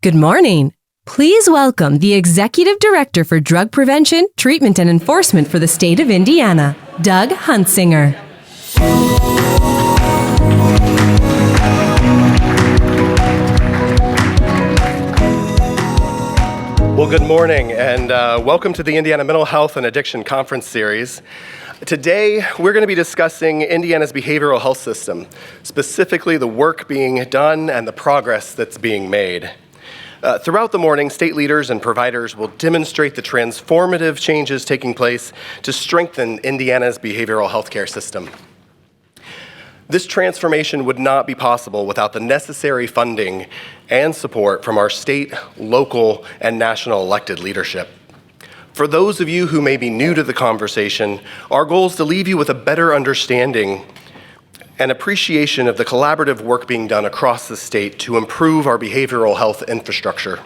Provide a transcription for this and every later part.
Good morning. Please welcome the Executive Director for Drug Prevention, Treatment, and Enforcement for the state of Indiana, Doug Huntsinger. Well, good morning, and welcome to the Indiana Mental Health and Addiction Conference Series. Today, we're going to be discussing Indiana's behavioral health system, specifically the work being done and the progress that's being made. Throughout the morning, state leaders and providers will demonstrate the transformative changes taking place to strengthen Indiana's behavioral health care system. This transformation would not be possible without the necessary funding and support from our state, local, and national elected leadership. For those of you who may be new to the conversation, our goal is to leave you with a better understanding and appreciation of the collaborative work being done across the state to improve our behavioral health infrastructure.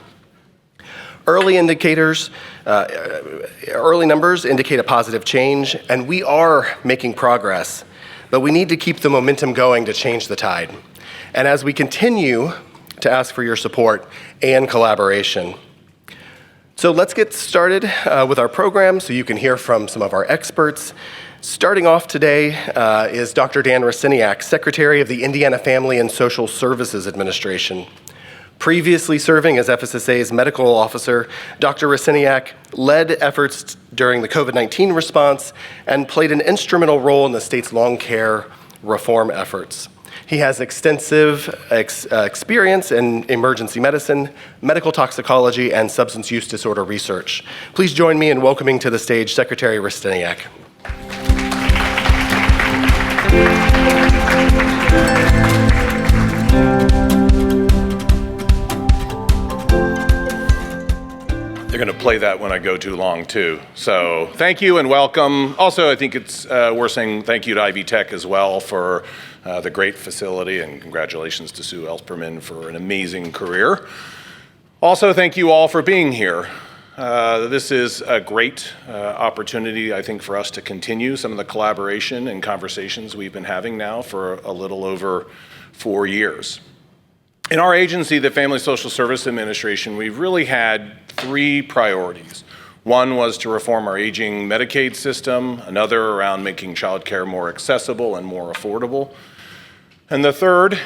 Early numbers indicate a positive change, and we are making progress, but we need to keep the momentum going to change the tide. And as we continue to ask for your support and collaboration. So let's get started with our program so you can hear from some of our experts. Starting off today is Dr. Dan Raciniak, Secretary of the Indiana Family and Social Services Administration. Previously serving as FSSA's medical officer, Dr. Raciniak led efforts during the COVID-19 response and played an instrumental role in the state's long care reform efforts. He has extensive experience in emergency medicine, medical toxicology, and substance use disorder research. Please join me in welcoming to the stage Secretary Raciniak. They're going to play that when I go too long, too. So thank you and welcome. Also, I think it's worth saying thank you to Ivy Tech as well for the great facility, and congratulations to Sue Elsperman for an amazing career. Also, thank you all for being here. This is a great opportunity, I think, for us to continue some of the collaboration and conversations we've been having now for a little over 4 years. In our agency, the Family Social Service Administration, we've really had 3 priorities. One was to reform our aging Medicaid system, another around making childcare more accessible and more affordable. And the third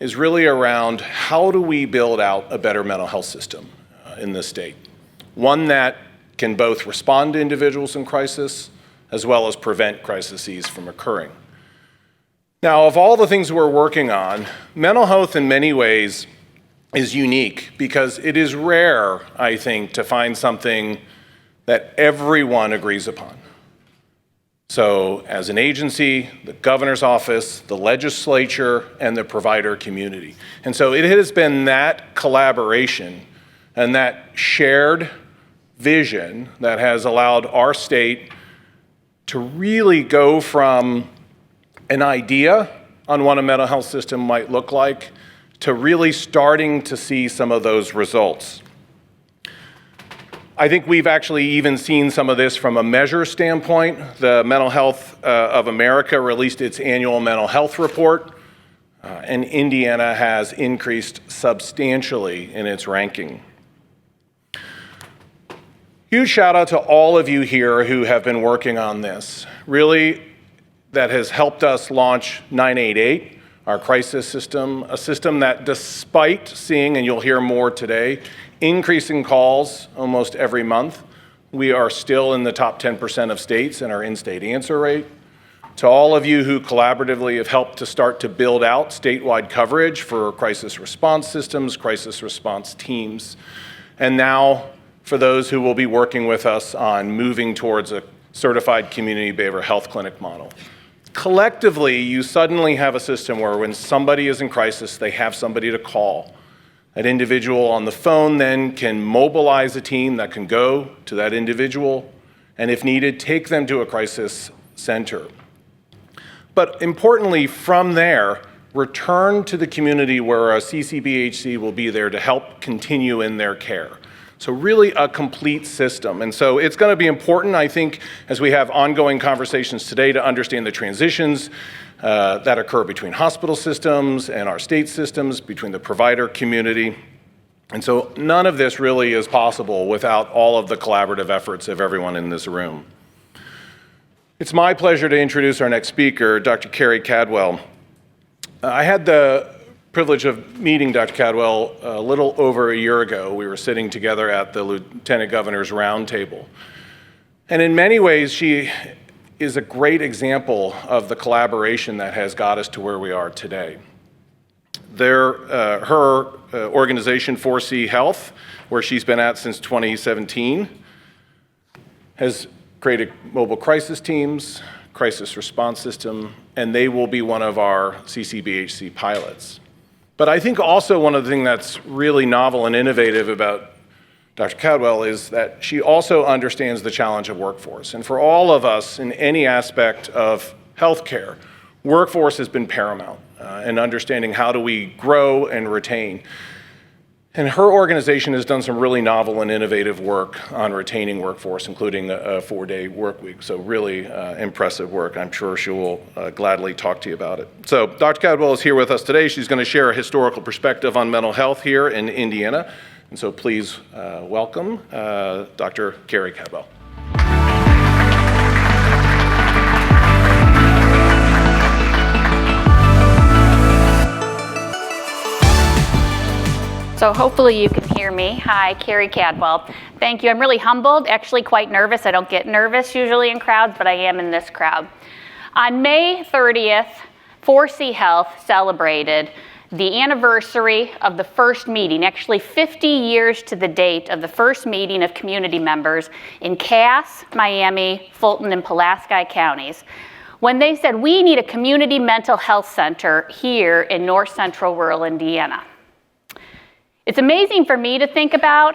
is really around how do we build out a better mental health system in this state. One that can both respond to individuals in crisis as well as prevent crises from occurring. Now, of all the things we're working on, mental health in many ways is unique because it is rare, I think, to find something that everyone agrees upon. So as an agency, the governor's office, the legislature, and the provider community. And so it has been that collaboration and that shared vision that has allowed our state to really go from an idea on what a mental health system might look like to really starting to see some of those results. I think we've actually even seen some of this from a measure standpoint. The Mental Health of America released its annual mental health report, and Indiana has increased substantially in its ranking. Huge shout out to all of you here who have been working on this. Really, that has helped us launch 988, our crisis system, a system that despite seeing, and you'll hear more today, increasing calls almost every month, we are still in the top 10% of states in our in-state answer rate. To all of you who collaboratively have helped to start to build out statewide coverage for crisis response systems, crisis response teams, and now for those who will be working with us on moving towards a certified community behavioral health clinic model. Collectively, you suddenly have a system where when somebody is in crisis, they have somebody to call. That individual on the phone then can mobilize a team that can go to that individual, and if needed, take them to a crisis center. But importantly, from there, return to the community where a CCBHC will be there to help continue in their care. So really a complete system. And so it's going to be important, I think, as we have ongoing conversations today to understand the transitions that occur between hospital systems and our state systems, between the provider community. And so none of this really is possible without all of the collaborative efforts of everyone in this room. It's my pleasure to introduce our next speaker, Dr. Carrie Cadwell. I had the privilege of meeting Dr. Cadwell a little over a year ago. We were sitting together at the Lieutenant Governor's Roundtable. And in many ways, she is a great example of the collaboration that has got us to where we are today. Her organization, 4C Health, where she's been at since 2017, has created mobile crisis teams, crisis response system, and they will be one of our CCBHC pilots. But I think also one of the things that's really novel and innovative about Dr. Cadwell is that she also understands the challenge of workforce. And for all of us in any aspect of healthcare, workforce has been paramount in understanding how do we grow and retain. And her organization has done some really novel and innovative work on retaining workforce, including a 4-day work week. So really impressive work. I'm sure she will gladly talk to you about it. So Dr. Cadwell is here with us today. She's going to share a historical perspective on mental health here in Indiana. And so please welcome Dr. Carrie Cadwell. So hopefully you can hear me. Hi, Carrie Cadwell. Thank you. I'm really humbled, actually quite nervous. I don't get nervous usually in crowds, but I am in this crowd. On May 30th, 4C Health celebrated the anniversary of the first meeting, actually 50 years to the date of the first meeting of community members in Cass, Miami, Fulton, and Pulaski counties, when they said we need a community mental health center here in north central rural Indiana. It's amazing for me to think about,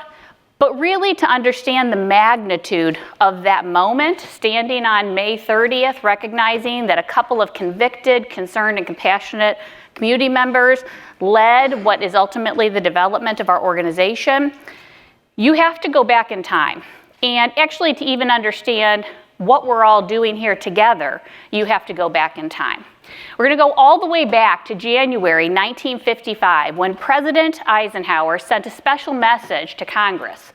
but really to understand the magnitude of that moment, standing on May 30th, recognizing that a couple of convicted, concerned, and compassionate community members led what is ultimately the development of our organization. You have to go back in time. And actually, to even understand what we're all doing here together, you have to go back in time. We're going to go all the way back to January 1955, when President Eisenhower sent a special message to Congress.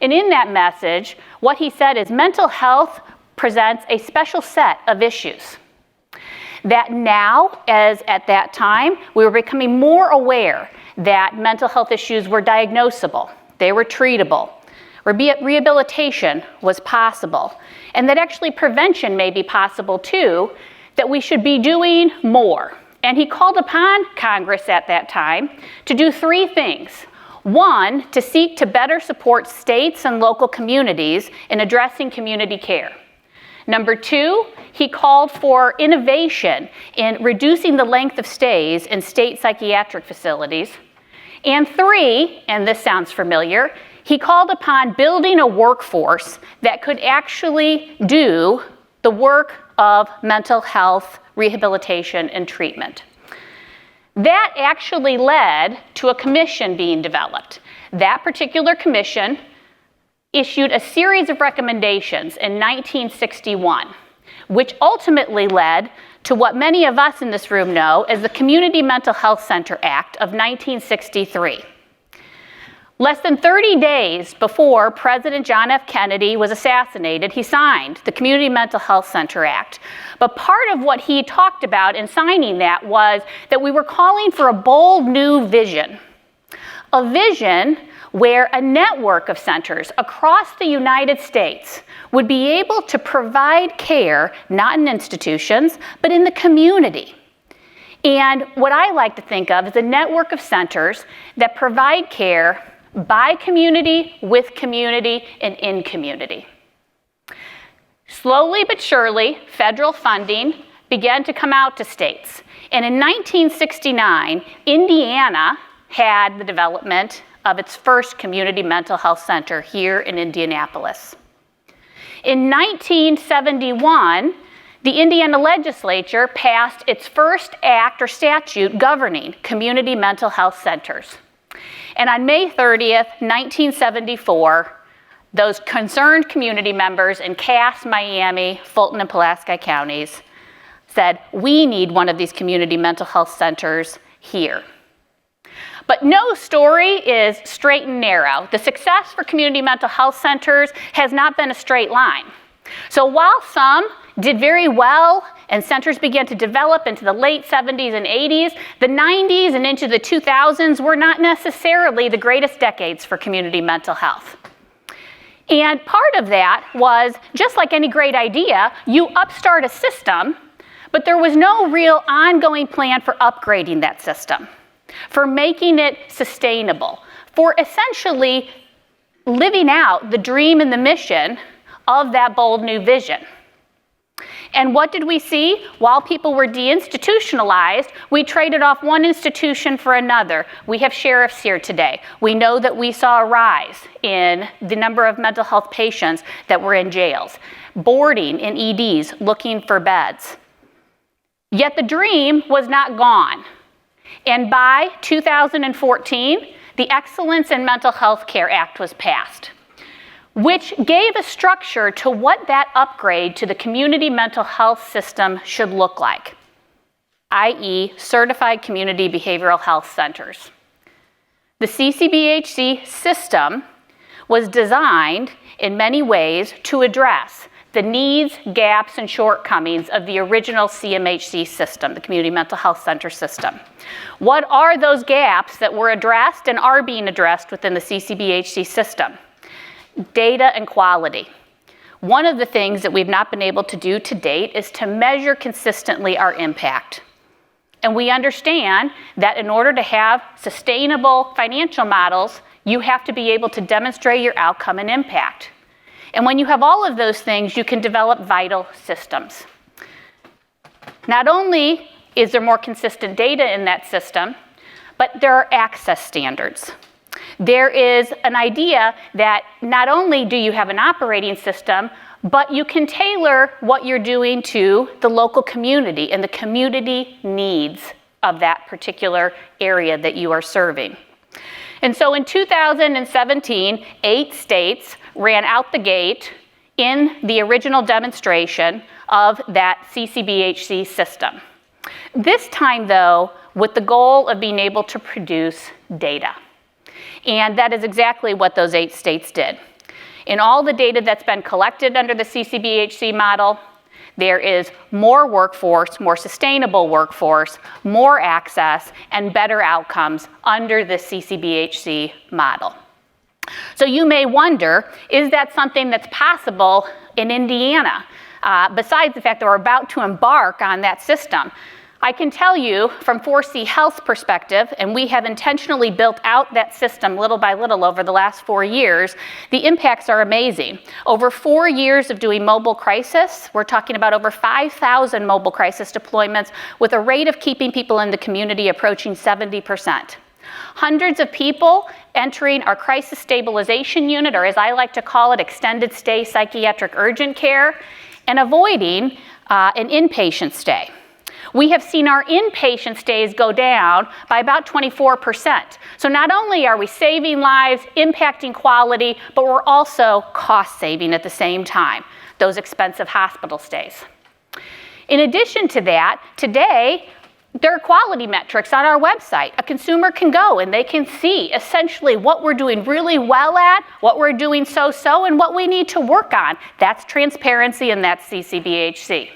And in that message, what he said is mental health presents a special set of issues. That now, as at that time, we were becoming more aware that mental health issues were diagnosable, they were treatable, rehabilitation was possible, and that actually prevention may be possible too, that we should be doing more. And he called upon Congress at that time to do 3 things. 1, to seek to better support states and local communities in addressing community care. Number 2, he called for innovation in reducing the length of stays in state psychiatric facilities. And 3, and this sounds familiar, he called upon building a workforce that could actually do the work of mental health rehabilitation and treatment. That actually led to a commission being developed. That particular commission issued a series of recommendations in 1961, which ultimately led to what many of us in this room know as the Community Mental Health Center Act of 1963. Less than 30 days before President John F. Kennedy was assassinated, he signed the Community Mental Health Center Act. But part of what he talked about in signing that was that we were calling for a bold new vision. A vision where a network of centers across the United States would be able to provide care, not in institutions, but in the community. And what I like to think of is a network of centers that provide care by community, with community, and in community. Slowly but surely, federal funding began to come out to states. And in 1969, Indiana had the development of its first community mental health center here in Indianapolis. In 1971, the Indiana legislature passed its first act or statute governing community mental health centers. And on May 30th, 1974, those concerned community members in Cass, Miami, Fulton, and Pulaski counties said, we need one of these community mental health centers here. But no story is straight and narrow. The success for community mental health centers has not been a straight line. So while some did very well and centers began to develop into the late 70s and 80s, the 90s and into the 2000s were not necessarily the greatest decades for community mental health. And part of that was, just like any great idea, you upstart a system, but there was no real ongoing plan for upgrading that system, for making it sustainable, for essentially living out the dream and the mission of that bold new vision. And what did we see? While people were deinstitutionalized, we traded off one institution for another. We have sheriffs here today. We know that we saw a rise in the number of mental health patients that were in jails, boarding in EDs, looking for beds. Yet the dream was not gone. And by 2014, the Excellence in Mental Health Care Act was passed, which gave a structure to what that upgrade to the community mental health system should look like, i.e. certified community behavioral health centers. The CCBHC system was designed in many ways to address the needs, gaps, and shortcomings of the original CMHC system, the Community Mental Health Center system. What are those gaps that were addressed and are being addressed within the CCBHC system? Data and quality. One of the things that we've not been able to do to date is to measure consistently our impact. And we understand that in order to have sustainable financial models, you have to be able to demonstrate your outcome and impact. And when you have all of those things, you can develop vital systems. Not only is there more consistent data in that system, but there are access standards. There is an idea that not only do you have an operating system, but you can tailor what you're doing to the local community and the community needs of that particular area that you are serving. And so in 2017, 8 states ran out the gate in the original demonstration of that CCBHC system. This time, though, with the goal of being able to produce data. And that is exactly what those 8 states did. In all the data that's been collected under the CCBHC model, there is more workforce, more sustainable workforce, more access, and better outcomes under the CCBHC model. So you may wonder, is that something that's possible in Indiana, besides the fact that we're about to embark on that system? I can tell you from 4C Health's perspective, and we have intentionally built out that system little by little over the last 4 years, the impacts are amazing. Over 4 years of doing mobile crisis, we're talking about over 5,000 mobile crisis deployments with a rate of keeping people in the community approaching 70%. Hundreds of people entering our crisis stabilization unit, or as I like to call it, extended stay psychiatric urgent care, and avoiding an inpatient stay. We have seen our inpatient stays go down by about 24%. So not only are we saving lives, impacting quality, but we're also cost saving at the same time, those expensive hospital stays. In addition to that, today, there are quality metrics on our website. A consumer can go and they can see essentially what we're doing really well at, what we're doing so-so, and what we need to work on. That's transparency, and that's CCBHC.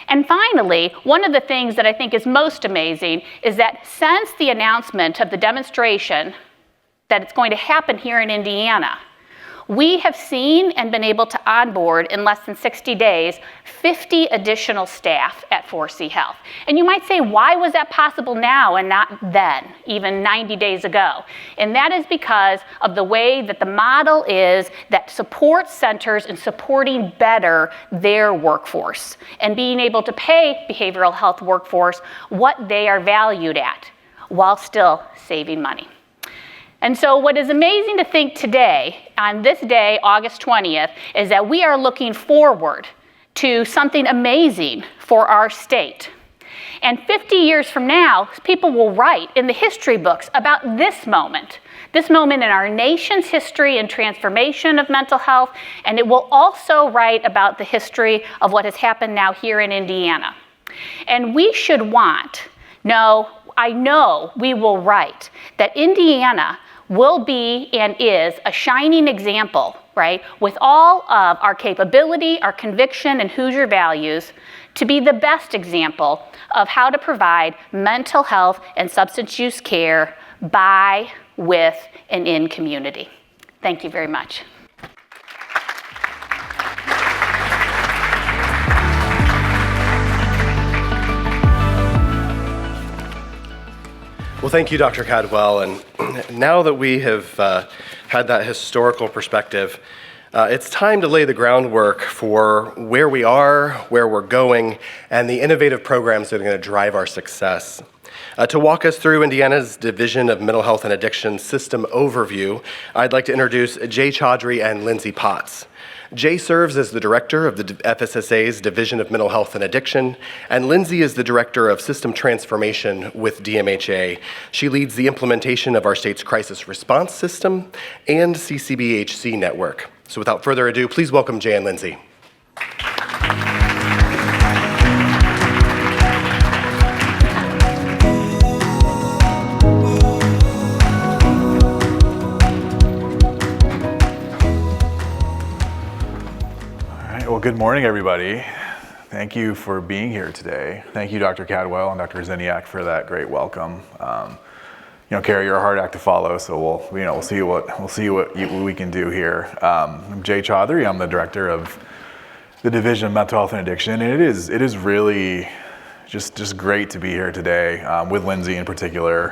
And finally, one of the things that I think is most amazing is that since the announcement of the demonstration that it's going to happen here in Indiana, we have seen and been able to onboard in less than 60 days 50 additional staff at 4C Health. And you might say, why was that possible now and not then, even 90 days ago? And that is because of the way that the model is that supports centers in supporting better their workforce and being able to pay behavioral health workforce what they are valued at while still saving money. And so what is amazing to think today, on this day, August 20th, is that we are looking forward to something amazing for our state. And 50 years from now, people will write in the history books about this moment in our nation's history and transformation of mental health, and it will also write about the history of what has happened now here in Indiana. And we should know I know we will write that Indiana will be and is a shining example, right, with all of our capability, our conviction, and Hoosier values, to be the best example of how to provide mental health and substance use care by, with, and in community. Thank you very much. Well, thank you, Dr. Cadwell. And now that we have had that historical perspective, it's time to lay the groundwork for where we are, where we're going, and the innovative programs that are going to drive our success. To walk us through Indiana's Division of Mental Health and Addiction System Overview, I'd like to introduce Jay Chaudhry and Lindsay Potts. Jay serves as the director of the FSSA's Division of Mental Health and Addiction, and Lindsay is the director of System Transformation with DMHA. She leads the implementation of our state's crisis response system and CCBHC network. So without further ado, please welcome Jay and Lindsay. Well, good morning, everybody. Thank you for being here today. Thank you, Dr. Cadwell and Dr. Ziniak, for that great welcome. Carrie, you're a hard act to follow, so we'll see what we can do here. I'm Jay Chaudhry. I'm the director of the Division of Mental Health and Addiction, and it is really just great to be here today with Lindsay in particular.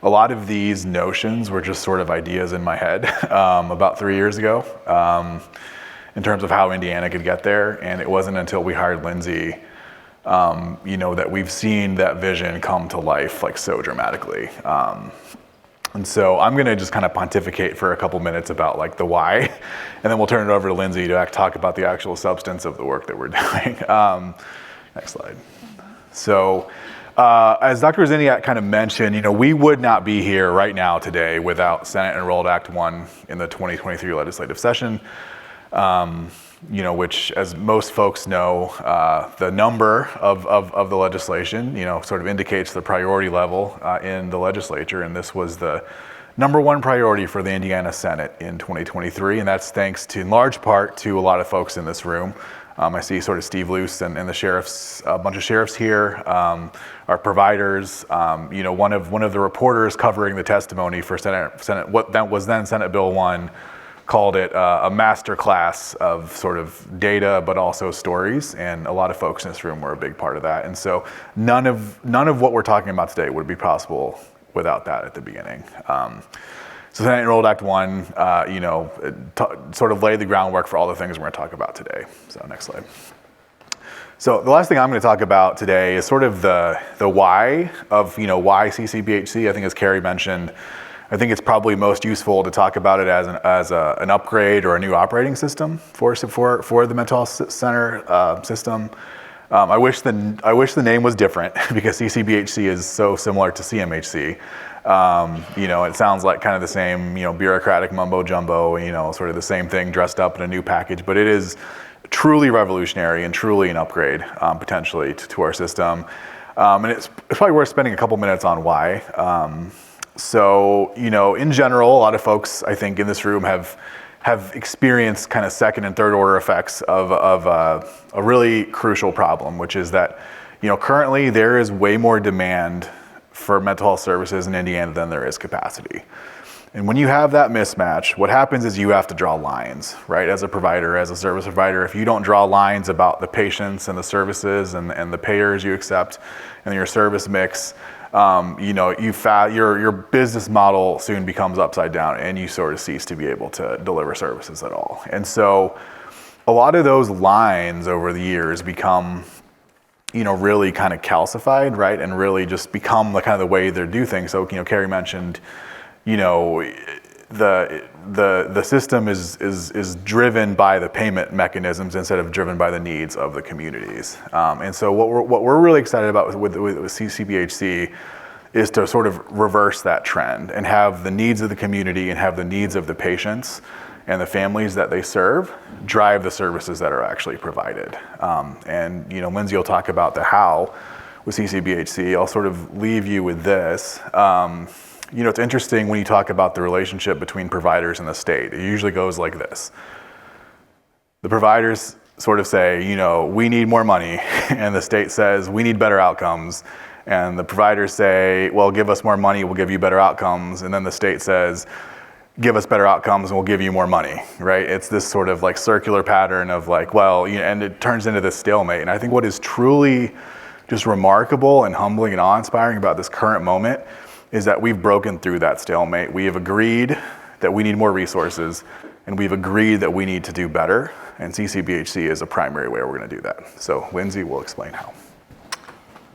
A lot of these notions were just sort of ideas in my head about 3 years ago. In terms of how Indiana could get there, and it wasn't until we hired Lindsay, that we've seen that vision come to life like so dramatically. And so I'm gonna just kind of pontificate for a couple minutes about like the why, and then we'll turn it over to Lindsay to talk about the actual substance of the work that we're doing. Next slide. So, as Dr. Ziniak kind of mentioned, we would not be here right now today without Senate Enrolled Act 1 in the 2023 legislative session. Which, as most folks know, the number of the legislation, sort of indicates the priority level in the legislature, and this was the number one priority for the Indiana Senate in 2023, and that's thanks to, in large part, to a lot of folks in this room. I see sort of Steve Luce and the sheriffs, a bunch of sheriffs here, our providers, one of the reporters covering the testimony for Senate what that was then Senate Bill 1, called it a master class of sort of data, but also stories, and a lot of folks in this room were a big part of that. And so none of what we're talking about today would be possible without that at the beginning. So Senate Enrolled Act 1, sort of laid the groundwork for all the things we're going to talk about today. So next slide. So the last thing I'm going to talk about today is sort of the why of why CCBHC. I think, as Carrie mentioned, I think it's probably most useful to talk about it as an upgrade or a new operating system for the mental health center system. I wish the name was different because CCBHC is so similar to CMHC. It sounds like kind of the same bureaucratic mumbo jumbo, sort of the same thing dressed up in a new package, but it is truly revolutionary and truly an upgrade potentially to our system. And it's probably worth spending a couple minutes on why. So, in general, a lot of folks, I think, in this room have experienced kind of second and third order effects of a really crucial problem, which is that, currently there is way more demand for mental health services in Indiana than there is capacity. And when you have that mismatch, what happens is you have to draw lines, right? As a provider, as a service provider, if you don't draw lines about the patients and the services and the payers you accept and your service mix, your business model soon becomes upside down and you sort of cease to be able to deliver services at all. And so a lot of those lines over the years become, really kind of calcified, right? And really just become the kind of the way they do things. So, Carrie mentioned, the system is driven by the payment mechanisms instead of driven by the needs of the communities. And so what we're really excited about with CCBHC is to sort of reverse that trend and have the needs of the community and have the needs of the patients and the families that they serve drive the services that are actually provided. And Lindsay will talk about the how with CCBHC, I'll sort of leave you with this. It's interesting when you talk about the relationship between providers and the state. It usually goes like this. The providers sort of say, we need more money, and the state says, we need better outcomes. And the providers say, well, give us more money, we'll give you better outcomes. And then the state says, give us better outcomes and we'll give you more money, right? It's this sort of like circular pattern of like, and it turns into this stalemate. And I think what is truly just remarkable and humbling and awe-inspiring about this current moment is that we've broken through that stalemate. We have agreed that we need more resources, and we've agreed that we need to do better, and CCBHC is a primary way we're gonna do that. So Lindsay will explain how.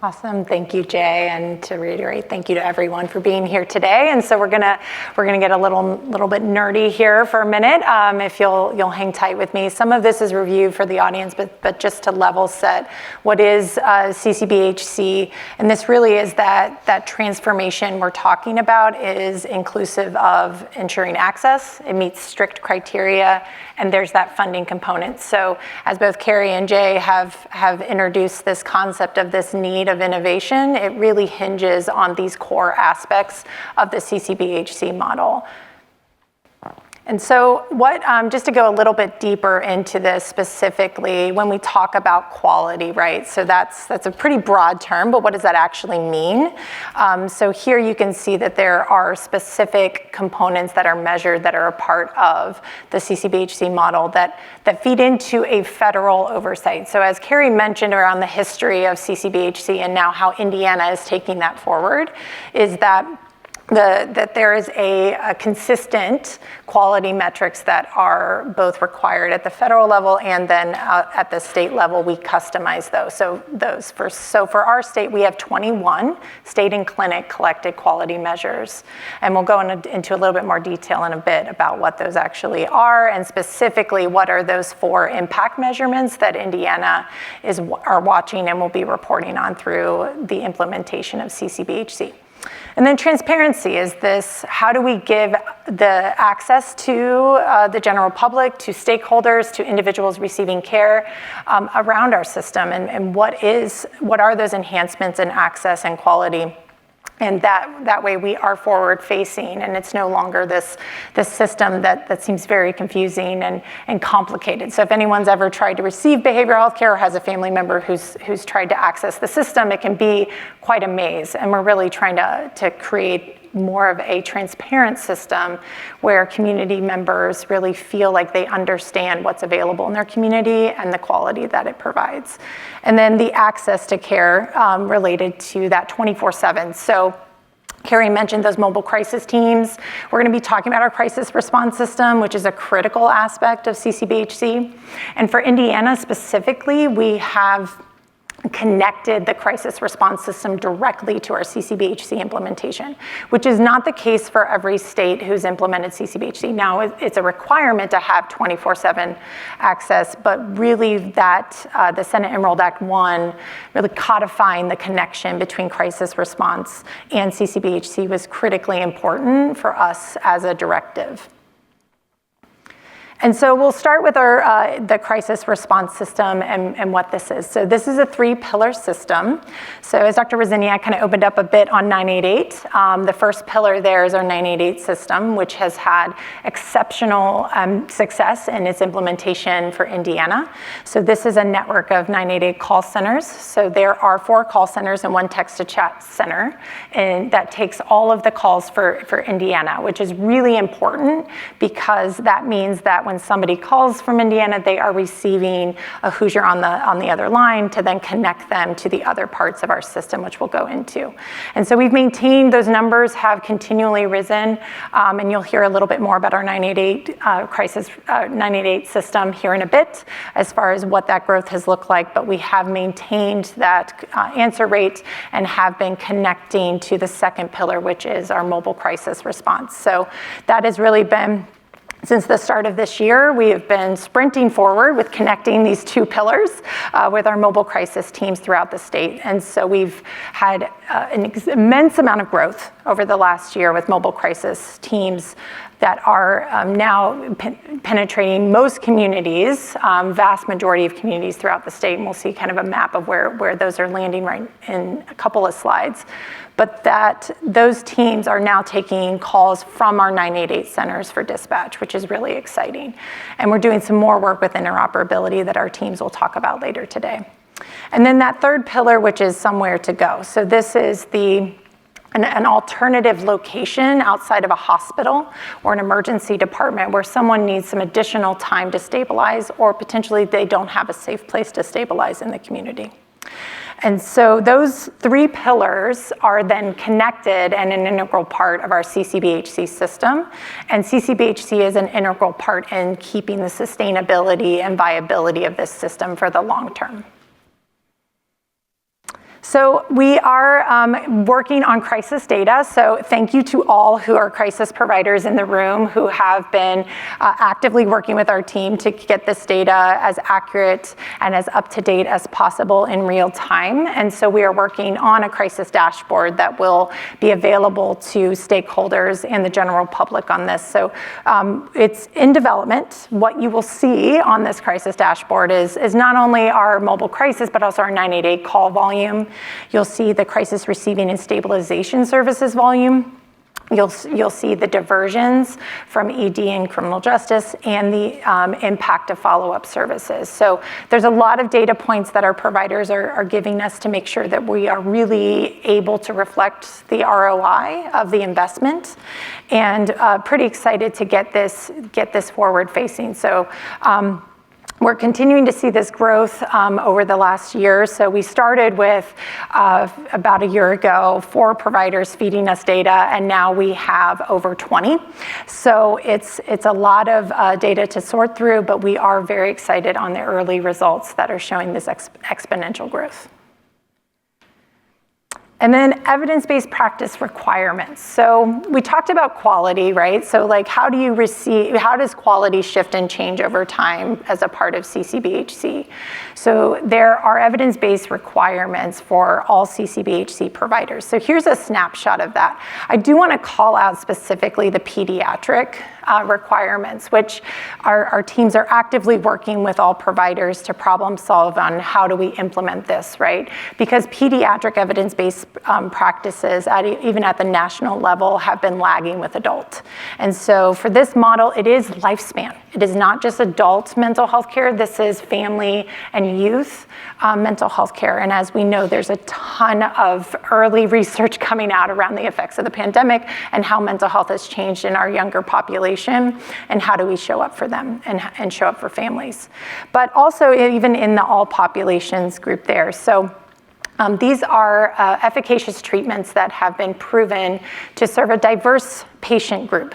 Awesome, thank you, Jay, and to reiterate, thank you to everyone for being here today. And so we're gonna get a little bit nerdy here for a minute. If you'll hang tight with me. Some of this is review for the audience, but just to level set, what is CCBHC? And this really is that transformation we're talking about is inclusive of ensuring access. It meets strict criteria, and there's that funding component. So as both Carrie and Jay have introduced this concept of this need of innovation, it really hinges on these core aspects of the CCBHC model. And so just to go a little bit deeper into this specifically, when we talk about quality, right? So that's a pretty broad term, but what does that actually mean? So here you can see that there are specific components that are measured that are a part of the CCBHC model that feed into a federal oversight. So as Carrie mentioned around the history of CCBHC and now how Indiana is taking that forward, is that there is a consistent quality metrics that are both required at the federal level and then at the state level, we customize those. So for our state, we have 21 state and clinic collected quality measures. And we'll go into a little bit more detail in a bit about what those actually are, and specifically what are those 4 impact measurements that Indiana are watching and will be reporting on through the implementation of CCBHC. And then transparency is this: how do we give the access to the general public, to stakeholders, to individuals receiving care around our system, and what are those enhancements in access and quality? And that way we are forward facing, and it's no longer this system that seems very confusing and complicated. So if anyone's ever tried to receive behavioral health care or has a family member who's tried to access the system, it can be quite a maze. And we're really trying to create more of a transparent system where community members really feel like they understand what's available in their community and the quality that it provides. And then the access to care related to that 24/7. So Carrie mentioned those mobile crisis teams. We're going to be talking about our crisis response system, which is a critical aspect of CCBHC. And for Indiana specifically, we have connected the crisis response system directly to our CCBHC implementation, which is not the case for every state who's implemented CCBHC. Now, it's a requirement to have 24/7 access, but really the Senate Enrolled Act 1, really codifying the connection between crisis response and CCBHC was critically important for us as a directive. And so we'll start with the crisis response system and what this is. So this is a 3-pillar system. So as Dr. Rosiniak kind of opened up a bit on 988, the first pillar there is our 988 system, which has had exceptional success in its implementation for Indiana. So this is a network of 988 call centers. So there are 4 call centers and 1 text-to-chat center, and that takes all of the calls for Indiana, which is really important because that means that when somebody calls from Indiana, they are receiving a Hoosier on the other line to then connect them to the other parts of our system, which we'll go into. And so we've maintained those numbers, have continually risen, and you'll hear a little bit more about our 988 system here in a bit as far as what that growth has looked like, but we have maintained that answer rate and have been connecting to the second pillar, which is our mobile crisis response. So that has really been, since the start of this year, we have been sprinting forward with connecting these 2 pillars with our mobile crisis teams throughout the state. And so we've had immense amount of growth over the last year with mobile crisis teams that are now penetrating most communities, vast majority of communities throughout the state. And we'll see kind of a map of where those are landing right in a couple of slides. But that those teams are now taking calls from our 988 centers for dispatch, which is really exciting. And we're doing some more work with interoperability that our teams will talk about later today. And then that third pillar, which is somewhere to go. So this is an alternative location outside of a hospital or an emergency department where someone needs some additional time to stabilize, or potentially they don't have a safe place to stabilize in the community. And so those three pillars are then connected and an integral part of our CCBHC system. And CCBHC is an integral part in keeping the sustainability and viability of this system for the long term. So we are working on crisis data. So thank you to all who are crisis providers in the room who have been actively working with our team to get this data as accurate and as up to date as possible in real time. And so we are working on a crisis dashboard that will be available to stakeholders and the general public on this. So it's in development. What you will see on this crisis dashboard is not only our mobile crisis, but also our 988 call volume. You'll see the crisis receiving and stabilization services volume. You'll see the diversions from ED and criminal justice and the impact of follow-up services. So there's a lot of data points that our providers are giving us to make sure that we are really able to reflect the ROI of the investment, and pretty excited to get this forward facing. So we're continuing to see this growth over the last year. So we started with about a year ago, 4 providers feeding us data, and now we have over 20. So it's a lot of data to sort through, but we are very excited on the early results that are showing this exponential growth. And then evidence-based practice requirements. So we talked about quality, right? So like how does quality shift and change over time as a part of CCBHC? So there are evidence-based requirements for all CCBHC providers. So here's a snapshot of that. I do want to call out specifically the pediatric requirements, which our teams are actively working with all providers to problem solve on how do we implement this, right? Because pediatric evidence-based practices, even at the national level, have been lagging with adult. And so for this model, it is lifespan. It is not just adult mental health care. This is family and youth mental health care. And as we know, there's a ton of early research coming out around the effects of the pandemic and how mental health has changed in our younger population, and how do we show up for them and show up for families. But also even in the all populations group there. So these are efficacious treatments that have been proven to serve a diverse patient group.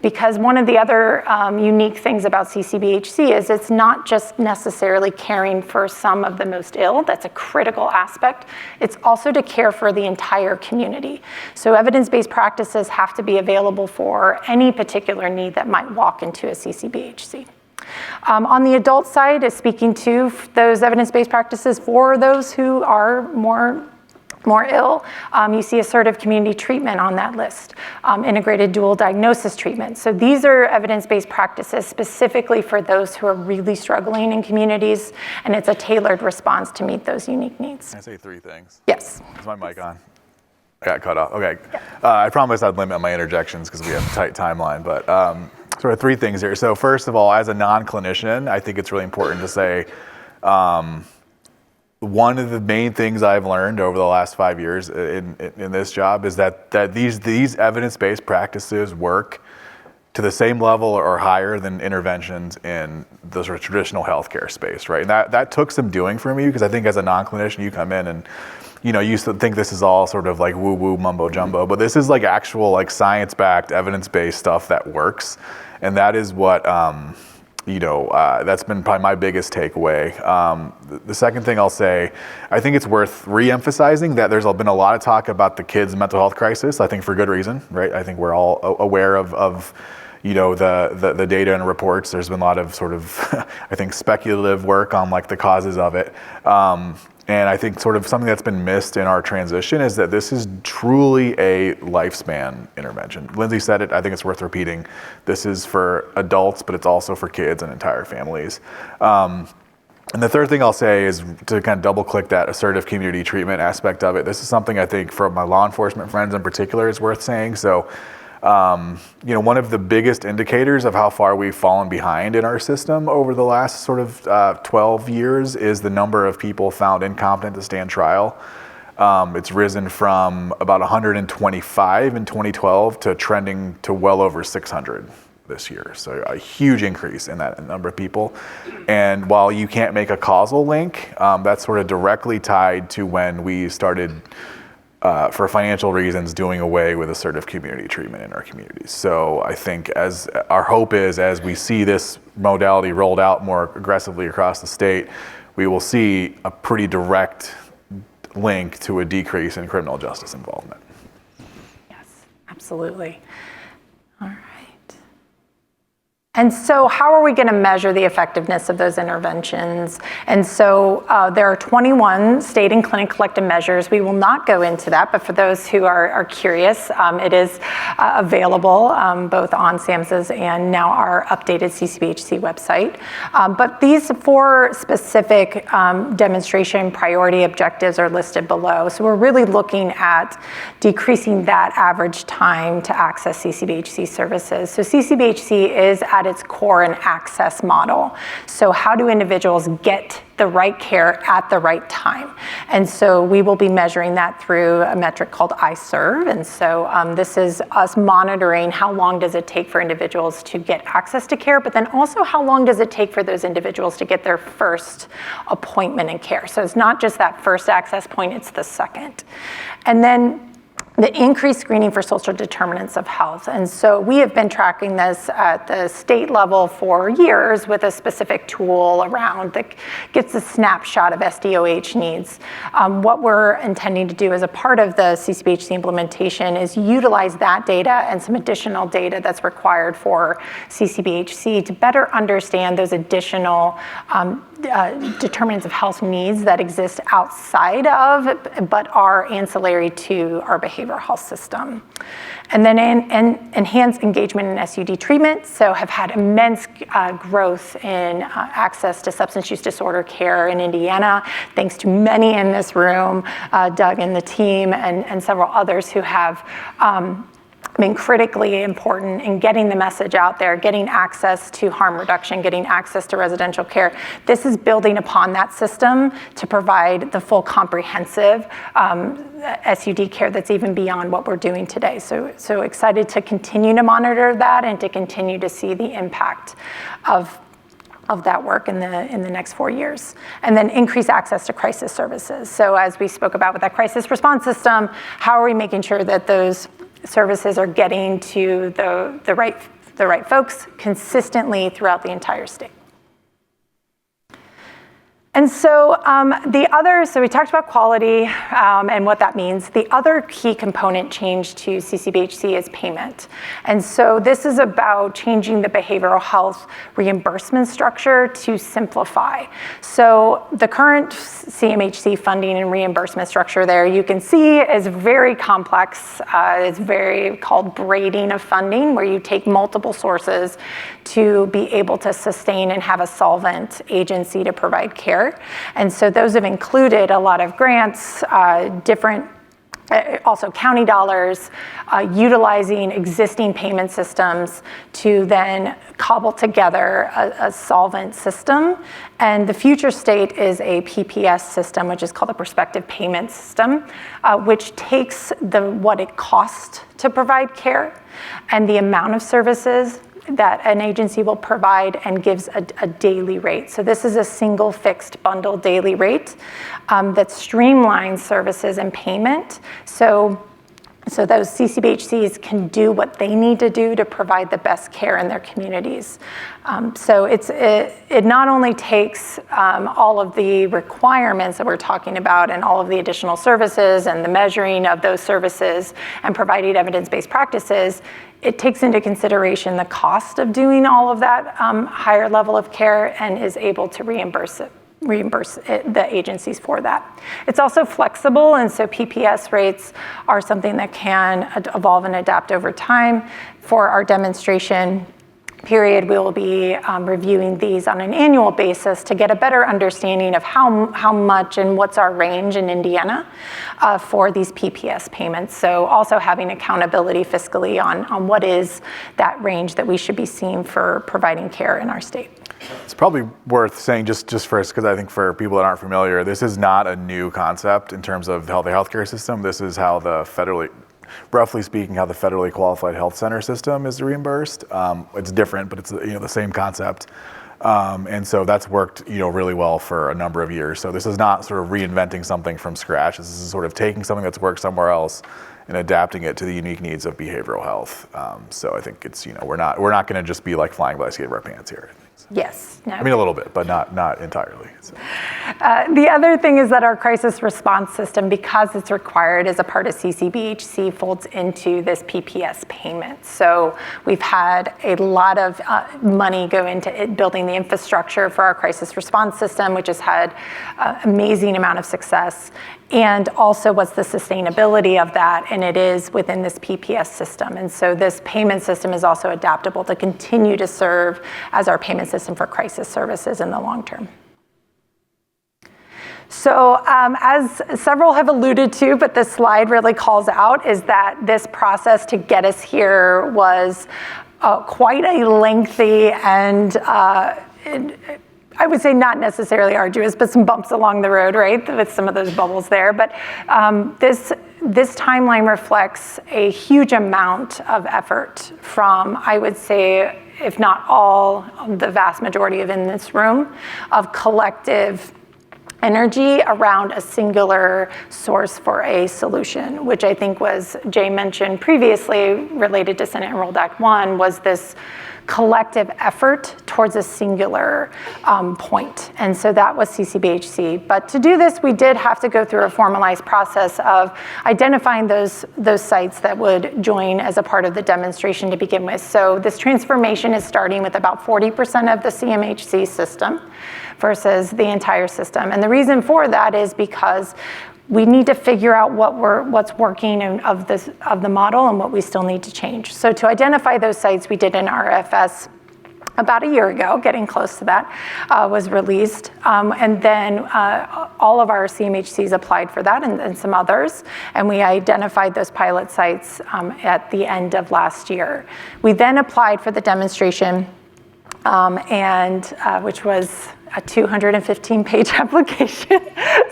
Because one of the other unique things about CCBHC is it's not just necessarily caring for some of the most ill. That's a critical aspect. It's also to care for the entire community. So evidence-based practices have to be available for any particular need that might walk into a CCBHC. On the adult side is speaking to those evidence-based practices for those who are more ill. You see assertive community treatment on that list, integrated dual diagnosis treatment. So these are evidence-based practices specifically for those who are really struggling in communities, and it's a tailored response to meet those unique needs. Can I say 3 things? Yes. Is my mic on? I got cut off. Okay. I promised I'd limit my interjections because we have a tight timeline, but sort of 3 things here. So first of all, as a non-clinician, I think it's really important to say one of the main things I've learned over the last 5 years in this job is that these evidence-based practices work to the same level or higher than interventions in the sort of traditional healthcare space, right? And that took some doing for me, because I think as a non-clinician, you come in and you used to think this is all sort of like woo-woo mumbo jumbo, but this is like actual like science-backed, evidence-based stuff that works. And that is what, that's been probably my biggest takeaway. The second thing I'll say, I think it's worth re-emphasizing that there's been a lot of talk about the kids' mental health crisis, I think for good reason, right? I think we're all aware of the data and reports. There's been a lot of sort of, I think, speculative work on like the causes of it. And I think sort of something that's been missed in our transition is that this is truly a lifespan intervention. Lindsay said it, I think it's worth repeating. This is for adults, but it's also for kids and entire families. And the third thing I'll say is to kind of double click that assertive community treatment aspect of it. This is something I think for my law enforcement friends in particular is worth saying. So, one of the biggest indicators of how far we've fallen behind in our system over the last sort of 12 years is the number of people found incompetent to stand trial. It's risen from about 125 in 2012 to trending to well over 600 this year. So a huge increase in that number of people. And while you can't make a causal link, that's sort of directly tied to when we started, for financial reasons, doing away with assertive community treatment in our communities. So I think as our hope is, as we see this modality rolled out more aggressively across the state, we will see a pretty direct link to a decrease in criminal justice involvement. Yes, absolutely. All right. And so how are we going to measure the effectiveness of those interventions? And so there are 21 state and clinic collective measures. We will not go into that, but for those who are curious, it is available both on SAMHSA's and now our updated CCBHC website. But these 4 specific demonstration priority objectives are listed below. So we're really looking at decreasing that average time to access CCBHC services. So CCBHC is at its core an access model. So how do individuals get the right care at the right time? And so we will be measuring that through a metric called iServe. And so this is us monitoring how long does it take for individuals to get access to care, but then also how long does it take for those individuals to get their first appointment in care. So it's not just that first access point, it's the second. And then the increased screening for social determinants of health. And so we have been tracking this at the state level for years with a specific tool around that gets a snapshot of SDOH needs. What we're intending to do as a part of the CCBHC implementation is utilize that data and some additional data that's required for CCBHC to better understand those additional determinants of health needs that exist outside of, but are ancillary to our behavioral health system. And then enhance engagement in SUD treatment. So have had immense growth in access to substance use disorder care in Indiana, thanks to many in this room, Doug and the team, and several others who have been critically important in getting the message out there, getting access to harm reduction, getting access to residential care. This is building upon that system to provide the full comprehensive SUD care that's even beyond what we're doing today. So excited to continue to monitor that and to continue to see the impact of that work in the next 4 years. And then increase access to crisis services. So as we spoke about with that crisis response system, how are we making sure that those services are getting to the right folks consistently throughout the entire state? And so so we talked about quality and what that means. The other key component change to CCBHC is payment. And so this is about changing the behavioral health reimbursement structure to simplify. So the current CMHC funding and reimbursement structure there, you can see, is very complex. It's very called braiding of funding, where you take multiple sources to be able to sustain and have a solvent agency to provide care. And so those have included a lot of grants, different, also county dollars, utilizing existing payment systems to then cobble together a solvent system. And the future state is a PPS system, which is called a prospective payment system, which takes what it costs to provide care and the amount of services that an agency will provide and gives a daily rate. So this is a single fixed bundle daily rate that streamlines services and payment. So those CCBHCs can do what they need to do to provide the best care in their communities. So it not only takes all of the requirements that we're talking about and all of the additional services and the measuring of those services and providing evidence-based practices, it takes into consideration the cost of doing all of that higher level of care and is able to reimburse it reimburse the agencies for that. It's also flexible, and so PPS rates are something that can evolve and adapt over time. For our demonstration period, we will be reviewing these on an annual basis to get a better understanding of how much and what's our range in Indiana for these PPS payments. So also having accountability fiscally on what is that range that we should be seeing for providing care in our state. It's probably worth saying just first, because I think for people that aren't familiar, this is not a new concept in terms of the healthcare system. This is how roughly speaking, how the federally qualified health center system is reimbursed. It's different, but it's the same concept. And so that's worked really well for a number of years. So this is not sort of reinventing something from scratch. This is sort of taking something that's worked somewhere else and adapting it to the unique needs of behavioral health. So I think it's we're not going to just be like flying by the seat of our pants here. Yes. No. I mean, a little bit, but not entirely. So. The other thing is that our crisis response system, because it's required as a part of CCBHC, folds into this PPS payment. So we've had a lot of money go into building the infrastructure for our crisis response system, which has had amazing amount of success. And also what's the sustainability of that, and it is within this PPS system. And so this payment system is also adaptable to continue to serve as our payment system for crisis services in the long term. So as several have alluded to, but this slide really calls out, is that this process to get us here was quite a lengthy and I would say not necessarily arduous, but some bumps along the road, right, with some of those bubbles there. But this timeline reflects a huge amount of effort from, I would say, if not all, the vast majority of in this room, of collective energy around a singular source for a solution, which I think was, Jay mentioned previously, related to Senate Enrolled Act 1, was this collective effort towards a singular point. And so that was CCBHC. But to do this, we did have to go through a formalized process of identifying those sites that would join as a part of the demonstration to begin with. So this transformation is starting with about 40% of the CMHC system versus the entire system. And the reason for that is because we need to figure out what's working of the model and what we still need to change. So to identify those sites, we did an RFS about a year ago, getting close to that, was released. And then all of our CMHCs applied for that and some others. And we identified those pilot sites at the end of last year. We then applied for the demonstration, which was a 215-page application.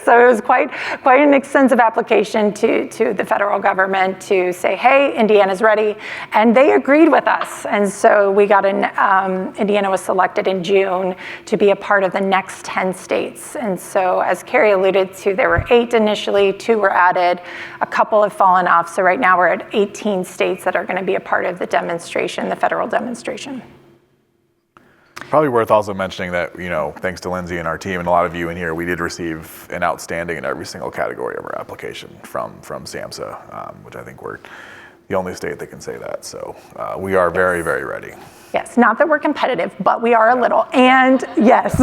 So it was quite an extensive application to the federal government to say, hey, Indiana's ready. And they agreed with us. And so we got Indiana was selected in June to be a part of the next 10 states. And so as Carrie alluded to, there were 8 initially, 2 were added, a couple have fallen off. So right now we're at 18 states that are going to be a part of the demonstration, the federal demonstration. Probably worth also mentioning that, thanks to Lindsay and our team and a lot of you in here, we did receive an outstanding in every single category of our application from SAMHSA, which I think we're the only state that can say that. So we are very, very ready. Yes, not that we're competitive, but we are a little. And yes,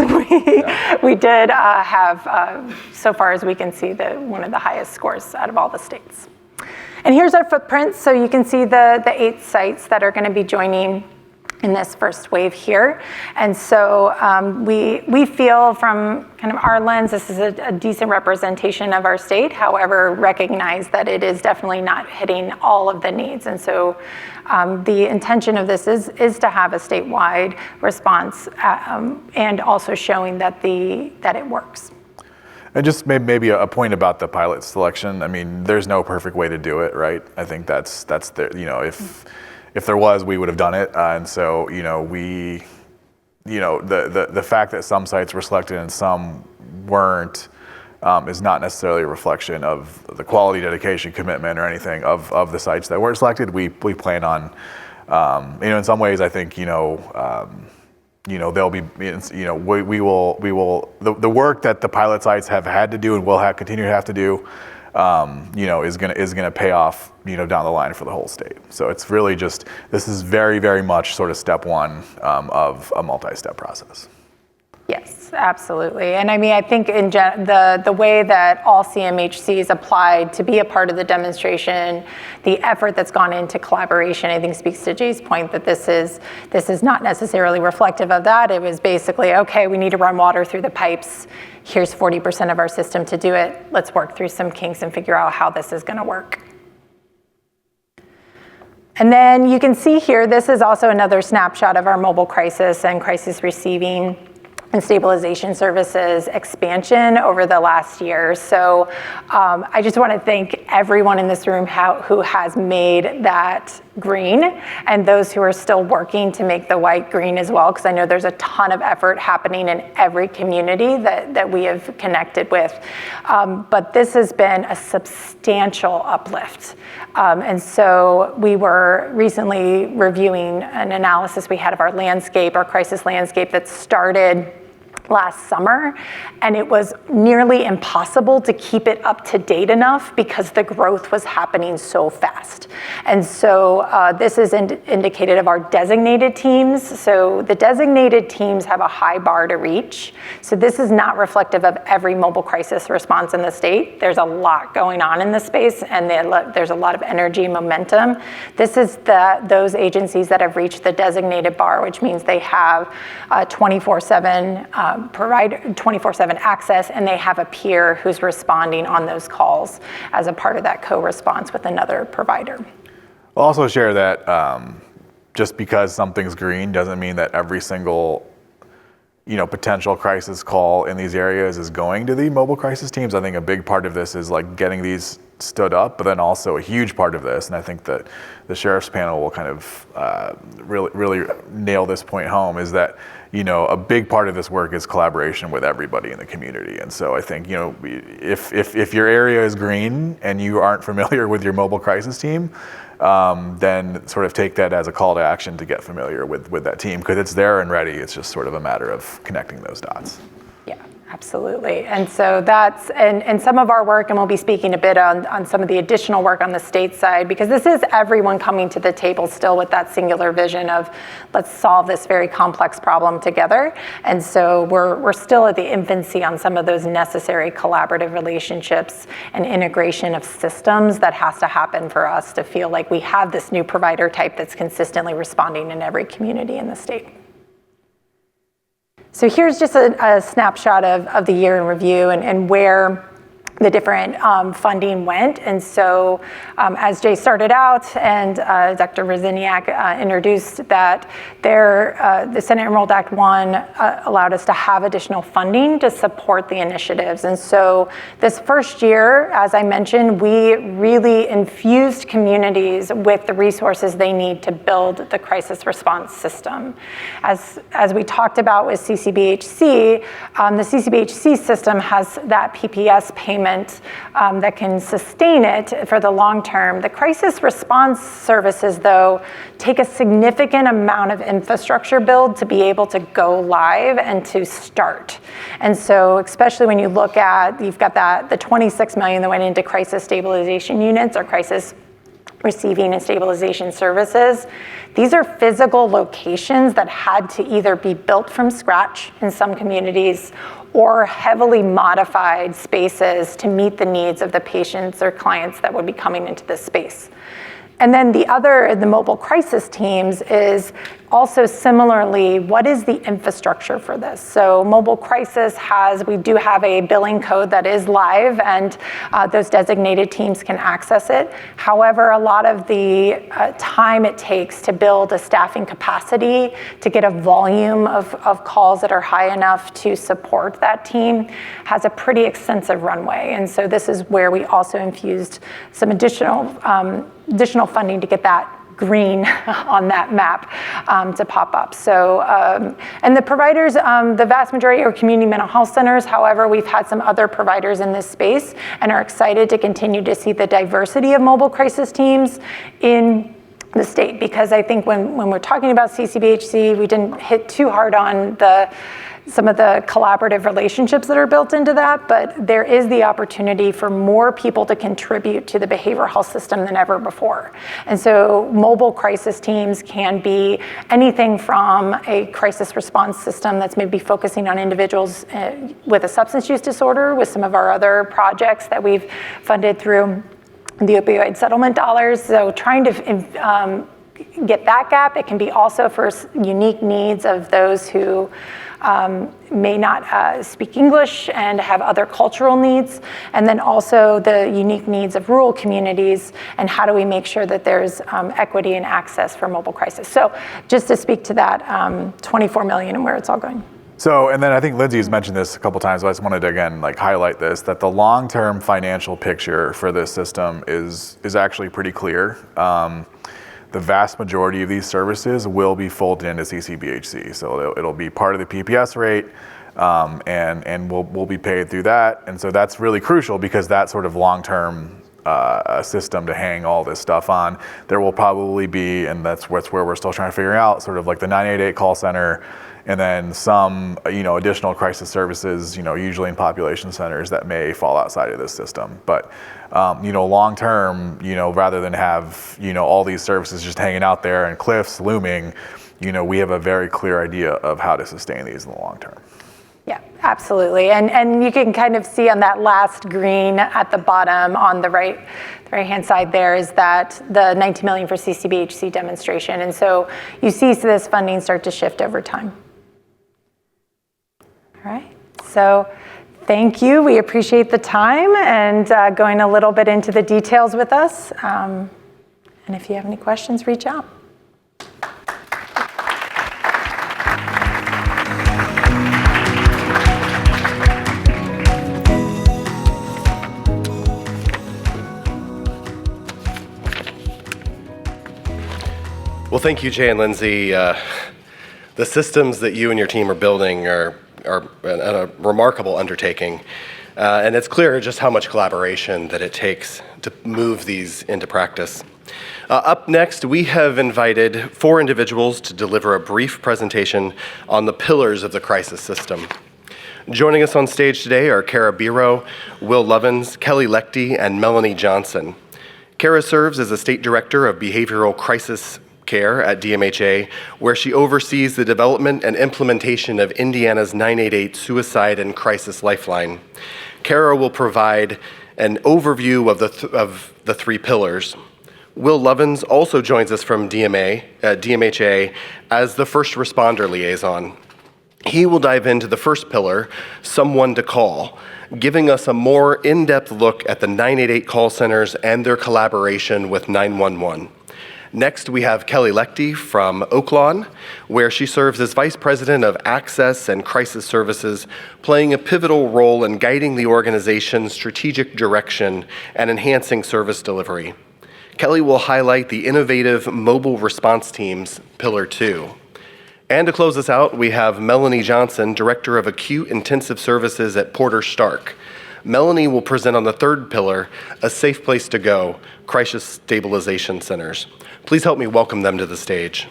we did have, so far as we can see, one of the highest scores out of all the states. And here's our footprint. So you can see the 8 sites that are going to be joining in this first wave here. And so we feel from kind of our lens, this is a decent representation of our state, however, recognize that it is definitely not hitting all of the needs. And so the intention of this is to have a statewide response and also showing that it works. And just maybe a point about the pilot selection. I mean, there's no perfect way to do it, right? I think that's if there was, we would have done it. And so, the fact that some sites were selected and some weren't is not necessarily a reflection of the quality, dedication, commitment, or anything of the sites that weren't selected. We plan on, in some ways, I think, they'll be, we will, the work that the pilot sites have had to do and will continue to have to do, is gonna pay off, down the line for the whole state. So it's really just, this is very, very much sort of step one of a multi-step process. Yes, absolutely. And I mean, I think in the way that all CMHCs applied to be a part of the demonstration, the effort that's gone into collaboration, I think speaks to Jay's point that this is not necessarily reflective of that. It was basically, okay, we need to run water through the pipes. Here's 40% of our system to do it. Let's work through some kinks and figure out how this is going to work. And then you can see here, this is also another snapshot of our mobile crisis and crisis receiving and stabilization services expansion over the last year. So I just want to thank everyone in this room who has made that green, and those who are still working to make the white green as well, because I know there's a ton of effort happening in every community that we have connected with. But this has been a substantial uplift. And so we were recently reviewing an analysis we had of our landscape, our crisis landscape that started last summer, and it was nearly impossible to keep it up to date enough because the growth was happening so fast. And so this is indicated of our designated teams. So the designated teams have a high bar to reach. So this is not reflective of every mobile crisis response in the state. There's a lot going on in the space, and there's a lot of energy and momentum. This is those agencies that have reached the designated bar, which means they have 24/7 24/7 access, and they have a peer who's responding on those calls as a part of that co-response with another provider. I'll also share that just because something's green doesn't mean that every single potential crisis call in these areas is going to the mobile crisis teams. I think a big part of this is like getting these stood up, but then also a huge part of this, and I think that the sheriff's panel will kind of really nail this point home, is that a big part of this work is collaboration with everybody in the community. And so I think if your area is green and you aren't familiar with your mobile crisis team, then sort of take that as a call to action to get familiar with that team, because it's there and ready. It's just sort of a matter of connecting those dots. Yeah, absolutely. And so that's, and some of our work, and we'll be speaking a bit on some of the additional work on the state side, because this is everyone coming to the table still with that singular vision of let's solve this very complex problem together. And so we're still at the infancy on some of those necessary collaborative relationships and integration of systems that has to happen for us to feel like we have this new provider type that's consistently responding in every community in the state. So here's just a snapshot of the year in review and where the different funding went. And so as Jay started out and Dr. Rosiniak introduced that the Senate Enrolled Act 1 allowed us to have additional funding to support the initiatives. And so this first year, as I mentioned, we really infused communities with the resources they need to build the crisis response system. As we talked about with CCBHC, the CCBHC system has that PPS payment that can sustain it for the long term. The crisis response services, though, take a significant amount of infrastructure build to be able to go live and to start. And so, especially when you look at, you've got the $26 million that went into crisis stabilization units or crisis receiving and stabilization services. These are physical locations that had to either be built from scratch in some communities or heavily modified spaces to meet the needs of the patients or clients that would be coming into this space. And then the mobile crisis teams is also similarly, what is the infrastructure for this? So mobile crisis we do have a billing code that is live, and those designated teams can access it. However, a lot of the time it takes to build a staffing capacity to get a volume of calls that are high enough to support that team has a pretty extensive runway. And so this is where we also infused some additional funding to get that green on that map to pop up. So, and the providers, the vast majority are community mental health centers. However, we've had some other providers in this space and are excited to continue to see the diversity of mobile crisis teams in the state, because I think when we're talking about CCBHC, we didn't hit too hard on the some of the collaborative relationships that are built into that, but there is the opportunity for more people to contribute to the behavioral health system than ever before. And so mobile crisis teams can be anything from a crisis response system that's maybe focusing on individuals with a substance use disorder, with some of our other projects that we've funded through the opioid settlement dollars. So trying to get that gap. It can be also for unique needs of those who may not speak English and have other cultural needs, and then also the unique needs of rural communities, and how do we make sure that there's equity and access for mobile crisis. So just to speak to that, 24 million and where it's all going. So, and then I think Lindsay's mentioned this a couple times, but I just wanted to again highlight this, that the long-term financial picture for this system is actually pretty clear. The vast majority of these services will be folded into CCBHC. So it'll be part of the PPS rate, and we'll be paid through that. And so that's really crucial because that sort of long-term system to hang all this stuff on. There will probably be, and that's where we're still trying to figure out, sort of like the 988 call center, and then some additional crisis services, usually in population centers that may fall outside of this system. But long term, rather than have all these services just hanging out there and cliffs looming, we have a very clear idea of how to sustain these in the long term. Yeah, absolutely. And you can kind of see on that last green at the bottom on the right-hand side there is that the 19 million for CCBHC demonstration. And so you see this funding start to shift over time. All right, so thank you. We appreciate the time and going a little bit into the details with us. And if you have any questions, reach out. Well, thank you, Jay and Lindsay. The systems that you and your team are building are a remarkable undertaking. And it's clear just how much collaboration that it takes to move these into practice. Up next, we have invited 4 individuals to deliver a brief presentation on the pillars of the crisis system. Joining us on stage today are Kara Biro, Will Lovins, Kelly Lechty, and Melanie Johnson. Kara serves as a State Director of Behavioral Crisis Care at DMHA, where she oversees the development and implementation of Indiana's 988 Suicide and Crisis Lifeline. Kara will provide an overview of the 3 pillars. Will Lovins also joins us from DMHA as the first responder liaison. He will dive into the first pillar, someone to call, giving us a more in-depth look at the 988 call centers and their collaboration with 911. Next, we have Kelly Lechty from Oaklawn, where she serves as Vice President of Access and Crisis Services, playing a pivotal role in guiding the organization's strategic direction and enhancing service delivery. Kelly will highlight the innovative mobile response teams, Pillar 2. And to close us out, we have Melanie Johnson, Director of Acute Intensive Services at Porter Stark. Melanie will present on the 3rd pillar, A Safe Place to Go, Crisis Stabilization Centers. Please help me welcome them to the stage.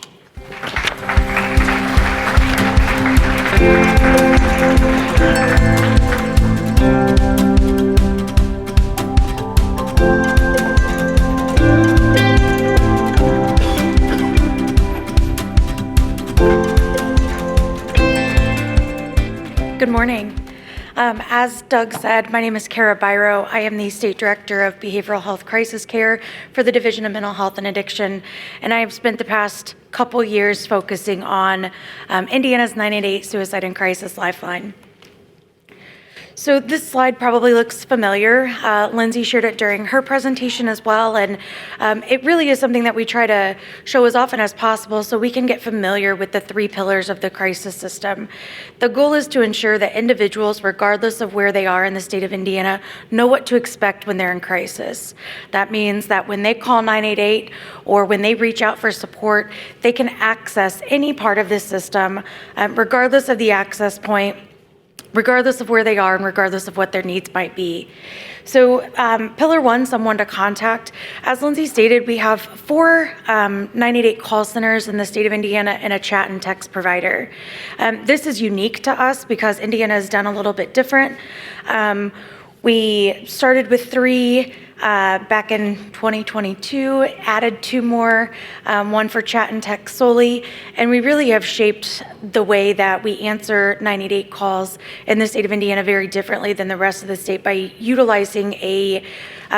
Good morning. As Doug said, my name is Kara Biro. I am the State Director of Behavioral Health Crisis Care for the Division of Mental Health and Addiction, and I have spent the past couple years focusing on Indiana's 988 Suicide and Crisis Lifeline. So this slide probably looks familiar. Lindsay shared it during her presentation as well, and it really is something that we try to show as often as possible so we can get familiar with the 3 pillars of the crisis system. The goal is to ensure that individuals, regardless of where they are in the state of Indiana, know what to expect when they're in crisis. That means that when they call 988 or when they reach out for support, they can access any part of this system, regardless of the access point, regardless of where they are and regardless of what their needs might be. So Pillar 1, someone to contact. As Lindsay stated, we have 4 988 call centers in the state of Indiana and a chat and text provider. This is unique to us because Indiana has done a little bit different. We started with 3 back in 2022, added 2 more, 1 for chat and text solely, and we really have shaped the way that we answer 988 calls in the state of Indiana very differently than the rest of the state by utilizing a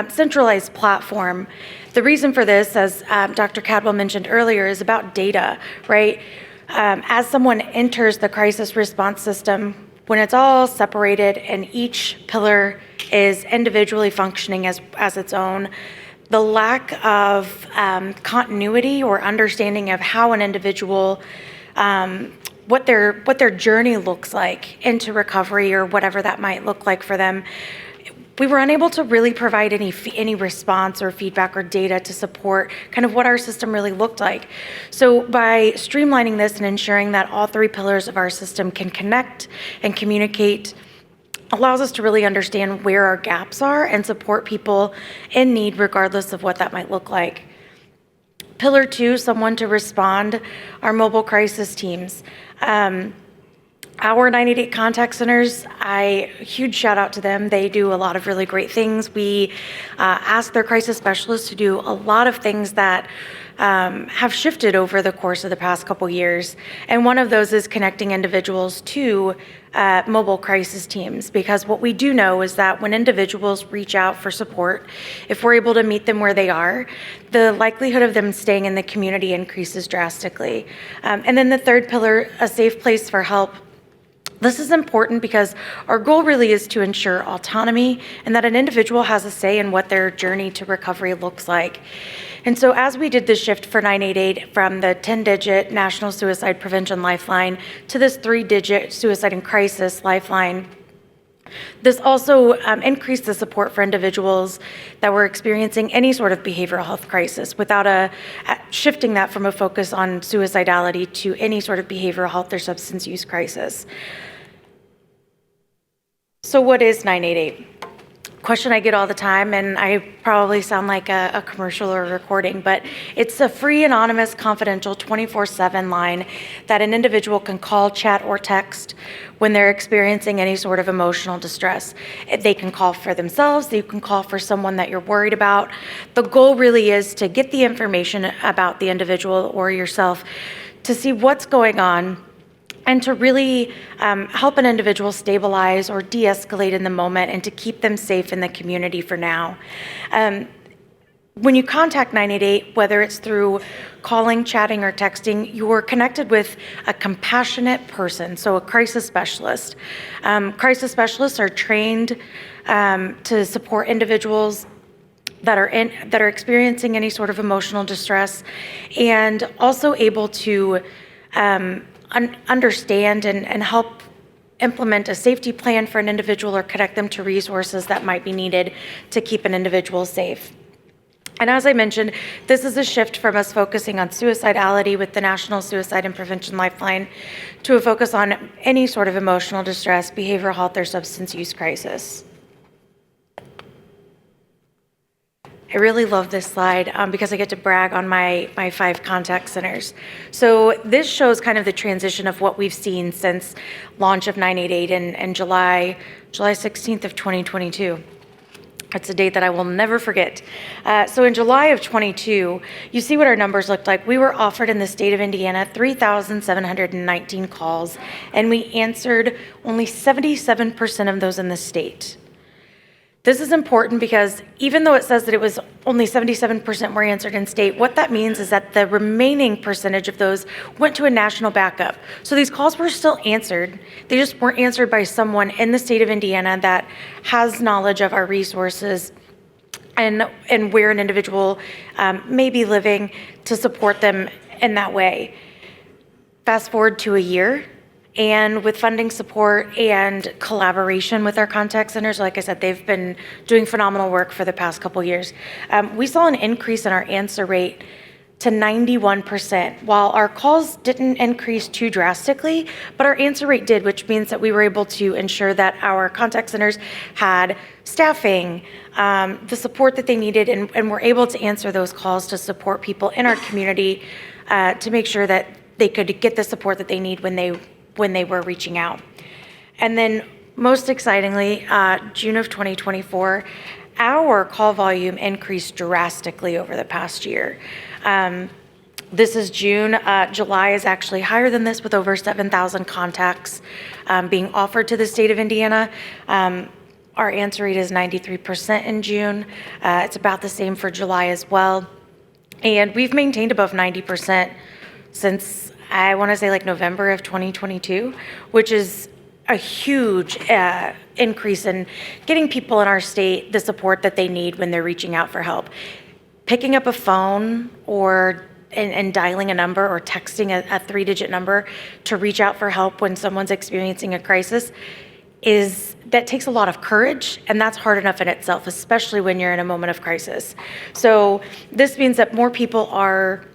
centralized platform. The reason for this, as Dr. Cadwell mentioned earlier, is about data, right? As someone enters the crisis response system, when it's all separated and each pillar is individually functioning as its own, the lack of continuity or understanding of how an individual, what their journey looks like into recovery or whatever that might look like for them, we were unable to really provide any response or feedback or data to support kind of what our system really looked like. So by streamlining this and ensuring that all 3 pillars of our system can connect and communicate allows us to really understand where our gaps are and support people in need regardless of what that might look like. Pillar 2, someone to respond, our mobile crisis teams. Our 988 contact centers, huge shout out to them. They do a lot of really great things. We ask their crisis specialists to do a lot of things that have shifted over the course of the past couple years. And one of those is connecting individuals to mobile crisis teams, because what we do know is that when individuals reach out for support, if we're able to meet them where they are, the likelihood of them staying in the community increases drastically. And then the 3rd pillar, a safe place for help. This is important because our goal really is to ensure autonomy and that an individual has a say in what their journey to recovery looks like. And so as we did the shift for 988 from the 10-digit National Suicide Prevention Lifeline to this 3-digit Suicide and Crisis Lifeline, this also increased the support for individuals that were experiencing any sort of behavioral health crisis without shifting that from a focus on suicidality to any sort of behavioral health or substance use crisis. So what is 988? Question I get all the time, and I probably sound like a commercial or a recording, but it's a free, anonymous, confidential 24/7 line that an individual can call, chat, or text when they're experiencing any sort of emotional distress. They can call for themselves, they can call for someone that you're worried about. The goal really is to get the information about the individual or yourself to see what's going on, and to really help an individual stabilize or de-escalate in the moment and to keep them safe in the community for now. When you contact 988, whether it's through calling, chatting, or texting, you are connected with a compassionate person, so a crisis specialist. Crisis specialists are trained to support individuals that are experiencing any sort of emotional distress, and also able to understand and help implement a safety plan for an individual or connect them to resources that might be needed to keep an individual safe. And as I mentioned, this is a shift from us focusing on suicidality with the National Suicide and Prevention Lifeline to a focus on any sort of emotional distress, behavioral health, or substance use crisis. I really love this slide because I get to brag on my 5 contact centers. So this shows kind of the transition of what we've seen since launch of 988 in July 16th of 2022. It's a date that I will never forget. So in July of 22, you see what our numbers looked like. We were offered in the state of Indiana 3,719 calls, and we answered only 77% of those in the state. This is important because even though it says that it was only 77% were answered in state, what that means is that the remaining percentage of those went to a national backup. So these calls were still answered. They just weren't answered by someone in the state of Indiana that has knowledge of our resources and where an individual may be living to support them in that way. Fast forward to a year, and with funding support and collaboration with our contact centers, like I said, they've been doing phenomenal work for the past couple years. We saw an increase in our answer rate to 91%, while our calls didn't increase too drastically, but our answer rate did, which means that we were able to ensure that our contact centers had staffing, the support that they needed, and were able to answer those calls to support people in our community to make sure that they could get the support that they need when they were reaching out. And then most excitingly, June of 2024, our call volume increased drastically over the past year. This is June. July is actually higher than this, with over 7,000 contacts being offered to the state of Indiana. Our answer rate is 93% in June. It's about the same for July as well. And we've maintained above 90% since, I want to say, like November of 2022, which is a huge increase in getting people in our state the support that they need when they're reaching out for help. Picking up a phone and dialing a number, or texting a 3-digit number to reach out for help when someone's experiencing a crisis that takes a lot of courage, and that's hard enough in itself, especially when you're in a moment of crisis. So this means that more people are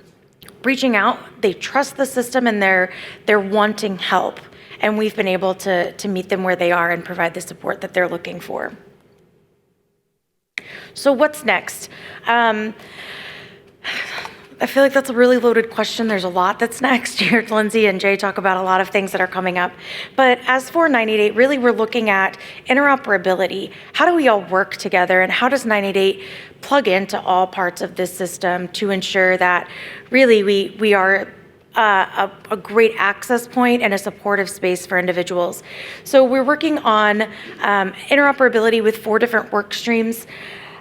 reaching out, they trust the system, and they're wanting help. And we've been able to meet them where they are and provide the support that they're looking for. So what's next? I feel like that's a really loaded question. There's a lot that's next. You heard Lindsay and Jay talk about a lot of things that are coming up. But as for 988, really we're looking at interoperability. How do we all work together, and how does 988 plug into all parts of this system to ensure that really we are a great access point and a supportive space for individuals. So we're working on interoperability with 4 different work streams.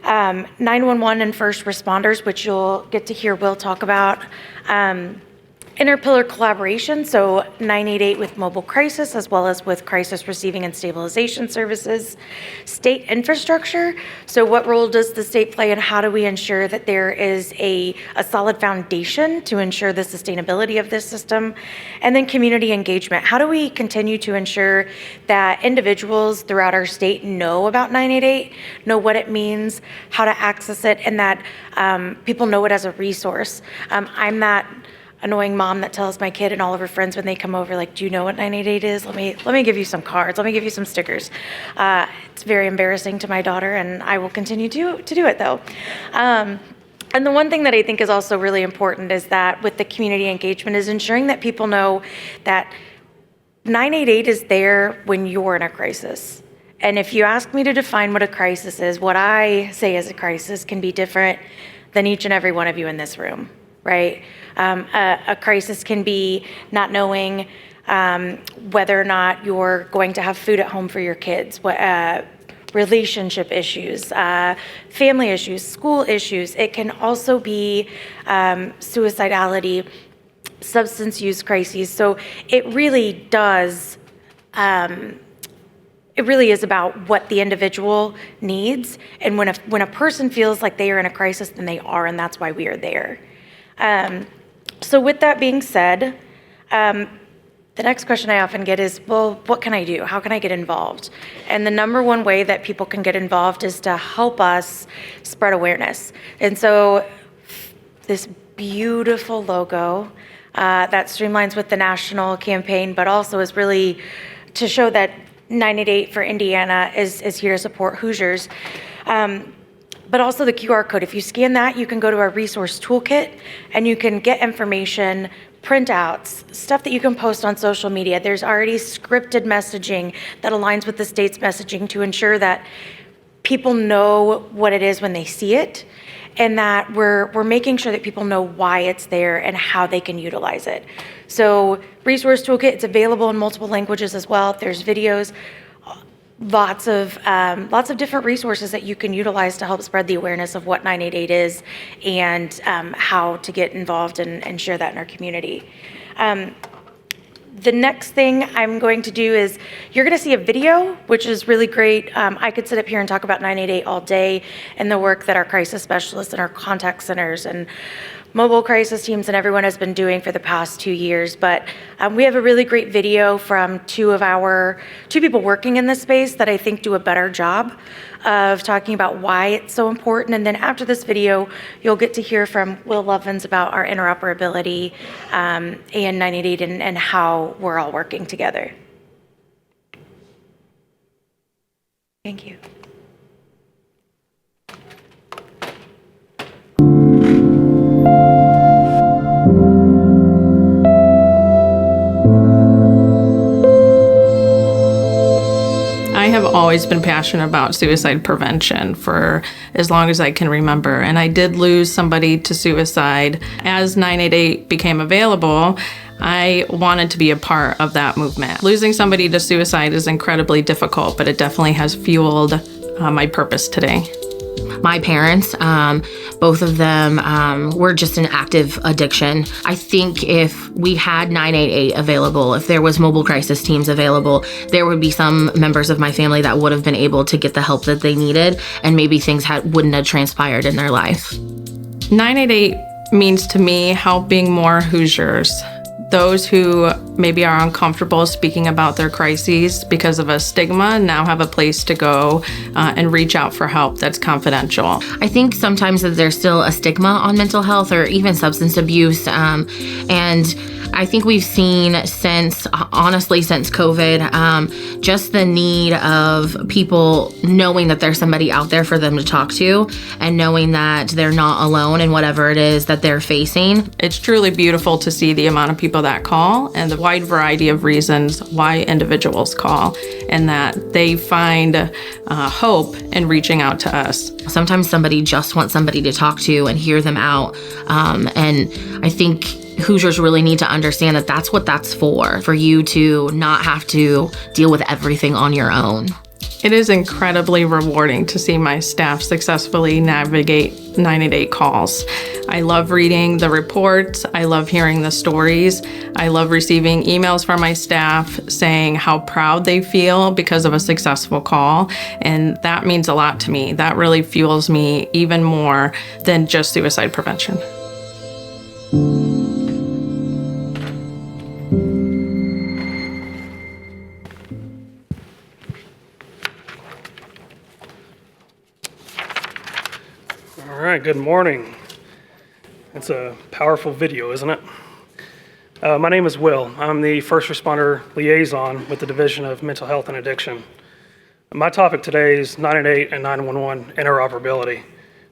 911 and first responders, which you'll get to hear Will talk about. Interpillar collaboration, so 988 with mobile crisis, as well as with crisis receiving and stabilization services. State infrastructure, so what role does the state play, and how do we ensure that there is a solid foundation to ensure the sustainability of this system? And then community engagement, how do we continue to ensure that individuals throughout our state know about 988, know what it means, how to access it, and that people know it as a resource. I'm that annoying mom that tells my kid and all of her friends when they come over, like, do you know what 988 is? Let me give you some cards. Let me give you some stickers. It's very embarrassing to my daughter, and I will continue to do it, though. And the one thing that I think is also really important is that with the community engagement is ensuring that people know that 988 is there when you're in a crisis. And if you ask me to define what a crisis is, what I say as a crisis can be different than each and every one of you in this room, right? A crisis can be not knowing whether or not you're going to have food at home for your kids, relationship issues, family issues, school issues. It can also be suicidality, substance use crises. So it really does, it really is about what the individual needs. And when a person feels like they are in a crisis, then they are, and that's why we are there. So with that being said, the next question I often get is, well, what can I do? How can I get involved? And the number one way that people can get involved is to help us spread awareness. And so this beautiful logo that streamlines with the national campaign, but also is really to show that 988 for Indiana is here to support Hoosiers. But also the QR code. If you scan that, you can go to our resource toolkit and you can get information, printouts, stuff that you can post on social media. There's already scripted messaging that aligns with the state's messaging to ensure that people know what it is when they see it, and that we're making sure that people know why it's there and how they can utilize it. So resource toolkit, it's available in multiple languages as well. There's videos, lots of different resources that you can utilize to help spread the awareness of what 988 is and how to get involved and share that in our community. The next thing I'm going to do is you're going to see a video, which is really great. I could sit up here and talk about 988 all day and the work that our crisis specialists and our contact centers and mobile crisis teams and everyone has been doing for the past 2 years. But we have a really great video from two people working in this space that I think do a better job of talking about why it's so important. And then after this video, you'll get to hear from Will Lovins about our interoperability and 988 and how we're all working together. Thank you. I have always been passionate about suicide prevention for as long as I can remember, and I did lose somebody to suicide. As 988 became available, I wanted to be a part of that movement. Losing somebody to suicide is incredibly difficult, but it definitely has fueled my purpose today. My parents, both of them were just an active addiction. I think if we had 988 available, if there was mobile crisis teams available, there would be some members of my family that would have been able to get the help that they needed, and maybe things wouldn't have transpired in their life. 988 means to me helping more Hoosiers. Those who maybe are uncomfortable speaking about their crises because of a stigma now have a place to go and reach out for help that's confidential. I think sometimes that there's still a stigma on mental health or even substance abuse, and I think we've seen since COVID, just the need of people knowing that there's somebody out there for them to talk to and knowing that they're not alone in whatever it is that they're facing. It's truly beautiful to see the amount of people that call and the wide variety of reasons why individuals call, and that they find hope in reaching out to us. Sometimes somebody just wants somebody to talk to and hear them out, and I think Hoosiers really need to understand that that's what that's for you to not have to deal with everything on your own. It is incredibly rewarding to see my staff successfully navigate 988 calls. I love reading the reports. I love hearing the stories. I love receiving emails from my staff saying how proud they feel because of a successful call. And that means a lot to me. That really fuels me even more than just suicide prevention. All right, good morning. It's a powerful video, isn't it? My name is Will. I'm the first responder liaison with the Division of Mental Health and Addiction. My topic today is 988 and 911 interoperability.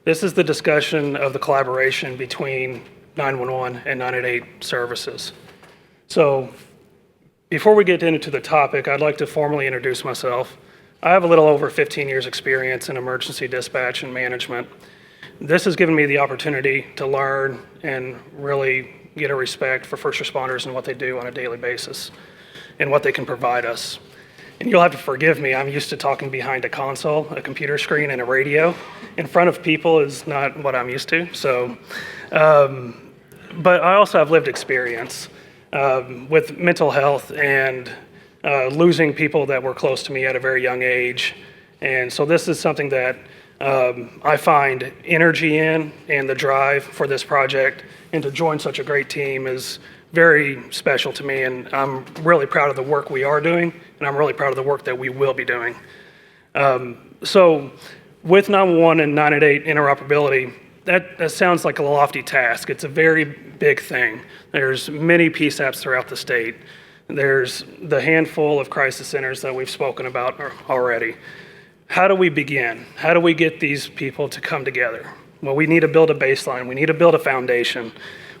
This is the discussion of the collaboration between 911 and 988 services. So before we get into the topic, I'd like to formally introduce myself. I have a little over 15 years experience in emergency dispatch and management. This has given me the opportunity to learn and really get a respect for first responders and what they do on a daily basis and what they can provide us. And you'll have to forgive me, I'm used to talking behind a console, a computer screen, and a radio. In front of people is not what I'm used to. So, but I also have lived experience with mental health and losing people that were close to me at a very young age. And so this is something that I find energy in, and the drive for this project and to join such a great team is very special to me, and I'm really proud of the work we are doing, and I'm really proud of the work that we will be doing. So with 911 and 988 interoperability, that sounds like a lofty task. It's a very big thing. There's many PSAPs throughout the state. There's the handful of crisis centers that we've spoken about already. How do we begin? How do we get these people to come together? Well, we need to build a baseline. We need to build a foundation.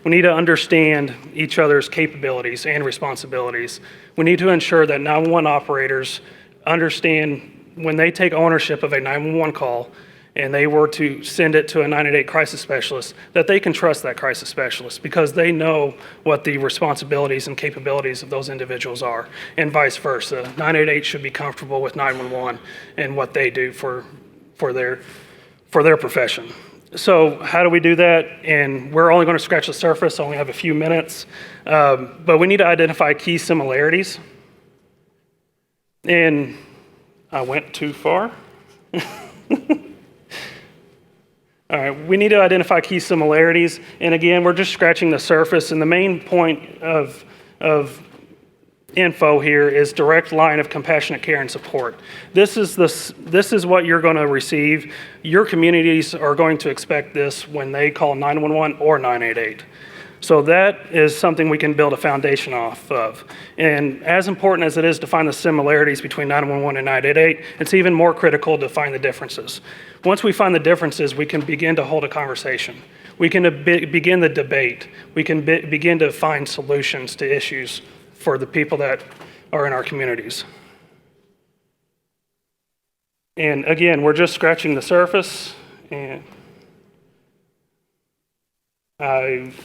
We need to understand each other's capabilities and responsibilities. We need to ensure that 911 operators understand when they take ownership of a 911 call and they were to send it to a 988 crisis specialist, that they can trust that crisis specialist because they know what the responsibilities and capabilities of those individuals are, and vice versa. 988 should be comfortable with 911 and what they do for their profession. So how do we do that? And we're only going to scratch the surface, only have a few minutes, but we need to identify key similarities. And I went too far. All right, we need to identify key similarities. And again, we're just scratching the surface. And the main point of info here is direct line of compassionate care and support. This is what you're going to receive. Your communities are going to expect this when they call 911 or 988. So that is something we can build a foundation off of. And as important as it is to find the similarities between 911 and 988, it's even more critical to find the differences. Once we find the differences, we can begin to hold a conversation. We can begin the debate. We can begin to find solutions to issues for the people that are in our communities. And again, we're just scratching the surface, and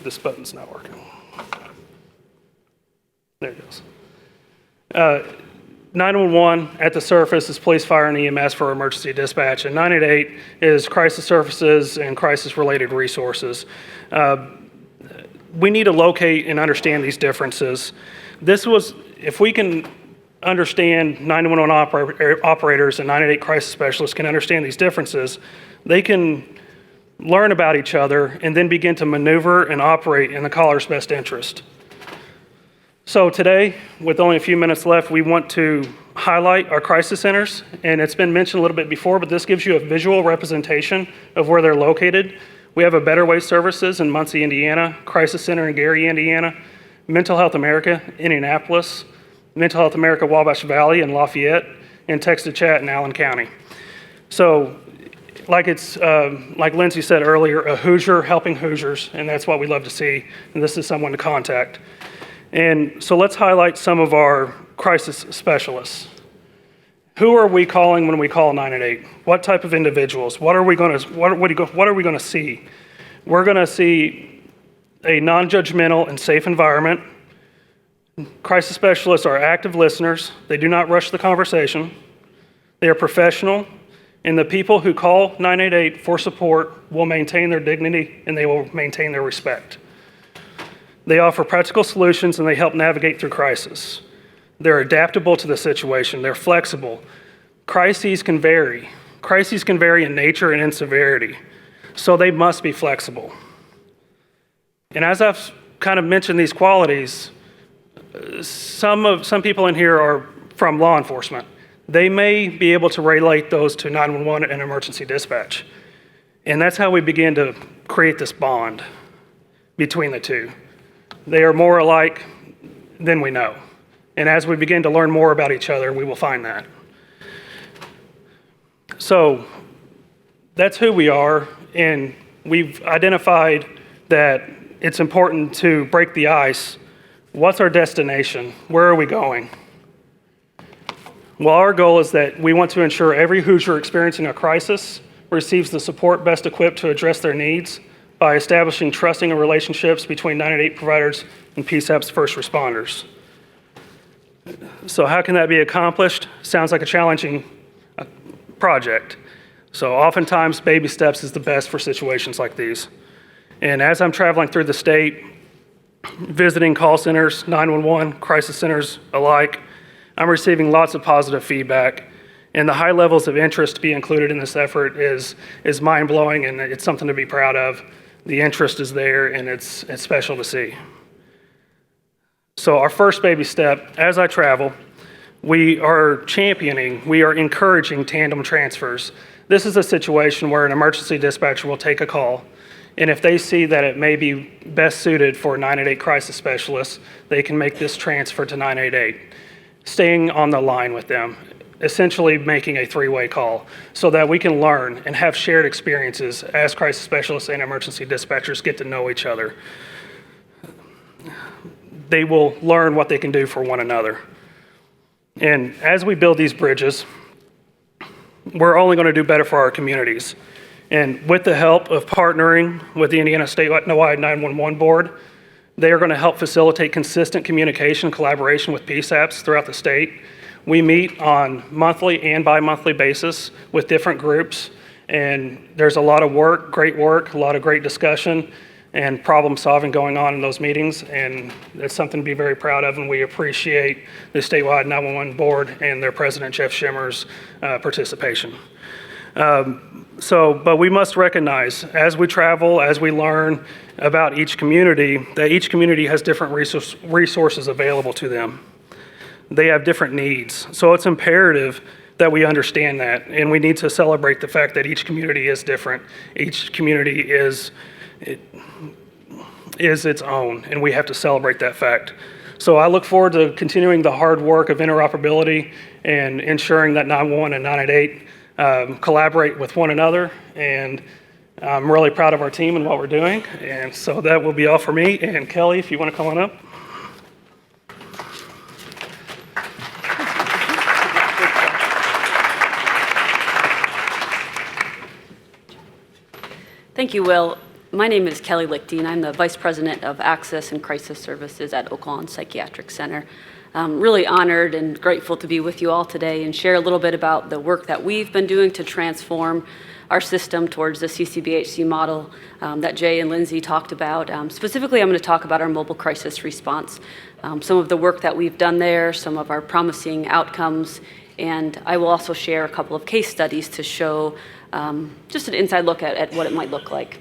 this button's not working. There it goes. 911 at the surface is police, fire, and EMS for emergency dispatch, and 988 is crisis services and crisis-related resources. We need to locate and understand these differences. If we can understand 911 operators and 988 crisis specialists can understand these differences, they can learn about each other and then begin to maneuver and operate in the caller's best interest. So today, with only a few minutes left, we want to highlight our crisis centers, and it's been mentioned a little bit before, but this gives you a visual representation of where they're located. We have a Better Way Services in Muncie, Indiana, Crisis Center in Gary, Indiana, Mental Health America, Indianapolis, Mental Health America, Wabash Valley in Lafayette, and Text to Chat in Allen County. So, like Lindsay said earlier, a Hoosier helping Hoosiers, and that's what we love to see, and this is someone to contact. And so let's highlight some of our crisis specialists. Who are we calling when we call 988? What type of individuals? What are we going to see? We're going to see a non-judgmental and safe environment. Crisis specialists are active listeners. They do not rush the conversation. They are professional, and the people who call 988 for support will maintain their dignity and they will maintain their respect. They offer practical solutions and they help navigate through crisis. They're adaptable to the situation. They're flexible. Crises can vary. Crises can vary in nature and in severity, so they must be flexible. And as I've kind of mentioned these qualities, some people in here are from law enforcement. They may be able to relate those to 911 and emergency dispatch. And that's how we begin to create this bond between the two. They are more alike than we know. And as we begin to learn more about each other, we will find that. So that's who we are, and we've identified that it's important to break the ice. What's our destination? Where are we going? Well, our goal is that we want to ensure every Hoosier experiencing a crisis receives the support best equipped to address their needs by establishing trusting relationships between 988 providers and PSAP's first responders. So how can that be accomplished? Sounds like a challenging project. So oftentimes baby steps is the best for situations like these. And as I'm traveling through the state, visiting call centers, 911, crisis centers alike, I'm receiving lots of positive feedback. And the high levels of interest to be included in this effort is mind-blowing, and it's something to be proud of. The interest is there, and it's special to see. So our first baby step, as I travel, we are encouraging tandem transfers. This is a situation where an emergency dispatcher will take a call, and if they see that it may be best suited for 988 crisis specialists, they can make this transfer to 988, staying on the line with them, essentially making a three-way call so that we can learn and have shared experiences as crisis specialists and emergency dispatchers get to know each other. They will learn what they can do for one another. And as we build these bridges, we're only going to do better for our communities. And with the help of partnering with the Indiana Statewide 911 Board, they are going to help facilitate consistent communication and collaboration with PSAPs throughout the state. We meet on monthly and bi-monthly basis with different groups, And there's a lot of work, a lot of great discussion and problem solving going on in those meetings. And it's something to be very proud of, and we appreciate the statewide 911 board and their president, Jeff Schimmer's participation. But we must recognize as we travel, as we learn about each community, that each community has different resources available to them. They have different needs. So it's imperative that we understand that, and we need to celebrate the fact that each community is different. Each community is its own, and we have to celebrate that fact. So I look forward to continuing the hard work of interoperability and ensuring that 911 and 988 collaborate with one another. And I'm really proud of our team and what we're doing. And so that will be all for me. And Kelly, if you want to come on up. Thank you, Will. My name is Kelly Lichteen. I'm the Vice President of Access and Crisis Services at Oak Lawn Psychiatric Center. I'm really honored and grateful to be with you all today and share a little bit about the work that we've been doing to transform our system towards the CCBHC model that Jay and Lindsay talked about. Specifically, I'm going to talk about our mobile crisis response, some of the work that we've done there, some of our promising outcomes, and I will also share a couple of case studies to show just an inside look at what it might look like.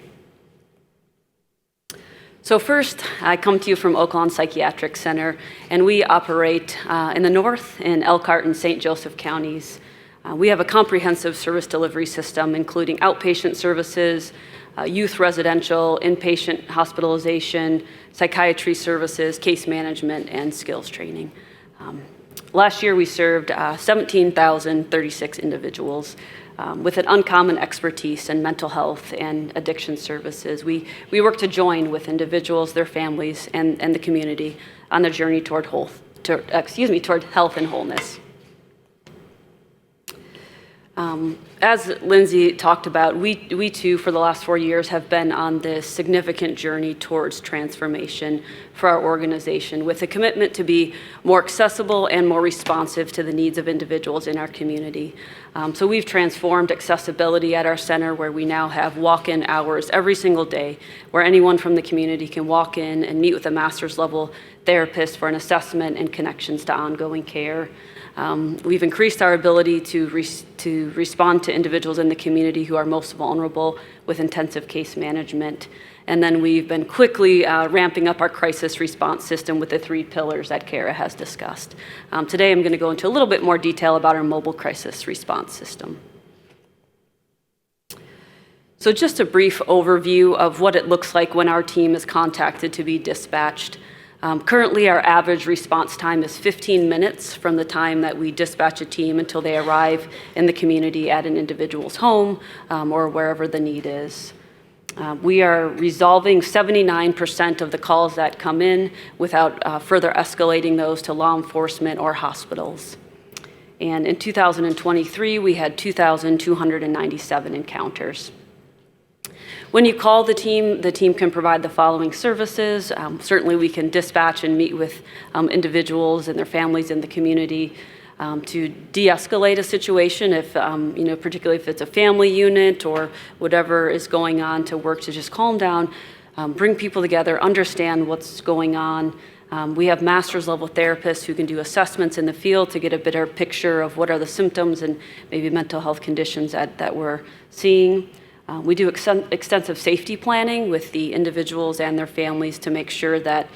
So first, I come to you from Oak Lawn Psychiatric Center, and we operate in the north in Elkhart and St. Joseph counties. We have a comprehensive service delivery system, including outpatient services, youth residential, inpatient hospitalization, psychiatry services, case management, and skills training. Last year, we served 17,036 individuals with an uncommon expertise in mental health and addiction services. We work to join with individuals, their families, and the community on their journey toward health and wholeness. As Lindsay talked about, we too, for the last 4 years, have been on this significant journey towards transformation for our organization with a commitment to be more accessible and more responsive to the needs of individuals in our community. So we've transformed accessibility at our center, where we now have walk-in hours every single day, where anyone from the community can walk in and meet with a master's level therapist for an assessment and connections to ongoing care. We've increased our ability to respond to individuals in the community who are most vulnerable with intensive case management. And then we've been quickly ramping up our crisis response system with the 3 pillars that Kara has discussed. Today I'm going to go into a little bit more detail about our mobile crisis response system. So just a brief overview of what it looks like when our team is contacted to be dispatched. Currently, our average response time is 15 minutes from the time that we dispatch a team until they arrive in the community at an individual's home or wherever the need is. We are resolving 79% of the calls that come in without further escalating those to law enforcement or hospitals. And in 2023, we had 2,297 encounters. When you call the team can provide the following services. Certainly we can dispatch and meet with individuals and their families in the community to de-escalate a situation, if particularly if it's a family unit or whatever is going on, to work to just calm down, bring people together, understand what's going on. We have master's level therapists who can do assessments in the field to get a better picture of what are the symptoms and maybe mental health conditions that we're seeing. We do extensive safety planning with the individuals and their families to make sure that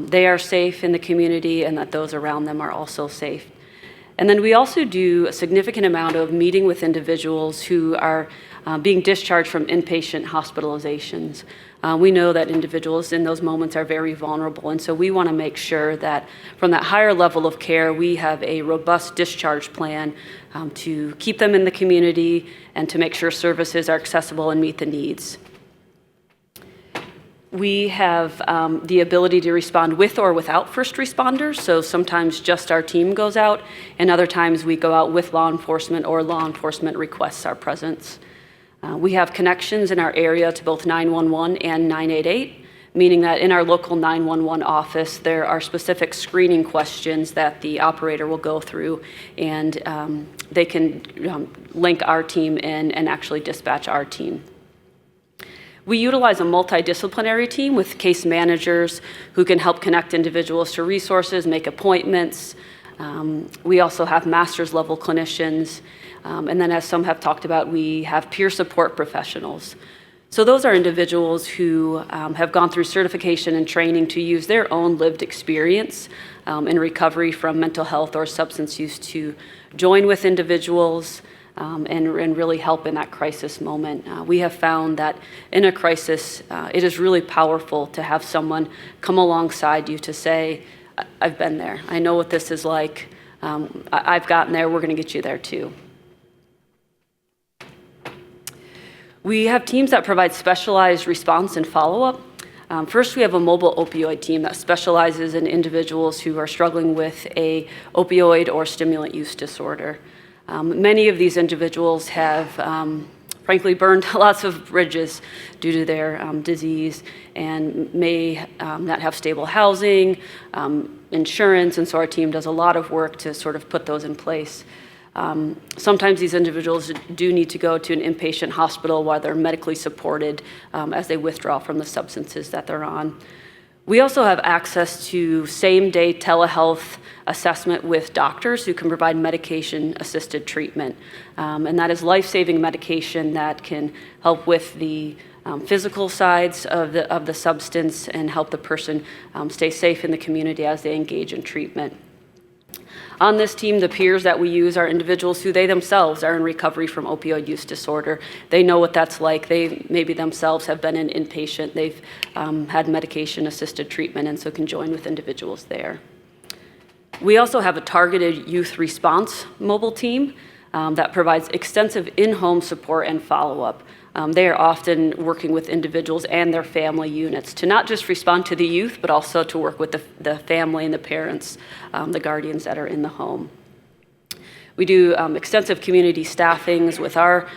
they are safe in the community and that those around them are also safe. And then we also do a significant amount of meeting with individuals who are being discharged from inpatient hospitalizations. We know that individuals in those moments are very vulnerable, and so we want to make sure that from that higher level of care, we have a robust discharge plan to keep them in the community and to make sure services are accessible and meet the needs. We have the ability to respond with or without first responders, so sometimes just our team goes out, and other times we go out with law enforcement or law enforcement requests our presence. We have connections in our area to both 911 and 988. meaning that in our local 911 office, there are specific screening questions that the operator will go through, and they can link our team in and actually dispatch our team. We utilize a multidisciplinary team with case managers who can help connect individuals to resources, make appointments. We also have master's level clinicians. And then as some have talked about, we have peer support professionals. So those are individuals who have gone through certification and training to use their own lived experience in recovery from mental health or substance use to join with individuals and really help in that crisis moment. We have found that in a crisis, it is really powerful to have someone come alongside you to say, I've been there. I know what this is like. I've gotten there. We're going to get you there too. We have teams that provide specialized response and follow-up. First, we have a mobile opioid team that specializes in individuals who are struggling with a opioid or stimulant use disorder. Many of these individuals have, frankly, burned lots of bridges due to their disease and may not have stable housing, insurance, and so our team does a lot of work to sort of put those in place. Sometimes these individuals do need to go to an inpatient hospital while they're medically supported as they withdraw from the substances that they're on. We also have access to same-day telehealth assessment with doctors who can provide medication-assisted treatment. And that is life-saving medication that can help with the physical sides of the substance and help the person stay safe in the community as they engage in treatment. On this team, the peers that we use are individuals who they themselves are in recovery from opioid use disorder. They know what that's like. They maybe themselves have been an inpatient. They've had medication-assisted treatment and so can join with individuals there. We also have a targeted youth response mobile team that provides extensive in-home support and follow-up. They are often working with individuals and their family units to not just respond to the youth, but also to work with the family and the parents, the guardians that are in the home. We do extensive community staffings with our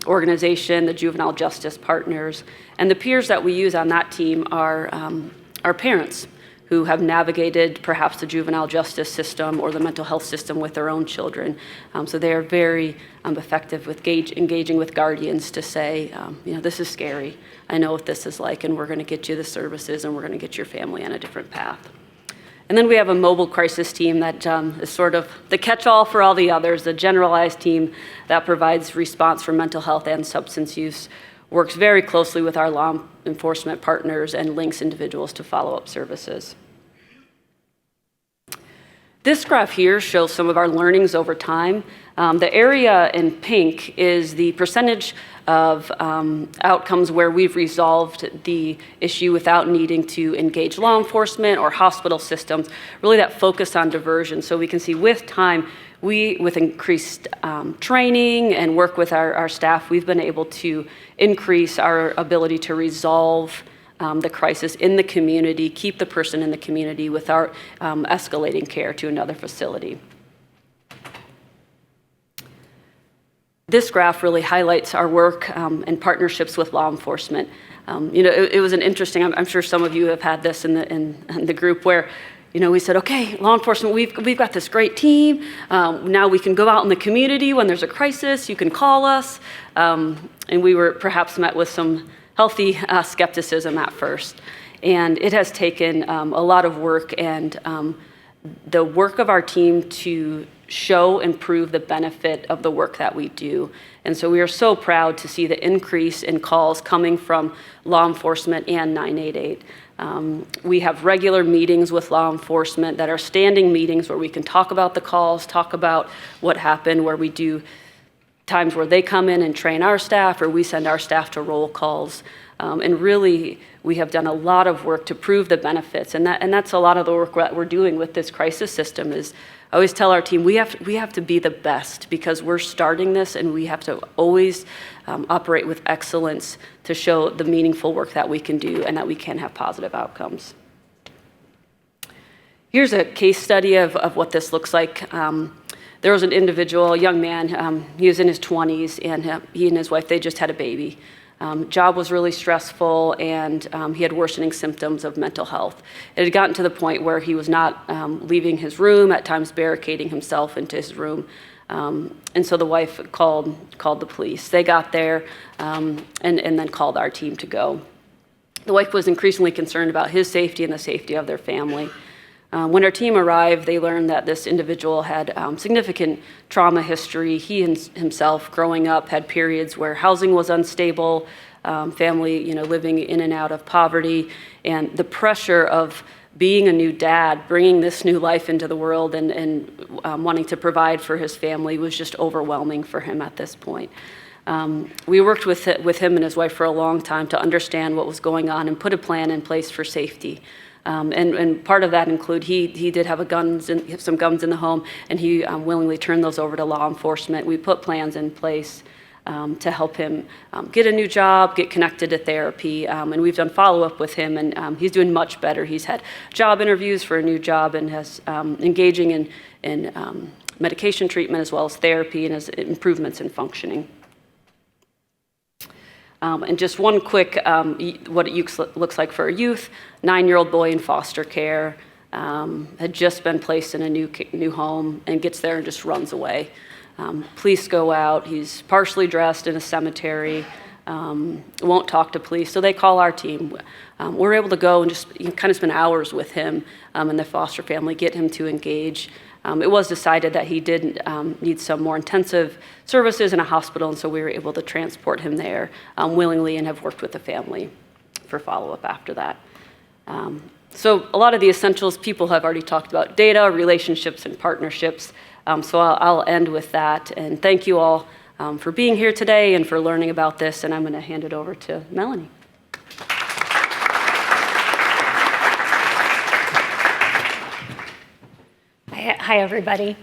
organization, the Juvenile Justice Partners, and the peers that we use on that team are parents who have navigated perhaps the juvenile justice system or the mental health system with their own children. So they are very effective with engaging with guardians to say, this is scary. I know what this is like, and we're going to get you the services, and we're going to get your family on a different path. And then we have a mobile crisis team that is sort of the catch-all for all the others, a generalized team that provides response for mental health and substance use, works very closely with our law enforcement partners, and links individuals to follow-up services. This graph here shows some of our learnings over time. The area in pink is the percentage of outcomes where we've resolved the issue without needing to engage law enforcement or hospital systems, really that focus on diversion. So we can see with time, with increased training and work with our staff, we've been able to increase our ability to resolve the crisis in the community, keep the person in the community without escalating care to another facility. This graph really highlights our work and partnerships with law enforcement. It was an interesting, I'm sure some of you have had this in the group where we said, okay, law enforcement, we've got this great team. Now we can go out in the community when there's a crisis. You can call us. And we were perhaps met with some healthy skepticism at first. And it has taken a lot of work and the work of our team to show and prove the benefit of the work that we do. And so we are so proud to see the increase in calls coming from law enforcement and 988. We have regular meetings with law enforcement that are standing meetings where we can talk about the calls, talk about what happened, where we do times where they come in and train our staff or we send our staff to roll calls. And really, we have done a lot of work to prove the benefits. And that's a lot of the work that we're doing with this crisis system is I always tell our team, we have to be the best because we're starting this and we have to always operate with excellence to show the meaningful work that we can do and that we can have positive outcomes. Here's a case study of what this looks like. There was an individual, a young man, he was in his 20s, and he and his wife, they just had a baby. Job was really stressful, and he had worsening symptoms of mental health. It had gotten to the point where he was not leaving his room, at times barricading himself into his room. And so the wife called the police. They got there and then called our team to go. The wife was increasingly concerned about his safety and the safety of their family. When our team arrived, they learned that this individual had significant trauma history. He himself, growing up, had periods where housing was unstable, family, living in and out of poverty, and the pressure of being a new dad, bringing this new life into the world and wanting to provide for his family was just overwhelming for him at this point. We worked with him and his wife for a long time to understand what was going on and put a plan in place for safety. And part of that include he did have some guns in the home, and he willingly turned those over to law enforcement. We put plans in place to help him get a new job, get connected to therapy, and we've done follow-up with him, and he's doing much better. He's had job interviews for a new job and has engaging in medication treatment as well as therapy and has improvements in functioning. And just one quick, what it looks like for a youth, 9-year-old boy in foster care, had just been placed in a new home and gets there and just runs away. Police go out, he's partially dressed in a cemetery, won't talk to police, so they call our team. We're able to go and just kind of spend hours with him and the foster family, get him to engage. It was decided that he did need some more intensive services in a hospital, and so we were able to transport him there willingly and have worked with the family for follow-up after that. So a lot of the essentials people have already talked about: data, relationships, and partnerships. So I'll end with that, and thank you all for being here today and for learning about this, and I'm going to hand it over to Melanie. Hi, everybody.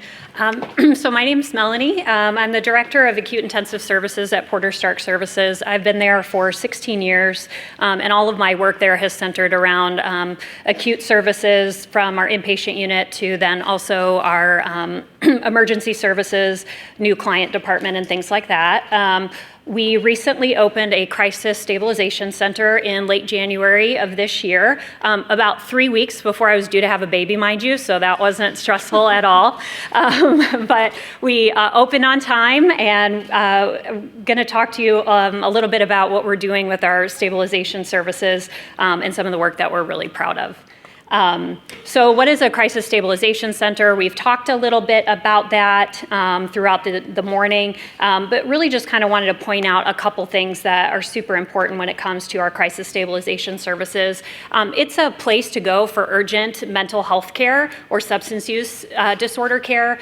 So my name is Melanie. I'm the Director of Acute Intensive Services at Porter Stark Services. I've been there for 16 years, and all of my work there has centered around acute services, from our inpatient unit to then also our emergency services, new client department, and things like that. We recently opened a crisis stabilization center in late January of this year, about 3 weeks before I was due to have a baby, mind you, so that wasn't stressful at all. But we opened on time, and going to talk to you a little bit about what we're doing with our stabilization services and some of the work that we're really proud of. So what is a crisis stabilization center? We've talked a little bit about that throughout the morning, but really just kind of wanted to point out a couple things that are super important when it comes to our crisis stabilization services. It's a place to go for urgent mental health care or substance use disorder care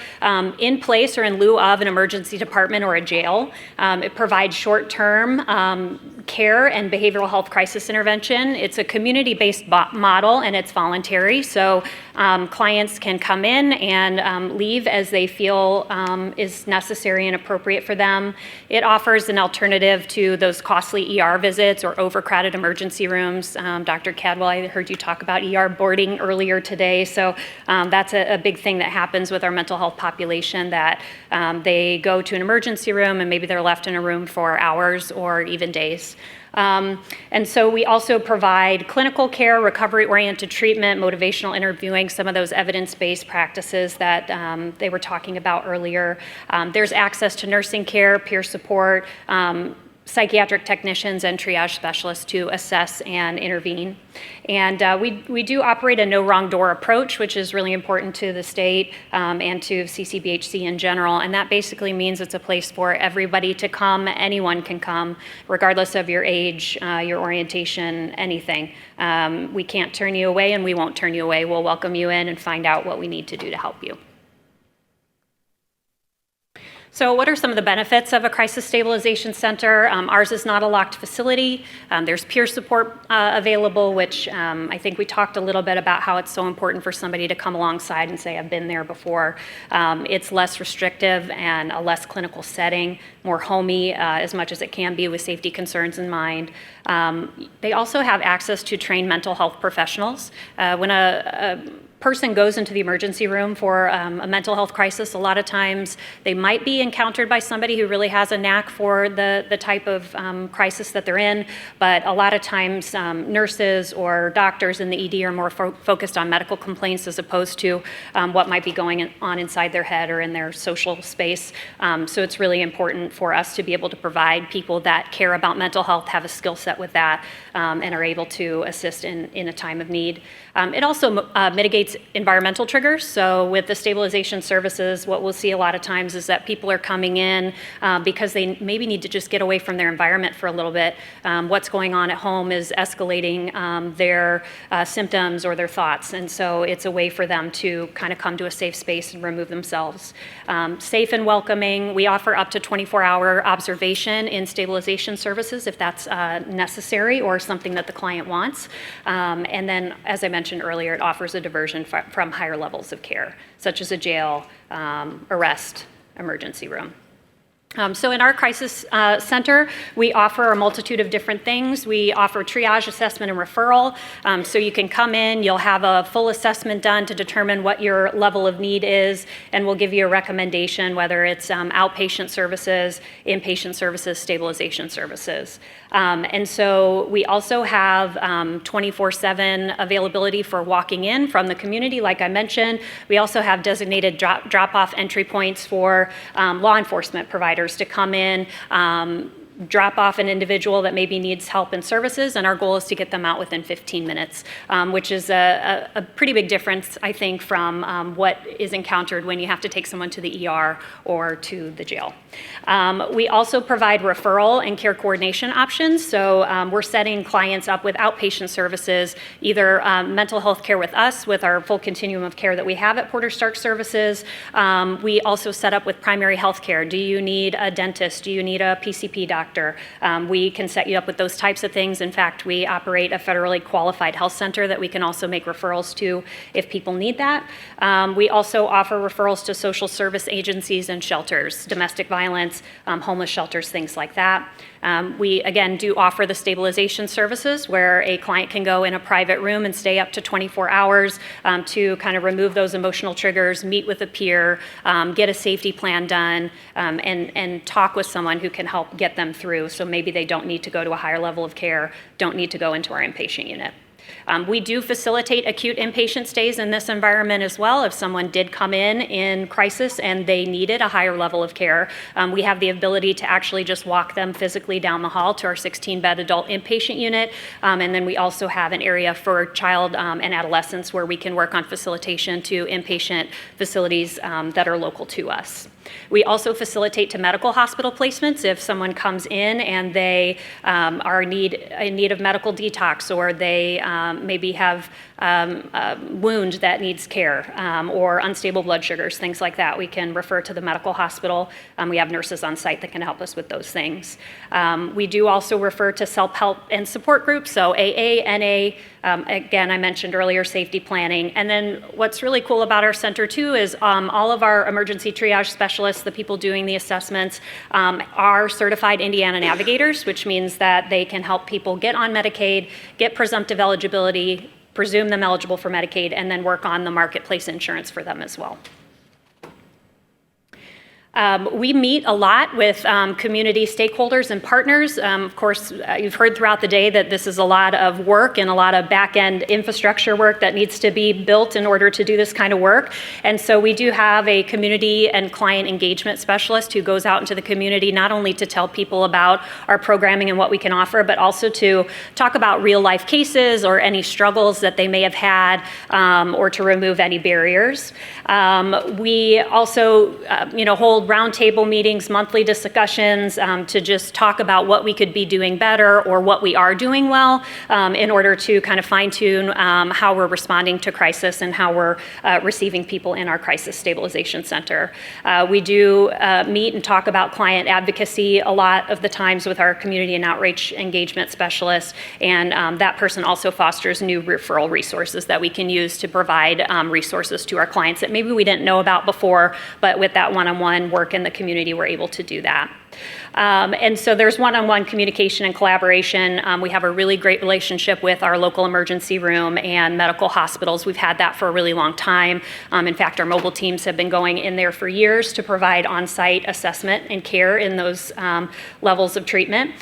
in place or in lieu of an emergency department or a jail. It provides short-term care and behavioral health crisis intervention. It's a community-based model, and it's voluntary, so clients can come in and leave as they feel is necessary and appropriate for them. It offers an alternative to those costly ER visits or overcrowded emergency rooms. Dr. Cadwell, I heard you talk about ER boarding earlier today, so that's a big thing that happens with our mental health population, that they go to an emergency room and maybe they're left in a room for hours or even days. And so we also provide clinical care, recovery-oriented treatment, motivational interviewing, some of those evidence-based practices that they were talking about earlier. There's access to nursing care, peer support, psychiatric technicians, and triage specialists to assess and intervene. And we do operate a no wrong door approach, which is really important to the state and to CCBHC in general. And that basically means it's a place for everybody to come. Anyone can come, regardless of your age, your orientation, anything. We can't turn you away, and we won't turn you away. We'll welcome you in and find out what we need to do to help you. So what are some of the benefits of a crisis stabilization center? Ours is not a locked facility. There's peer support available, which I think we talked a little bit about how it's so important for somebody to come alongside and say, I've been there before. It's less restrictive and a less clinical setting, more homey as much as it can be with safety concerns in mind. They also have access to trained mental health professionals. When a person goes into the emergency room for a mental health crisis, a lot of times they might be encountered by somebody who really has a knack for the type of crisis that they're in, but a lot of times nurses or doctors in the ED are more focused on medical complaints as opposed to what might be going on inside their head or in their social space. So it's really important for us to be able to provide people that care about mental health, have a skill set with that, and are able to assist in a time of need. It also mitigates environmental triggers. So with the stabilization services, what we'll see a lot of times is that people are coming in because they maybe need to just get away from their environment for a little bit. What's going on at home is escalating their symptoms or their thoughts. And so it's a way for them to kind of come to a safe space and remove themselves. Safe and welcoming. We offer up to 24-hour observation in stabilization services if that's necessary or something that the client wants. And then, as I mentioned earlier, it offers a diversion from higher levels of care, such as a jail, arrest, emergency room. So in our crisis center, we offer a multitude of different things. We offer triage, assessment, and referral. So you can come in, you'll have a full assessment done to determine what your level of need is, and we'll give you a recommendation, whether it's outpatient services, inpatient services, stabilization services. And so we also have 24/7 availability for walking in from the community, like I mentioned. We also have designated drop-off entry points for law enforcement providers to come in, drop off an individual that maybe needs help and services, and our goal is to get them out within 15 minutes, which is a pretty big difference, I think, from what is encountered when you have to take someone to the ER or to the jail. We also provide referral and care coordination options, so we're setting clients up with outpatient services, either mental health care with us, with our full continuum of care that we have at Porter Stark Services. We also set up with primary health care. Do you need a dentist? Do you need a PCP doctor? We can set you up with those types of things. In fact, we operate a federally qualified health center that we can also make referrals to if people need that. We also offer referrals to social service agencies and shelters, domestic violence, homeless shelters, things like that. We, again, do offer the stabilization services where a client can go in a private room and stay up to 24 hours to kind of remove those emotional triggers, meet with a peer, get a safety plan done, and talk with someone who can help get them through. So maybe they don't need to go to a higher level of care, don't need to go into our inpatient unit. We do facilitate acute inpatient stays in this environment as well. If someone did come in crisis and they needed a higher level of care, we have the ability to actually just walk them physically down the hall to our 16-bed adult inpatient unit. And then we also have an area for child and adolescents where we can work on facilitation to inpatient facilities that are local to us. We also facilitate to medical hospital placements if someone comes in and they are in need of medical detox, or they maybe have a wound that needs care, or unstable blood sugars, things like that. We can refer to the medical hospital. We have nurses on site that can help us with those things. We do also refer to self-help and support groups, so AA, NA, again, I mentioned earlier, safety planning. And then what's really cool about our center too is all of our emergency triage specialists, the people doing the assessments, are certified Indiana navigators, which means that they can help people get on Medicaid, get presumptive eligibility, presume them eligible for Medicaid, and then work on the marketplace insurance for them as well. We meet a lot with community stakeholders and partners. Of course, you've heard throughout the day that this is a lot of work and a lot of back-end infrastructure work that needs to be built in order to do this kind of work. And so we do have a community and client engagement specialist who goes out into the community not only to tell people about our programming and what we can offer, but also to talk about real-life cases or any struggles that they may have had, or to remove any barriers. We also hold roundtable meetings, monthly discussions to just talk about what we could be doing better or what we are doing well in order to kind of fine-tune how we're responding to crisis and how we're receiving people in our crisis stabilization center. We do meet and talk about client advocacy a lot of the times with our community and outreach engagement specialist, and that person also fosters new referral resources that we can use to provide resources to our clients that maybe we didn't know about before, but with that one-on-one work in the community, we're able to do that. And so there's one-on-one communication and collaboration. We have a really great relationship with our local emergency room and medical hospitals. We've had that for a really long time. In fact, our mobile teams have been going in there for years to provide on-site assessment and care in those levels of treatment.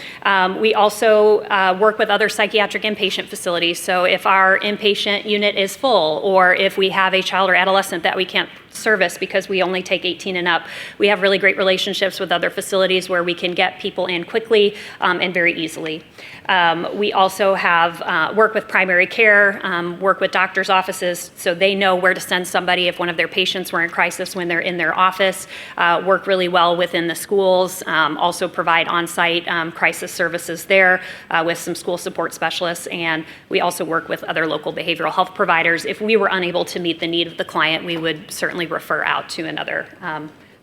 We also work with other psychiatric inpatient facilities. So if our inpatient unit is full, or if we have a child or adolescent that we can't service because we only take 18 and up, we have really great relationships with other facilities where we can get people in quickly and very easily. We also have work with primary care, work with doctors' offices so they know where to send somebody if one of their patients were in crisis when they're in their office, work really well within the schools, also provide on-site crisis services there with some school support specialists, and we also work with other local behavioral health providers. If we were unable to meet the need of the client, we would certainly refer out to another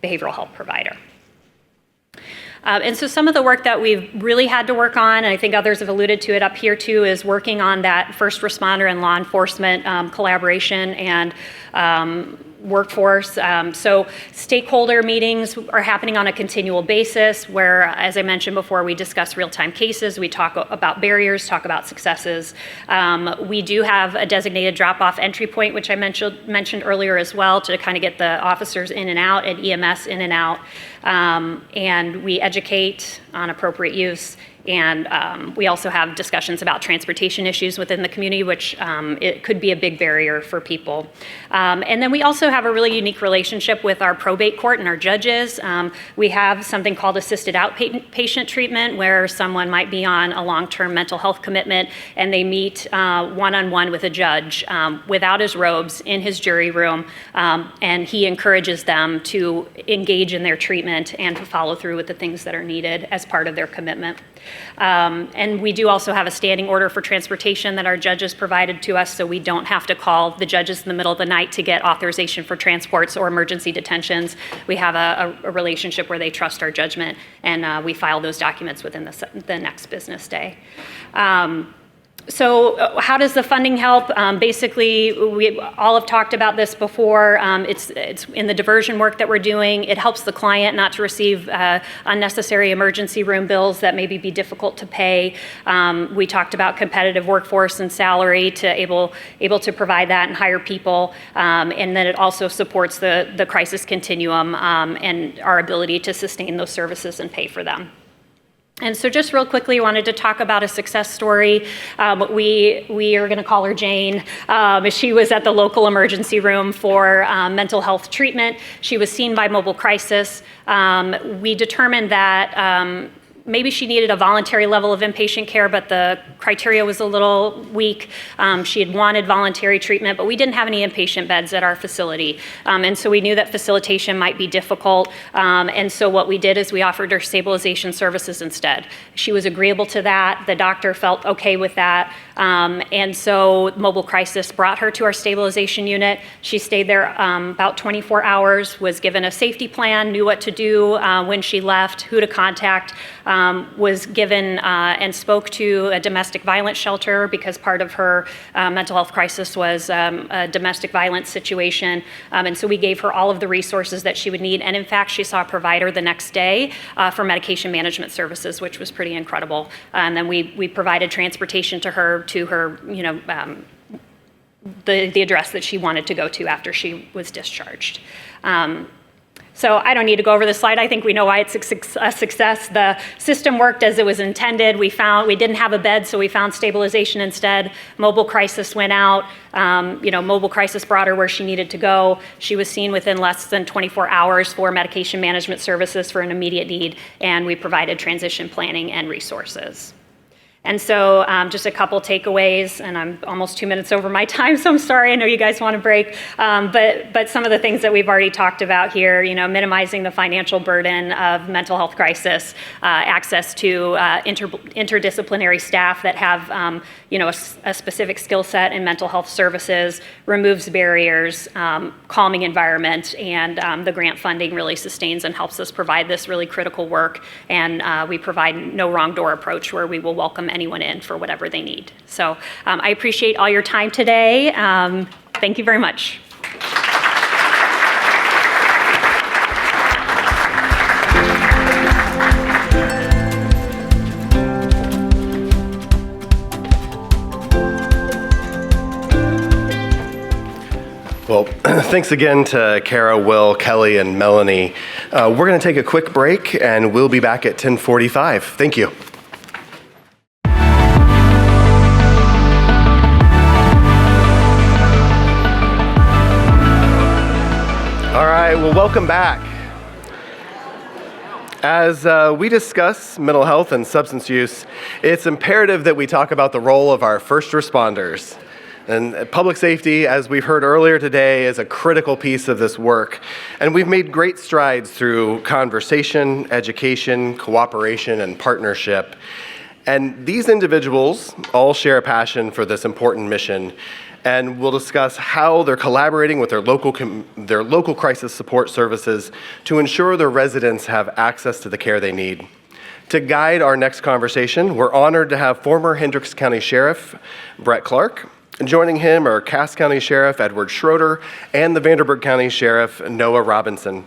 behavioral health provider. And so some of the work that we've really had to work on, and I think others have alluded to it up here too, is working on that first responder and law enforcement collaboration and workforce. So stakeholder meetings are happening on a continual basis where, as I mentioned before, we discuss real-time cases, we talk about barriers, talk about successes. We do have a designated drop-off entry point, which I mentioned earlier as well, to kind of get the officers in and out and EMS in and out. And we educate on appropriate use. And we also have discussions about transportation issues within the community, which it could be a big barrier for people. And then we also have a really unique relationship with our probate court and our judges. We have something called assisted outpatient treatment, where someone might be on a long-term mental health commitment and they meet one-on-one with a judge without his robes in his jury room, and he encourages them to engage in their treatment and to follow through with the things that are needed as part of their commitment. And we do also have a standing order for transportation that our judges provided to us, so we don't have to call the judges in the middle of the night to get authorization for transports or emergency detentions. We have a relationship where they trust our judgment, and we file those documents within the next business day. So how does the funding help? Basically, we all have talked about this before. It's in the diversion work that we're doing. It helps the client not to receive unnecessary emergency room bills that maybe be difficult to pay. We talked about competitive workforce and salary to able to provide that and hire people. And then it also supports the crisis continuum and our ability to sustain those services and pay for them. And so just real quickly, I wanted to talk about a success story. We are going to call her Jane. She was at the local emergency room for mental health treatment. She was seen by mobile crisis. We determined that maybe she needed a voluntary level of inpatient care, but the criteria was a little weak. She had wanted voluntary treatment, but we didn't have any inpatient beds at our facility. And so we knew that facilitation might be difficult. And so what we did is we offered her stabilization services instead. She was agreeable to that. The doctor felt okay with that. And so mobile crisis brought her to our stabilization unit. She stayed there about 24 hours, was given a safety plan, knew what to do when she left, who to contact, was given and spoke to a domestic violence shelter because part of her mental health crisis was a domestic violence situation. And so we gave her all of the resources that she would need. And in fact, she saw a provider the next day for medication management services, which was pretty incredible. And then we provided transportation to her the address that she wanted to go to after she was discharged. So I don't need to go over this slide. I think we know why it's a success. The system worked as it was intended. We didn't have a bed, so we found stabilization instead. Mobile crisis went out. Mobile crisis brought her where she needed to go. She was seen within less than 24 hours for medication management services for an immediate need, and we provided transition planning and resources. And so just a couple takeaways, and I'm almost 2 minutes over my time, so I'm sorry, I know you guys want to break. But some of the things that we've already talked about here, minimizing the financial burden of mental health crisis, access to interdisciplinary staff that have a specific skill set in mental health services, removes barriers, calming environment, and the grant funding really sustains and helps us provide this really critical work. And we provide no wrong door approach where we will welcome anyone in for whatever they need. So I appreciate all your time today. Thank you very much. Thanks again to Kara, Will, Kelly, and Melanie. We're going to take a quick break, and we'll be back at 10:45. Thank you. All right, well, welcome back. As we discuss mental health and substance use, it's imperative that we talk about the role of our first responders. And public safety, as we've heard earlier today, is a critical piece of this work. And we've made great strides through conversation, education, cooperation, and partnership. And these individuals all share a passion for this important mission. And we'll discuss how they're collaborating with their local crisis support services to ensure their residents have access to the care they need. To guide our next conversation, we're honored to have former Hendricks County Sheriff Brett Clark. Joining him are Cass County Sheriff Edward Schroeder and the Vanderburgh County Sheriff Noah Robinson.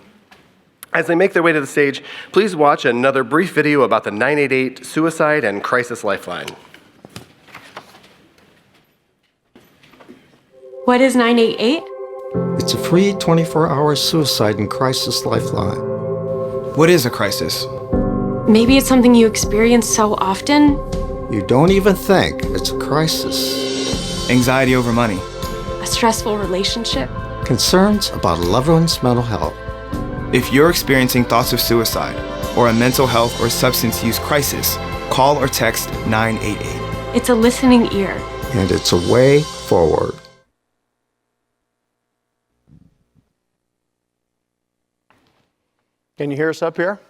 As they make their way to the stage, please watch another brief video about the 988 Suicide and Crisis Lifeline. What is 988? It's a free 24-hour suicide and crisis lifeline. What is a crisis? Maybe it's something you experience so often. You don't even think it's a crisis. Anxiety over money. A stressful relationship. Concerns about a loved one's mental health. If you're experiencing thoughts of suicide or a mental health or substance use crisis, call or text 988. It's a listening ear. And it's a way forward. Can you hear us up here?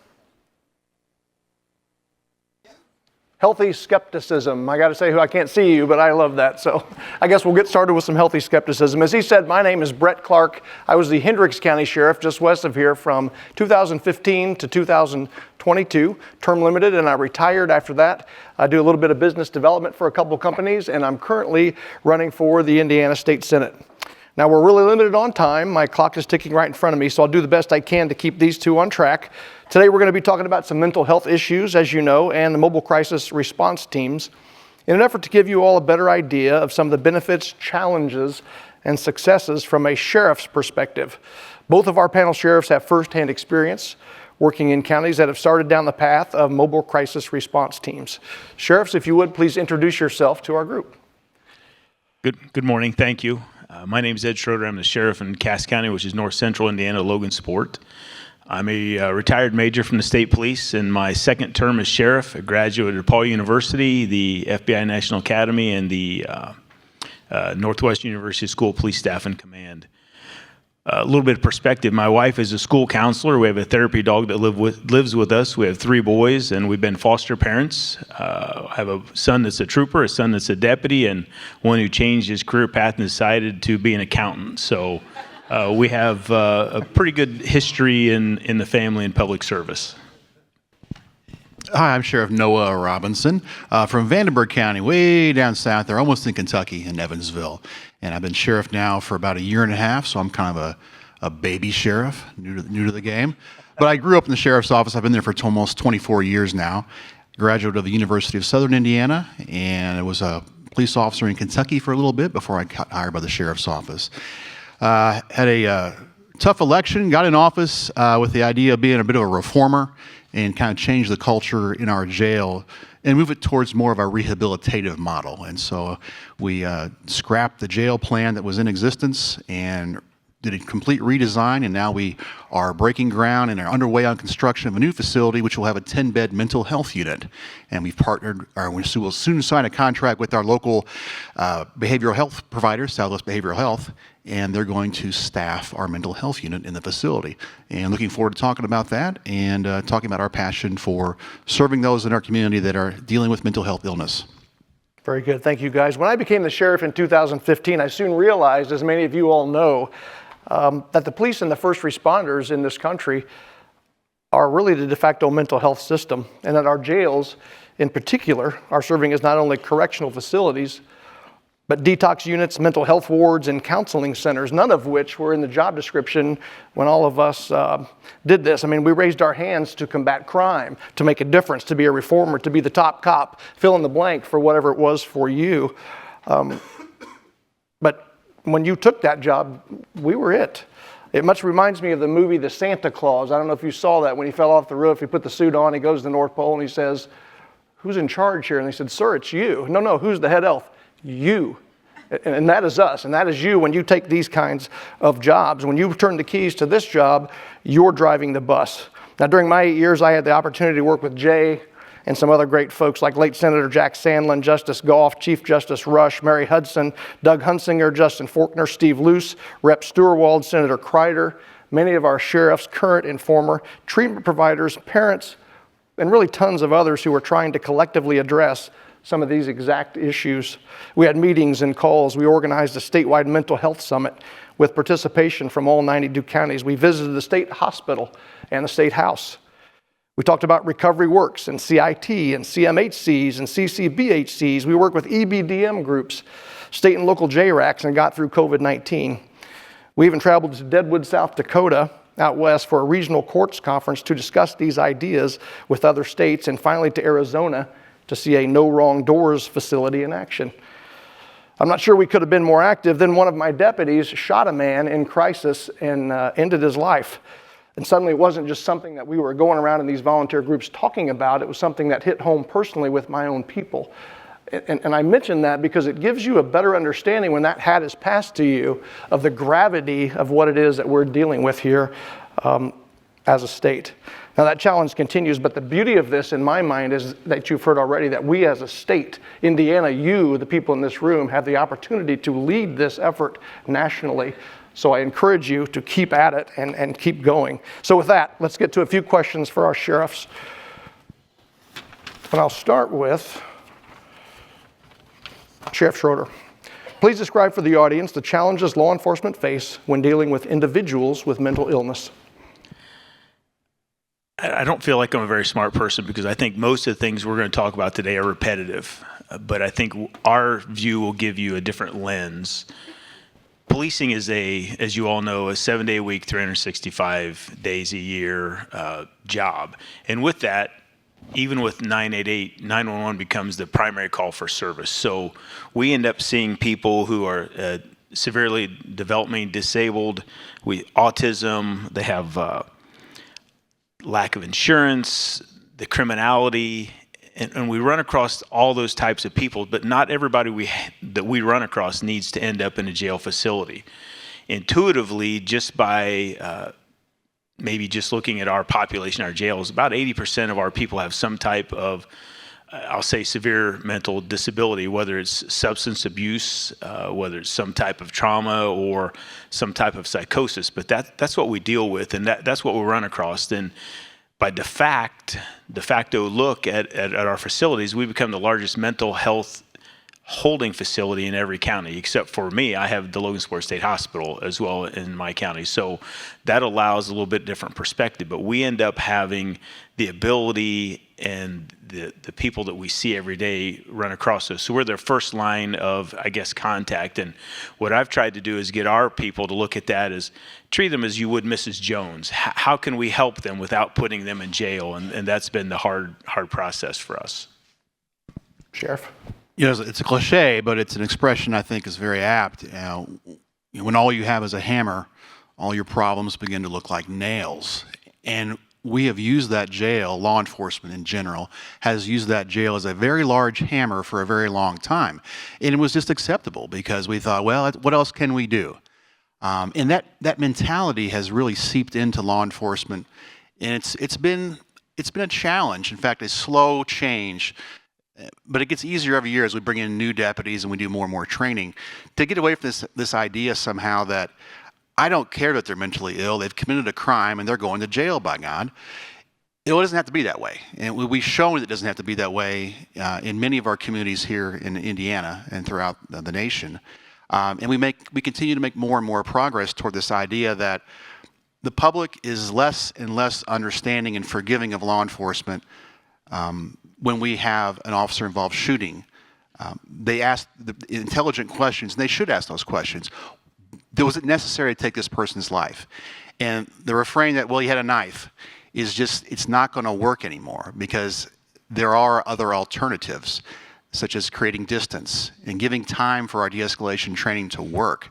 Healthy skepticism. I got to say, I can't see you, but I love that. So I guess we'll get started with some healthy skepticism. As he said, my name is Brett Clark. I was the Hendricks County Sheriff just west of here from 2015 to 2022, term limited, and I retired after that. I do a little bit of business development for a couple of companies, and I'm currently running for the Indiana State Senate. Now, we're really limited on time. My clock is ticking right in front of me, so I'll do the best I can to keep these two on track. Today, we're going to be talking about some mental health issues, as you know, and the mobile crisis response teams in an effort to give you all a better idea of some of the benefits, challenges, and successes from a sheriff's perspective. Both of our panel sheriffs have firsthand experience working in counties that have started down the path of mobile crisis response teams. Sheriffs, if you would, please introduce yourself to our group. Good morning. Thank you. My name is Ed Schroeder. I'm the sheriff in Cass County, which is north central Indiana, Logansport. I'm a retired major from the state police. In my second term as sheriff, I graduated at DePaul University, the FBI National Academy, and the Northwest University School of Police Staff and Command. A little bit of perspective, my wife is a school counselor. We have a therapy dog that lives with us. We have 3 boys, and we've been foster parents. I have a son that's a trooper, a son that's a deputy, and one who changed his career path and decided to be an accountant. So we have a pretty good history in the family and public service. Hi, I'm Sheriff Noah Robinson from Vanderburgh County, way down south there, almost in Kentucky, in Evansville. And I've been sheriff now for about a year and a half, so I'm kind of a baby sheriff, new to the game. But I grew up in the sheriff's office. I've been there for almost 24 years now. Graduate of the University of Southern Indiana, and I was a police officer in Kentucky for a little bit before I got hired by the sheriff's office. Had a tough election, got in office with the idea of being a bit of a reformer and kind of change the culture in our jail and move it towards more of a rehabilitative model. And so we scrapped the jail plan that was in existence and did a complete redesign, and now we are breaking ground and are underway on construction of a new facility which will have a 10-bed mental health unit. And we've partnered, or we will soon sign a contract with our local behavioral health provider, Southwest Behavioral Health, and they're going to staff our mental health unit in the facility. And looking forward to talking about that and talking about our passion for serving those in our community that are dealing with mental health illness. Very good. Thank you, guys. When I became the sheriff in 2015, I soon realized, as many of you all know, that the police and the first responders in this country are really the de facto mental health system, and that our jails in particular are serving as not only correctional facilities, but detox units, mental health wards, and counseling centers, none of which were in the job description when all of us did this. I mean, we raised our hands to combat crime, to make a difference, to be a reformer, to be the top cop, fill in the blank for whatever it was for you. But when you took that job, we were it. It much reminds me of the movie The Santa Claus. I don't know if you saw that. When he fell off the roof, he put the suit on, he goes to the North Pole, and he says, "Who's in charge here?" And they said, "Sir, it's you." "No, who's the head elf?" "You." And that is us, and that is you when you take these kinds of jobs. When you turn the keys to this job, you're driving the bus. Now, during my 8 years, I had the opportunity to work with Jay and some other great folks like late Senator Jack Sandlin, Justice Goff, Chief Justice Rush, Mary Hudson, Doug Hunsinger, Justin Faulkner, Steve Luce, Rep. Steuerwald, Senator Kreider, many of our sheriffs, current and former, treatment providers, parents, and really tons of others who are trying to collectively address some of these exact issues. We had meetings and calls. We organized a statewide mental health summit with participation from all 92 counties. We visited the state hospital and the state house. We talked about recovery works and CIT and CMHCs and CCBHCs. We worked with EBDM groups, state and local JRACs, and got through COVID-19. We even traveled to Deadwood, South Dakota, out west for a regional courts conference to discuss these ideas with other states, and finally to Arizona to see a No Wrong Doors facility in action. I'm not sure we could have been more active. Then one of my deputies shot a man in crisis and ended his life. And suddenly it wasn't just something that we were going around in these volunteer groups talking about. It was something that hit home personally with my own people. And I mention that because it gives you a better understanding when that hat is passed to you of the gravity of what it is that we're dealing with here as a state. Now that challenge continues, but the beauty of this in my mind is that you've heard already that we as a state, Indiana, you, the people in this room, have the opportunity to lead this effort nationally. So I encourage you to keep at it and keep going. So with that, let's get to a few questions for our sheriffs. And I'll start with Sheriff Schroeder. Please describe for the audience the challenges law enforcement face when dealing with individuals with mental illness. I don't feel like I'm a very smart person because I think most of the things we're going to talk about today are repetitive, but I think our view will give you a different lens. Policing is as you all know, a 7-day a week, 365 days a year job. And with that, even with 988, 911 becomes the primary call for service. So we end up seeing people who are severely developmentally disabled, autism, they have lack of insurance, the criminality, and we run across all those types of people, but not everybody that we run across needs to end up in a jail facility. Intuitively, just by maybe just looking at our population, our jails, about 80% of our people have some type of, I'll say, severe mental disability, whether it's substance abuse, whether it's some type of trauma or some type of psychosis. But that's what we deal with, and that's what we run across. And by de facto look at our facilities, we become the largest mental health holding facility in every county, except for me. I have the Logansport State Hospital as well in my county. So that allows a little bit different perspective, but we end up having the ability and the people that we see every day run across us. So we're their first line of, I guess, contact. And what I've tried to do is get our people to look at that as, treat them as you would Mrs. Jones. How can we help them without putting them in jail? And that's been the hard process for us. Sheriff? You know, it's a cliche, but it's an expression I think is very apt. When all you have is a hammer, all your problems begin to look like nails. And we have used that jail, law enforcement in general, has used that jail as a very large hammer for a very long time. And it was just acceptable because we thought, well, what else can we do? And that mentality has really seeped into law enforcement. And it's been a challenge, in fact, a slow change. But it gets easier every year as we bring in new deputies and we do more and more training to get away from this idea somehow that I don't care that they're mentally ill, they've committed a crime and they're going to jail, by God. It doesn't have to be that way. And we've shown it doesn't have to be that way in many of our communities here in Indiana and throughout the nation. And we continue to make more and more progress toward this idea that the public is less and less understanding and forgiving of law enforcement when we have an officer-involved shooting. They ask the intelligent questions, and they should ask those questions. Was it necessary to take this person's life? And the refrain that, well, he had a knife, is just, it's not going to work anymore because there are other alternatives. such as creating distance and giving time for our de-escalation training to work,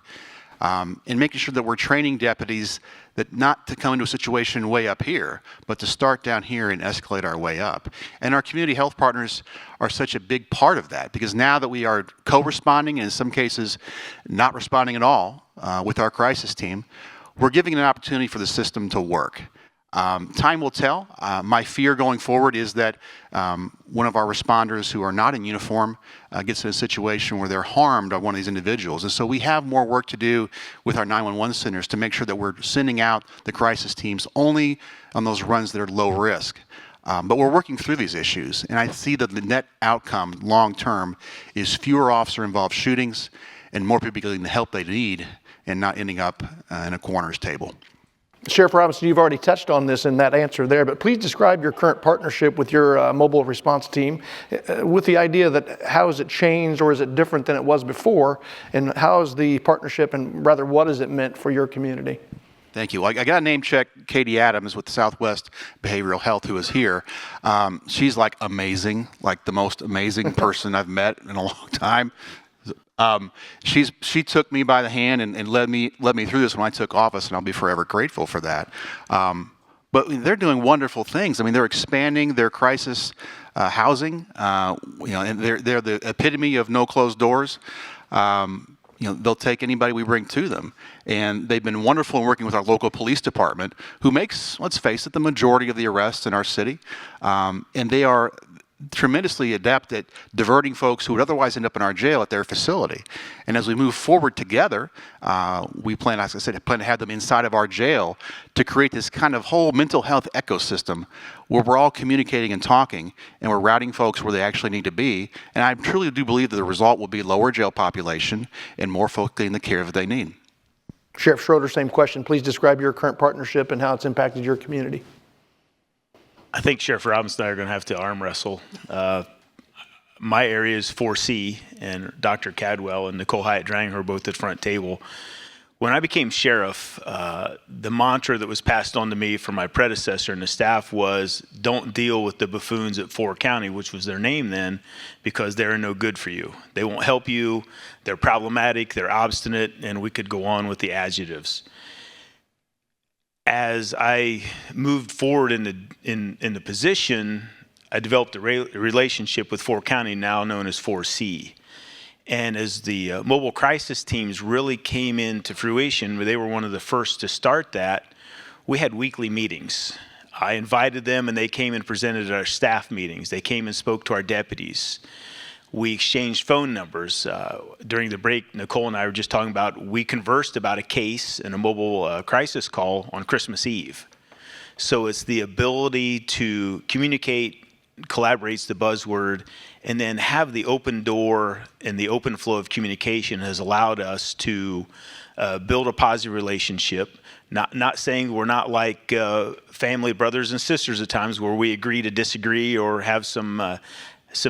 and making sure that we're training deputies that not to come into a situation way up here, but to start down here and escalate our way up. And our community health partners are such a big part of that, because now that we are co-responding and in some cases not responding at all with our crisis team, we're giving an opportunity for the system to work. Time will tell. My fear going forward is that one of our responders who are not in uniform gets in a situation where they're harmed by one of these individuals. And so we have more work to do with our 911 centers to make sure that we're sending out the crisis teams only on those runs that are low risk. But we're working through these issues, and I see that the net outcome long term is fewer officer-involved shootings and more people getting the help they need and not ending up in a coroner's table. Sheriff Robinson, you've already touched on this in that answer there, but please describe your current partnership with your mobile response team with the idea that how has it changed, or is it different than it was before, and how is the partnership, and rather what has it meant for your community? Thank you. I got to name check Katie Adams with Southwest Behavioral Health, who is here. She's like amazing, like the most amazing person I've met in a long time. She took me by the hand and led me through this when I took office, and I'll be forever grateful for that. But they're doing wonderful things. I mean, they're expanding their crisis housing. And they're the epitome of no closed doors. They'll take anybody we bring to them. And they've been wonderful in working with our local police department, who makes, let's face it, the majority of the arrests in our city. And they are tremendously adept at diverting folks who would otherwise end up in our jail at their facility. And as we move forward together, we plan, as I said, to have them inside of our jail to create this kind of whole mental health ecosystem where we're all communicating and talking, and we're routing folks where they actually need to be. And I truly do believe that the result will be lower jail population and more folks getting the care that they need. Sheriff Schroeder, same question. Please describe your current partnership and how it's impacted your community. I think Sheriff Robinson and I are going to have to arm wrestle. My area is 4C, and Dr. Cadwell and Nicole Hyatt-Drang are both at the front table. When I became sheriff, the mantra that was passed on to me from my predecessor and the staff was, don't deal with the buffoons at Fort County, which was their name then, because they're no good for you. They won't help you, they're problematic, they're obstinate, and we could go on with the adjectives. As I moved forward in the position, I developed a relationship with Fort County, now known as 4C. And as the mobile crisis teams really came into fruition, they were one of the first to start that, we had weekly meetings. I invited them, and they came and presented at our staff meetings. They came and spoke to our deputies. We exchanged phone numbers. During the break, Nicole and I were just talking about, we conversed about a case and a mobile crisis call on Christmas Eve. So it's the ability to communicate, collaborate's the buzzword, and then have the open door and the open flow of communication has allowed us to build a positive relationship. Not saying we're not like family, brothers and sisters at times where we agree to disagree or have some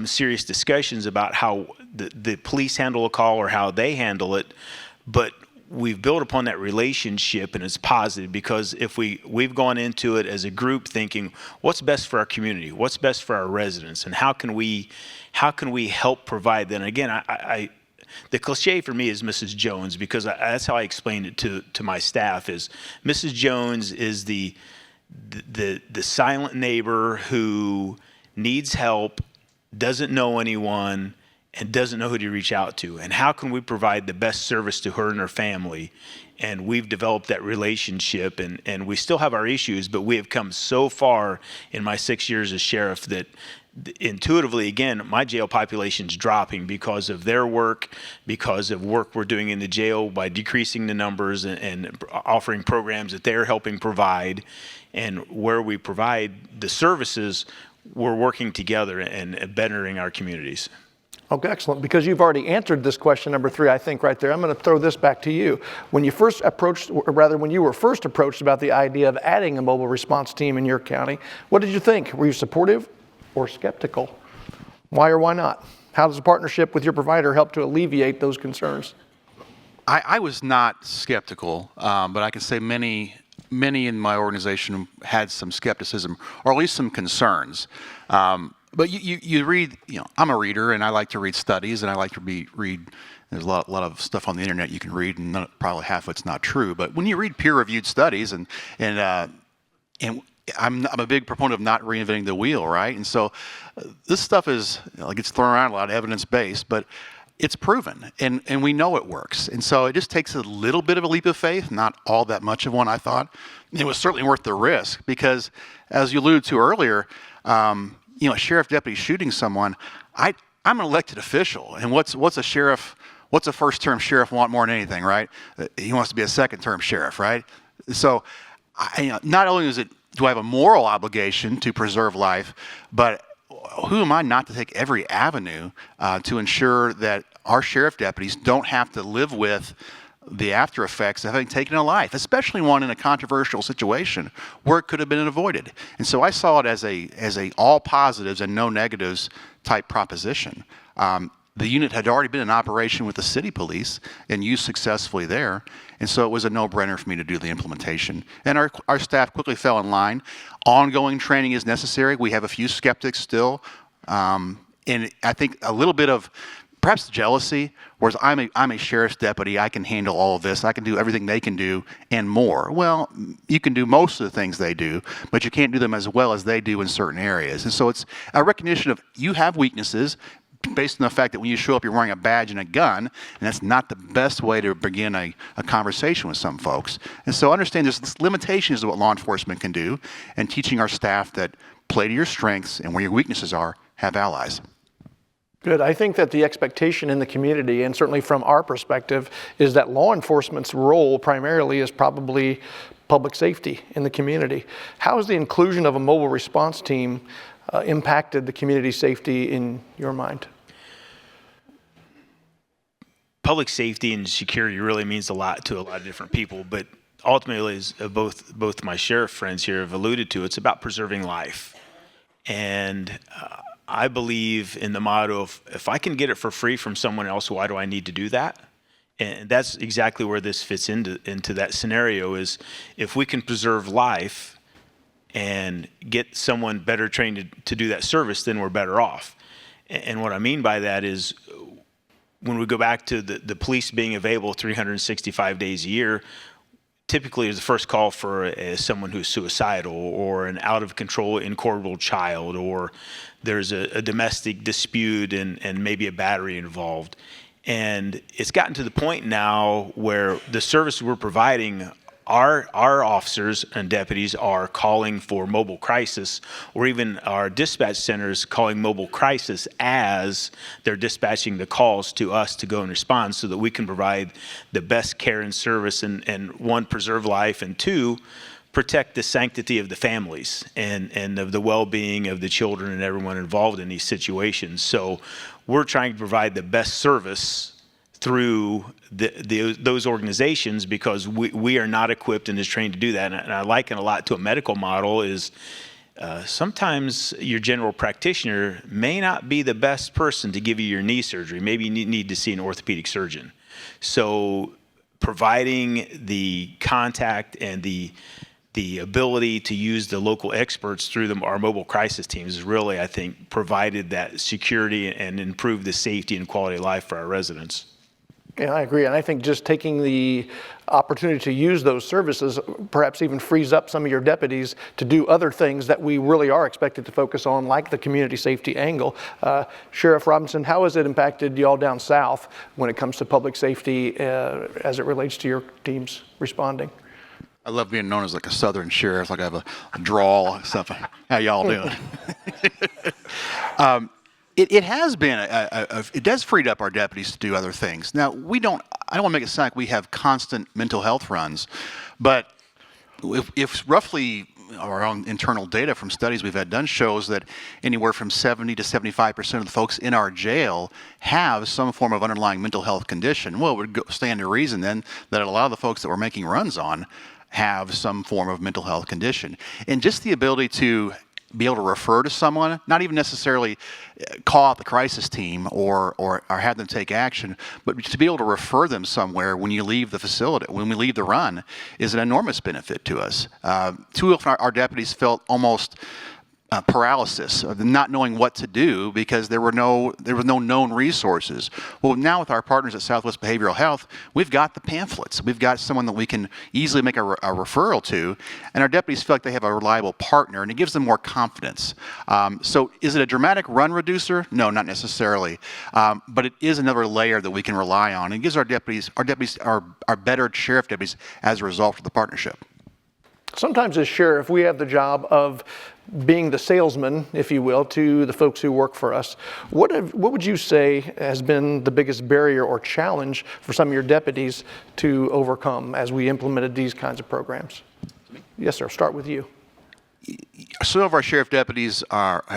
serious discussions about how the police handle a call or how they handle it, but we've built upon that relationship, and it's positive because if we've gone into it as a group thinking, what's best for our community, what's best for our residents, and how can we help provide that? And again, the cliche for me is Mrs. Jones, because that's how I explained it to my staff. Is Mrs. Jones is the silent neighbor who needs help, doesn't know anyone, and doesn't know who to reach out to. And how can we provide the best service to her and her family? And we've developed that relationship, and we still have our issues, but we have come so far in my 6 years as sheriff that intuitively, again, my jail population's dropping because of their work, because of work we're doing in the jail by decreasing the numbers and offering programs that they're helping provide. And where we provide the services, we're working together and bettering our communities. Okay, excellent. Because you've already answered this question number 3, I think, right there. I'm going to throw this back to you. When you were first approached about the idea of adding a mobile response team in your county, what did you think? Were you supportive or skeptical? Why or why not? How does a partnership with your provider help to alleviate those concerns? I was not skeptical, but I can say many in my organization had some skepticism, or at least some concerns. But you read, I'm a reader and I like to read studies and I like to read. There's a lot of stuff on the internet you can read, and probably half of it's not true. But when you read peer-reviewed studies, and I'm a big proponent of not reinventing the wheel, right? And so this stuff is gets thrown around a lot, evidence-based, but it's proven, and we know it works. And so it just takes a little bit of a leap of faith, not all that much of one, I thought. It was certainly worth the risk because, as you alluded to earlier, a sheriff deputy shooting someone, I'm an elected official, and what's a sheriff? What's a first-term sheriff want more than anything, right? He wants to be a second-term sheriff, right? So, not only do I have a moral obligation to preserve life, but who am I not to take every avenue to ensure that our sheriff deputies don't have to live with the after effects of having taken a life, especially one in a controversial situation where it could have been avoided. And so I saw it as a all positives and no negatives type proposition. The unit had already been in operation with the city police and used successfully there, and so it was a no-brainer for me to do the implementation. And our staff quickly fell in line. Ongoing training is necessary. We have a few skeptics still, and I think a little bit of perhaps jealousy, whereas I'm a sheriff's deputy, I can handle all of this, I can do everything they can do and more. Well, you can do most of the things they do, but you can't do them as well as they do in certain areas. And so it's a recognition of you have weaknesses, based on the fact that when you show up, you're wearing a badge and a gun, and that's not the best way to begin a conversation with some folks. And so understand there's limitations to what law enforcement can do, and teaching our staff that play to your strengths, and where your weaknesses are, have allies. Good. I think that the expectation in the community, and certainly from our perspective, is that law enforcement's role primarily is probably public safety in the community. How has the inclusion of a mobile response team impacted the community safety in your mind? Public safety and security really means a lot to a lot of different people, but ultimately, as both my sheriff friends here have alluded to, it's about preserving life. And I believe in the motto of, if I can get it for free from someone else, why do I need to do that? And that's exactly where this fits into that scenario, is if we can preserve life and get someone better trained to do that service, then we're better off. And what I mean by that is, when we go back to the police being available 365 days a year, typically is the first call for someone who's suicidal, or an out of control incorrigible child, or there's a domestic dispute and maybe a battery involved. And it's gotten to the point now where the service we're providing, our officers and deputies are calling for mobile crisis, or even our dispatch centers calling mobile crisis as they're dispatching the calls to us to go and respond, so that we can provide the best care and service, and one, preserve life, and two, protect the sanctity of the families and of the well-being of the children and everyone involved in these situations. So we're trying to provide the best service through those organizations, because we are not equipped and is trained to do that. And I liken a lot to a medical model is, sometimes your general practitioner may not be the best person to give you your knee surgery. Maybe you need to see an orthopedic surgeon. So providing the contact and the ability to use the local experts through our mobile crisis teams is really, I think, provided that security and improved the safety and quality of life for our residents. Yeah, I agree. And I think just taking the opportunity to use those services perhaps even frees up some of your deputies to do other things that we really are expected to focus on, like the community safety angle. Sheriff Robinson, how has it impacted you all down south when it comes to public safety as it relates to your teams responding? I love being known as like a Southern sheriff, like I have a drawl or something. How y'all doing? It has been, it does freed up our deputies to do other things. Now, I don't want to make it sound like we have constant mental health runs, but if roughly our own internal data from studies we've had done shows that anywhere from 70 to 75% of the folks in our jail have some form of underlying mental health condition. Well, it would stand to reason then that a lot of the folks that we're making runs on have some form of mental health condition. And just the ability to be able to refer to someone, not even necessarily call out the crisis team or have them take action, but to be able to refer them somewhere when you leave the facility, when we leave the run, is an enormous benefit to us. Too often our deputies felt almost paralysis of not knowing what to do because there was no known resources. Well, now with our partners at Southwest Behavioral Health, we've got the pamphlets. We've got someone that we can easily make a referral to, and our deputies feel like they have a reliable partner, and it gives them more confidence. So is it a dramatic run reducer? No, not necessarily, but it is another layer that we can rely on. It gives our deputies our better sheriff deputies as a result of the partnership. Sometimes as sheriff, we have the job of being the salesman, if you will, to the folks who work for us. What would you say has been the biggest barrier or challenge for some of your deputies to overcome as we implemented these kinds of programs? Yes, sir. I'll start with you. Some of our sheriff deputies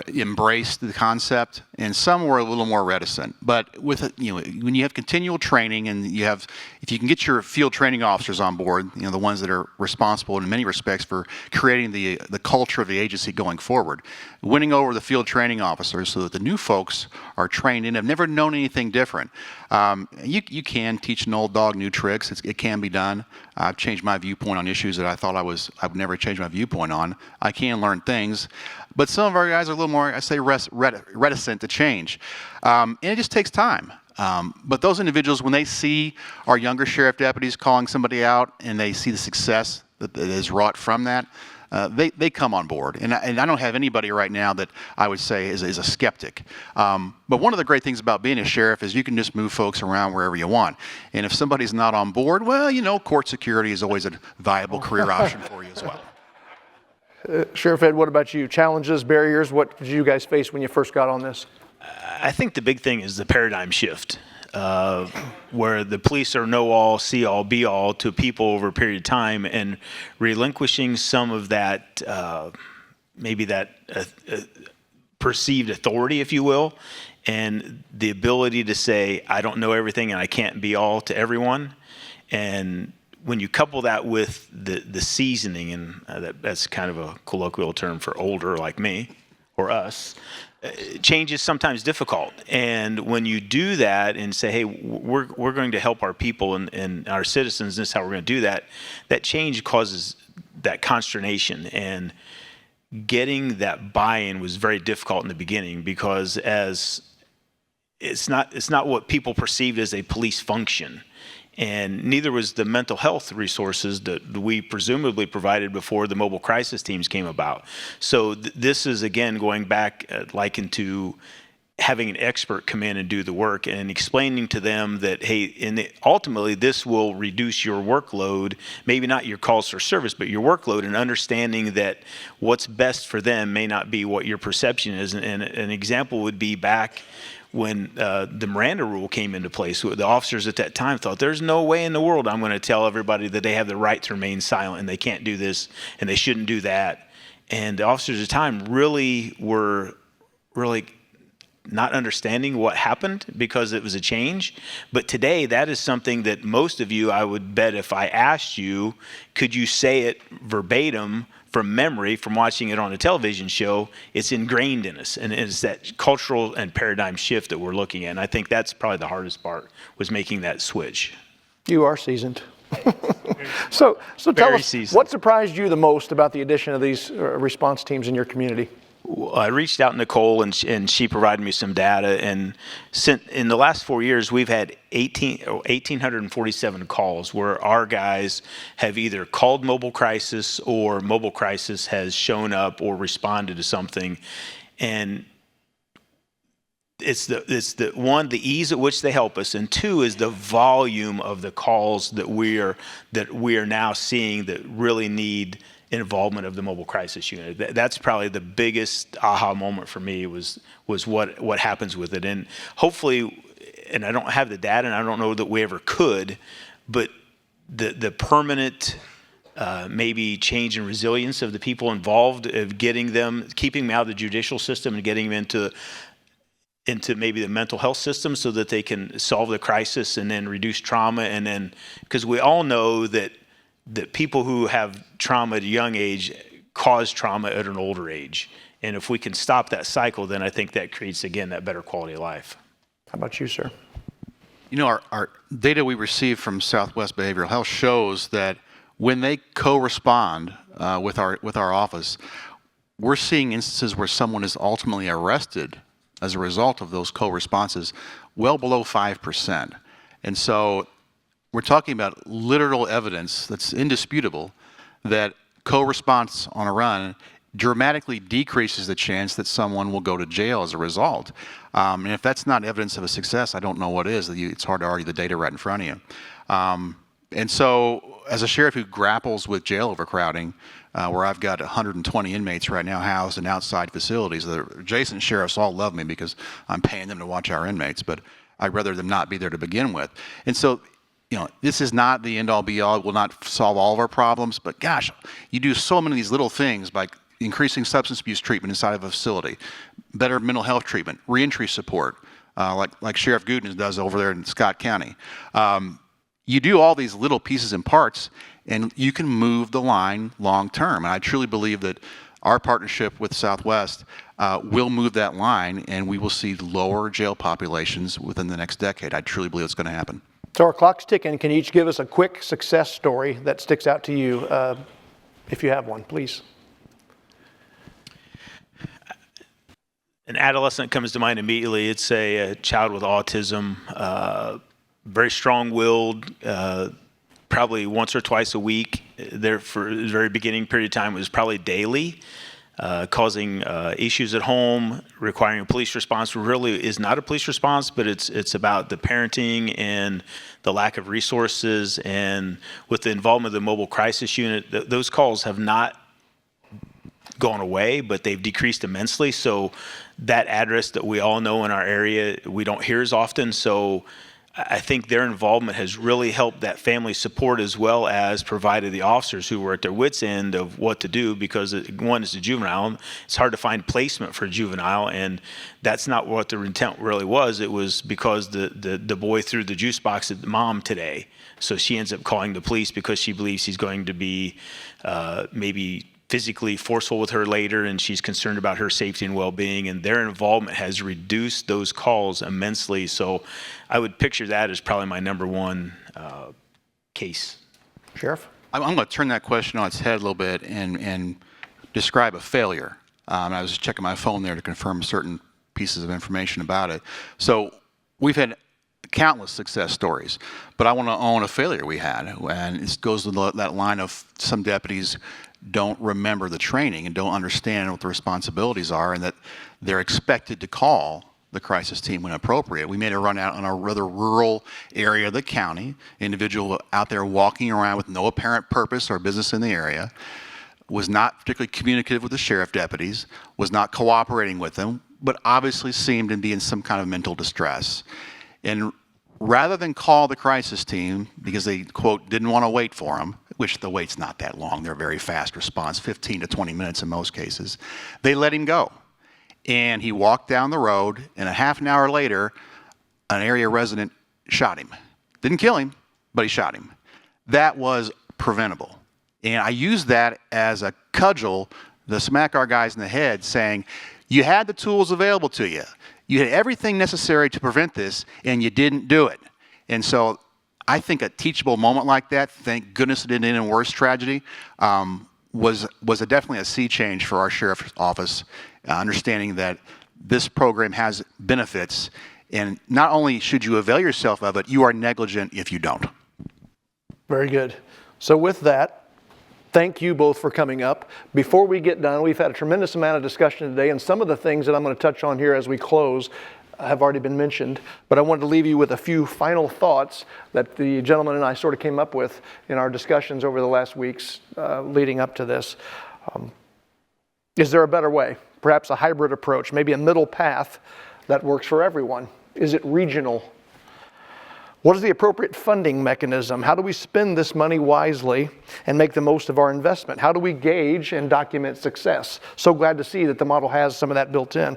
embraced the concept, and some were a little more reticent. But with when you have continual training, and if you can get your field training officers on board, the ones that are responsible in many respects for creating the culture of the agency going forward, winning over the field training officers so that the new folks are trained in, have never known anything different. You can teach an old dog new tricks. It can be done. I've changed my viewpoint on issues that I thought I would never change my viewpoint on. I can learn things, but some of our guys are a little more, I say, reticent to change, and it just takes time. But those individuals, when they see our younger sheriff deputies calling somebody out, and they see the success that is wrought from that, they come on board. And I don't have anybody right now that I would say is a skeptic. But one of the great things about being a sheriff is you can just move folks around wherever you want. And if somebody's not on board, well, court security is always a viable career option for you as well. Sheriff Ed, what about you? Challenges, barriers, what did you guys face when you first got on this? I think the big thing is the paradigm shift, where the police are know-all, see-all, be-all to people over a period of time, and relinquishing some of that, maybe that perceived authority, if you will, and the ability to say, I don't know everything and I can't be all to everyone. And when you couple that with the seasoning, and that's kind of a colloquial term for older like me or us, change is sometimes difficult. And when you do that and say, hey, we're going to help our people and our citizens, this is how we're going to do that, that change causes that consternation. And getting that buy-in was very difficult in the beginning, because as it's not what people perceived as a police function. And neither was the mental health resources that we presumably provided before the mobile crisis teams came about. So this is, again, going back like into having an expert come in and do the work and explaining to them that, hey, ultimately this will reduce your workload, maybe not your calls for service, but your workload, and understanding that what's best for them may not be what your perception is. And an example would be back when the Miranda rule came into place. The officers at that time thought, there's no way in the world I'm going to tell everybody that they have the right to remain silent and they can't do this and they shouldn't do that. And the officers at the time were not understanding what happened because it was a change. But today, that is something that most of you, I would bet, if I asked you, could you say it verbatim from memory, from watching it on a television show, it's ingrained in us. And it's that cultural and paradigm shift that we're looking at. And I think that's probably the hardest part, was making that switch. You are seasoned. So tell us, seasoned. What surprised you the most about the addition of these response teams in your community? I reached out to Nicole, and she provided me some data. And in the last 4 years, we've had 1,847 calls where our guys have either called mobile crisis, or mobile crisis has shown up or responded to something. And it's the ease at which they help us, and two is the volume of the calls that we are now seeing that really need involvement of the mobile crisis unit. That's probably the biggest aha moment for me, was what happens with it. And hopefully, and I don't have the data, and I don't know that we ever could, but the permanent maybe change in resilience of the people involved, of keeping them out of the judicial system and getting them into maybe the mental health system, so that they can solve the crisis and then reduce trauma. And then, because we all know that people who have trauma at a young age cause trauma at an older age. And if we can stop that cycle, then I think that creates, again, that better quality of life. How about you, sir? Our data we receive from Southwest Behavioral Health shows that when they co-respond with our office, we're seeing instances where someone is ultimately arrested as a result of those co-responses well below 5%. And so we're talking about literal evidence that's indisputable that co-response on a run dramatically decreases the chance that someone will go to jail as a result. And if that's not evidence of a success, I don't know what is. It's hard to argue the data right in front of you. And so as a sheriff who grapples with jail overcrowding, where I've got 120 inmates right now housed in outside facilities, the adjacent sheriffs all love me because I'm paying them to watch our inmates, but I'd rather them not be there to begin with. And so, this is not the end-all be-all. It will not solve all of our problems, but gosh, you do so many of these little things by increasing substance abuse treatment inside of a facility, better mental health treatment, reentry support, like Sheriff Gooden does over there in Scott County. You do all these little pieces and parts, and you can move the line long term. And I truly believe that our partnership with Southwest will move that line, and we will see lower jail populations within the next decade. I truly believe it's going to happen. So our clock's ticking. Can you each give us a quick success story that sticks out to you, if you have one, please? An adolescent comes to mind immediately. It's a child with autism, very strong-willed, probably once or twice a week. There for the very beginning period of time, it was probably daily, causing issues at home, requiring a police response. Really is not a police response, but it's about the parenting and the lack of resources. And with the involvement of the mobile crisis unit, those calls have not gone away, but they've decreased immensely. So that address that we all know in our area, we don't hear as often. So I think their involvement has really helped that family support, as well as provided the officers who were at their wits' end of what to do, because one is a juvenile. It's hard to find placement for a juvenile, and that's not what the intent really was. It was because the boy threw the juice box at the mom today. So she ends up calling the police because she believes he's going to be maybe physically forceful with her later, and she's concerned about her safety and well-being, and their involvement has reduced those calls immensely. So I would picture that as probably my number one case. Sheriff? I'm going to turn that question on its head a little bit and describe a failure. I was just checking my phone there to confirm certain pieces of information about it. So we've had countless success stories, but I want to own a failure we had, and it goes to that line of some deputies don't remember the training and don't understand what the responsibilities are, and that they're expected to call the crisis team when appropriate. We made a run out in a rather rural area of the county, individual out there walking around with no apparent purpose or business in the area, was not particularly communicative with the sheriff deputies, was not cooperating with them, but obviously seemed to be in some kind of mental distress. And rather than call the crisis team because they, quote, didn't want to wait for him, which the wait's not that long, they're very fast response, 15 to 20 minutes in most cases, they let him go. And he walked down the road, and a half an hour later, an area resident shot him. Didn't kill him, but he shot him. That was preventable. And I used that as a cudgel to smack our guys in the head, saying, you had the tools available to you. You had everything necessary to prevent this, and you didn't do it. And so I think a teachable moment like that, thank goodness it didn't end in worse tragedy, was definitely a sea change for our sheriff's office, understanding that this program has benefits, and not only should you avail yourself of it, you are negligent if you don't. Very good. So with that, thank you both for coming up. Before we get done, we've had a tremendous amount of discussion today, and some of the things that I'm going to touch on here as we close have already been mentioned, but I wanted to leave you with a few final thoughts that the gentleman and I sort of came up with in our discussions over the last weeks leading up to this. Is there a better way? Perhaps a hybrid approach, maybe a middle path that works for everyone? Is it regional? What is the appropriate funding mechanism? How do we spend this money wisely and make the most of our investment? How do we gauge and document success? So glad to see that the model has some of that built in.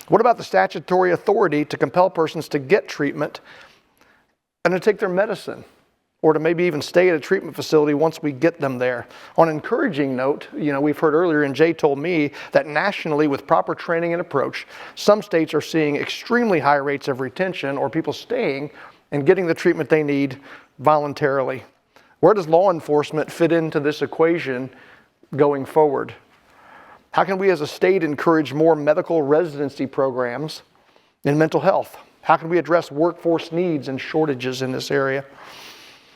What about the statutory authority to compel persons to get treatment and to take their medicine, or to maybe even stay at a treatment facility once we get them there? On an encouraging note, we've heard earlier, and Jay told me, that nationally, with proper training and approach, some states are seeing extremely high rates of retention, or people staying and getting the treatment they need voluntarily. Where does law enforcement fit into this equation going forward? How can we as a state encourage more medical residency programs in mental health? How can we address workforce needs and shortages in this area?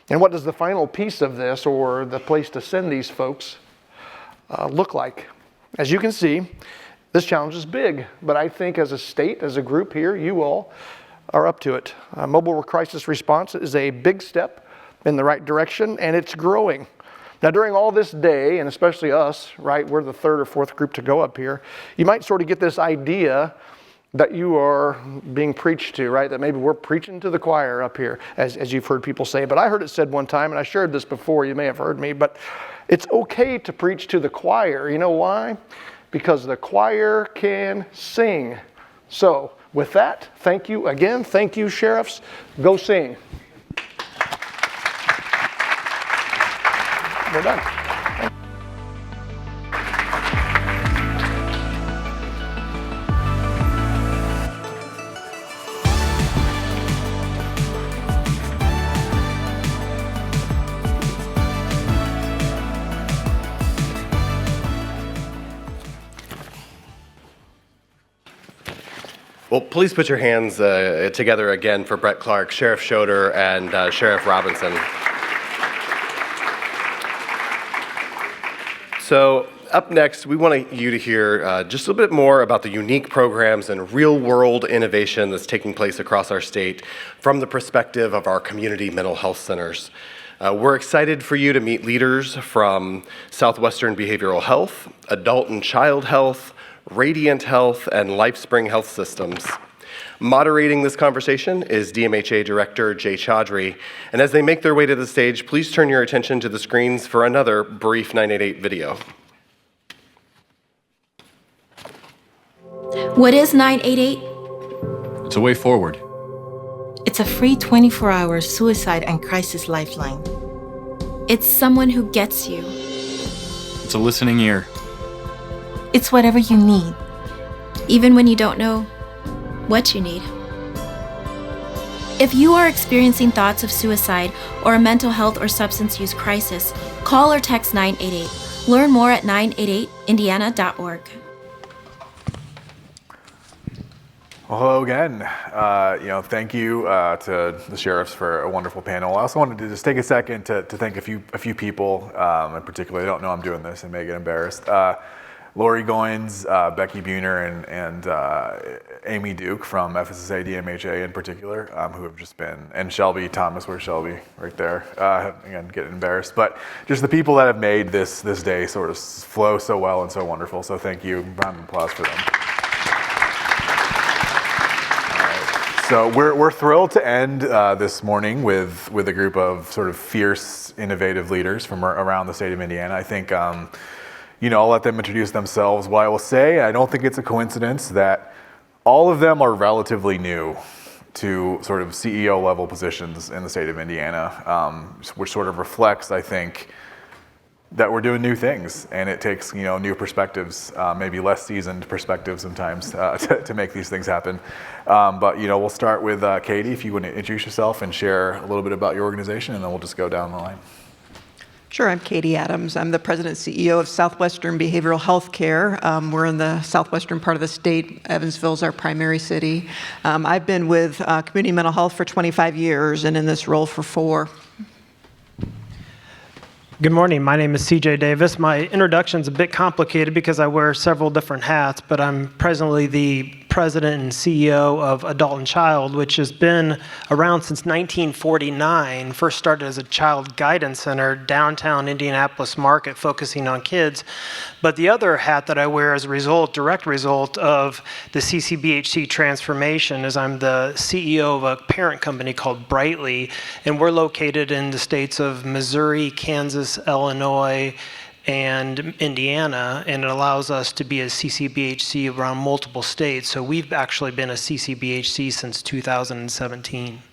And what does the final piece of this, or the place to send these folks, look like? As you can see, this challenge is big, but I think as a state, as a group here, you all are up to it. Mobile crisis response is a big step in the right direction, and it's growing. Now, during all this day, and especially us, right, we're the third or fourth group to go up here, you might sort of get this idea that you are being preached to, right? That maybe we're preaching to the choir up here, as you've heard people say. But I heard it said one time, and I shared this before, you may have heard me, but it's okay to preach to the choir. You know why? Because the choir can sing. So, with that, thank you again. Thank you, sheriffs. Go sing. We're done. Well, please put your hands together again for Brett Clark, Sheriff Schroeder, and Sheriff Robinson. So up next, we want you to hear just a little bit more about the unique programs and real-world innovation that's taking place across our state from the perspective of our community mental health centers. We're excited for you to meet leaders from Southwestern Behavioral Health, Adult and Child Health, Radiant Health, and LifeSpring Health Systems. Moderating this conversation is DMHA Director Jay Chaudhry, and as they make their way to the stage, please turn your attention to the screens for another brief 988 video. What is 988? It's a way forward. It's a free 24-hour suicide and crisis lifeline. It's someone who gets you. It's a listening ear. It's whatever you need, even when you don't know what you need. If you are experiencing thoughts of suicide or a mental health or substance use crisis, call or text 988. Learn more at 988indiana.org. Well, hello again. Thank you to the sheriffs for a wonderful panel. I also wanted to just take a second to thank a few people, in particular. I don't know I'm doing this and may get embarrassed. Lori Goins, Becky Buhner, and Amy Duke from FSSA DMHA in particular, who have just been, and Shelby Thomas, where's Shelby? Right there. Again, getting embarrassed. But just the people that have made this day sort of flow so well and so wonderful. So thank you. Round of applause for them. So we're thrilled to end this morning with a group of sort of fierce, innovative leaders from around the state of Indiana. I think, I'll let them introduce themselves. What I will say, I don't think it's a coincidence that all of them are relatively new to sort of CEO level positions in the state of Indiana, which sort of reflects, I think, that we're doing new things, and it takes new perspectives, maybe less seasoned perspectives sometimes to make these things happen. But we'll start with Katie, if you want to introduce yourself and share a little bit about your organization, and then we'll just go down the line. Sure, I'm Katie Adams. I'm the President and CEO of Southwestern Behavioral Health Care. We're in the southwestern part of the state. Evansville is our primary city. I've been with community mental health for 25 years and in this role for 4. Good morning. My name is CJ Davis. My introduction's a bit complicated because I wear several different hats, but I'm presently the President and CEO of Adult and Child, which has been around since 1949. First started as a child guidance center, downtown Indianapolis market, focusing on kids. But the other hat that I wear as a direct result of the CCBHC transformation is I'm the CEO of a parent company called Brightly, and we're located in the states of Missouri, Kansas, Illinois, and Indiana, and it allows us to be a CCBHC around multiple states. So we've actually been a CCBHC since 2017.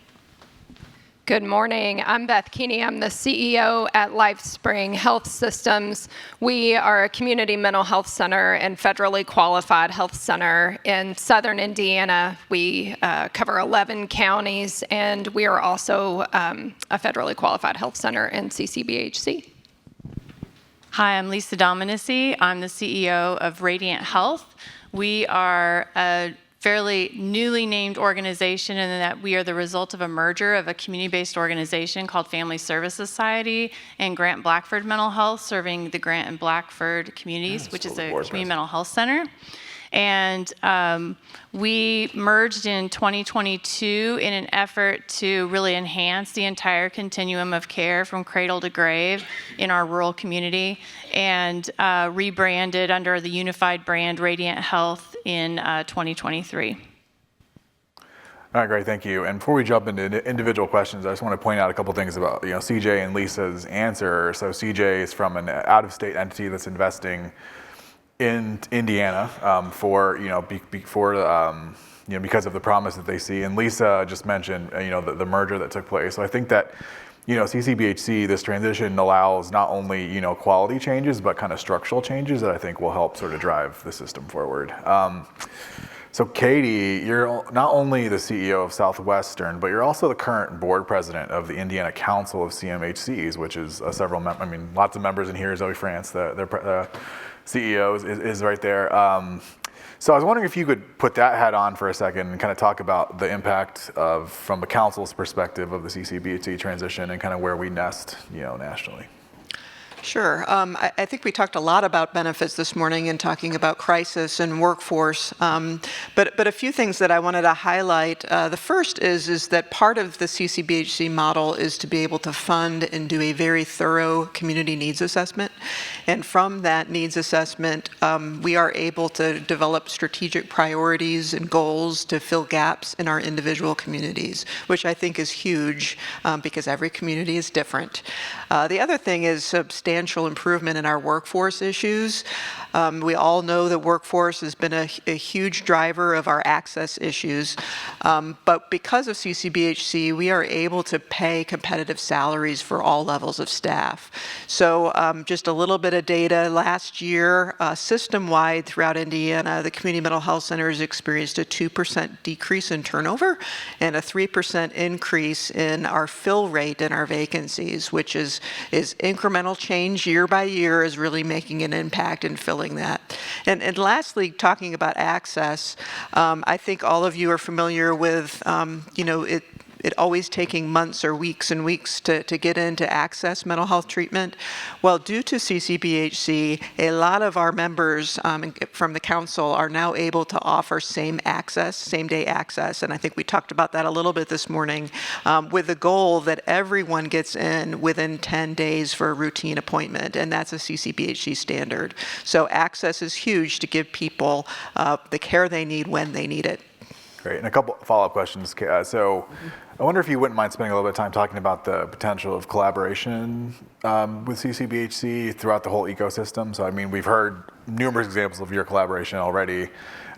Good morning. I'm Beth Keeney. I'm the CEO at LifeSpring Health Systems. We are a community mental health center and federally qualified health center in southern Indiana. We cover 11 counties, and we are also a federally qualified health center in CCBHC. Hi, I'm Lisa Dominici. I'm the CEO of Radiant Health. We are a fairly newly named organization in that we are the result of a merger of a community-based organization called Family Service Society and Grant Blackford Mental Health, serving the Grant and Blackford communities, which is a community mental health center. And we merged in 2022 in an effort to really enhance the entire continuum of care from cradle to grave in our rural community, and rebranded under the unified brand Radiant Health in 2023. All right, great, thank you. And before we jump into individual questions, I just want to point out a couple things about CJ and Lisa's answer. So CJ is from an out-of-state entity that's investing in Indiana because of the promise that they see. And Lisa just mentioned the merger that took place. So I think that CCBHC, this transition allows not only quality changes but kind of structural changes that I think will help sort of drive the system forward. So Katie, you're not only the CEO of Southwestern, but you're also the current board president of the Indiana Council of CMHCs, which is lots of members in here. Zoe France, the CEO is right there. So I was wondering if you could put that hat on for a second and kind of talk about the impact from the council's perspective of the CCBHC transition and kind of where we nest, nationally. Sure. I think we talked a lot about benefits this morning in talking about crisis and workforce, but a few things that I wanted to highlight. The first is that part of the CCBHC model is to be able to fund and do a very thorough community needs assessment. And from that needs assessment, we are able to develop strategic priorities and goals to fill gaps in our individual communities, which I think is huge because every community is different. The other thing is substantial improvement in our workforce issues. We all know that workforce has been a huge driver of our access issues, but because of CCBHC, we are able to pay competitive salaries for all levels of staff. So just a little bit of data. Last year, system-wide throughout Indiana, the community mental health centers experienced a 2% decrease in turnover and a 3% increase in our fill rate in our vacancies, which is incremental change year by year, is really making an impact in filling that. And lastly, talking about access, I think all of you are familiar with, it always taking months or weeks and weeks to get in to access mental health treatment. Well, due to CCBHC, a lot of our members from the council are now able to offer same day access, and I think we talked about that a little bit this morning, with the goal that everyone gets in within 10 days for a routine appointment, and that's a CCBHC standard. So access is huge to give people the care they need when they need it. Great, and a couple follow-up questions. So I wonder if you wouldn't mind spending a little bit of time talking about the potential of collaboration with CCBHC throughout the whole ecosystem. So we've heard numerous examples of your collaboration already,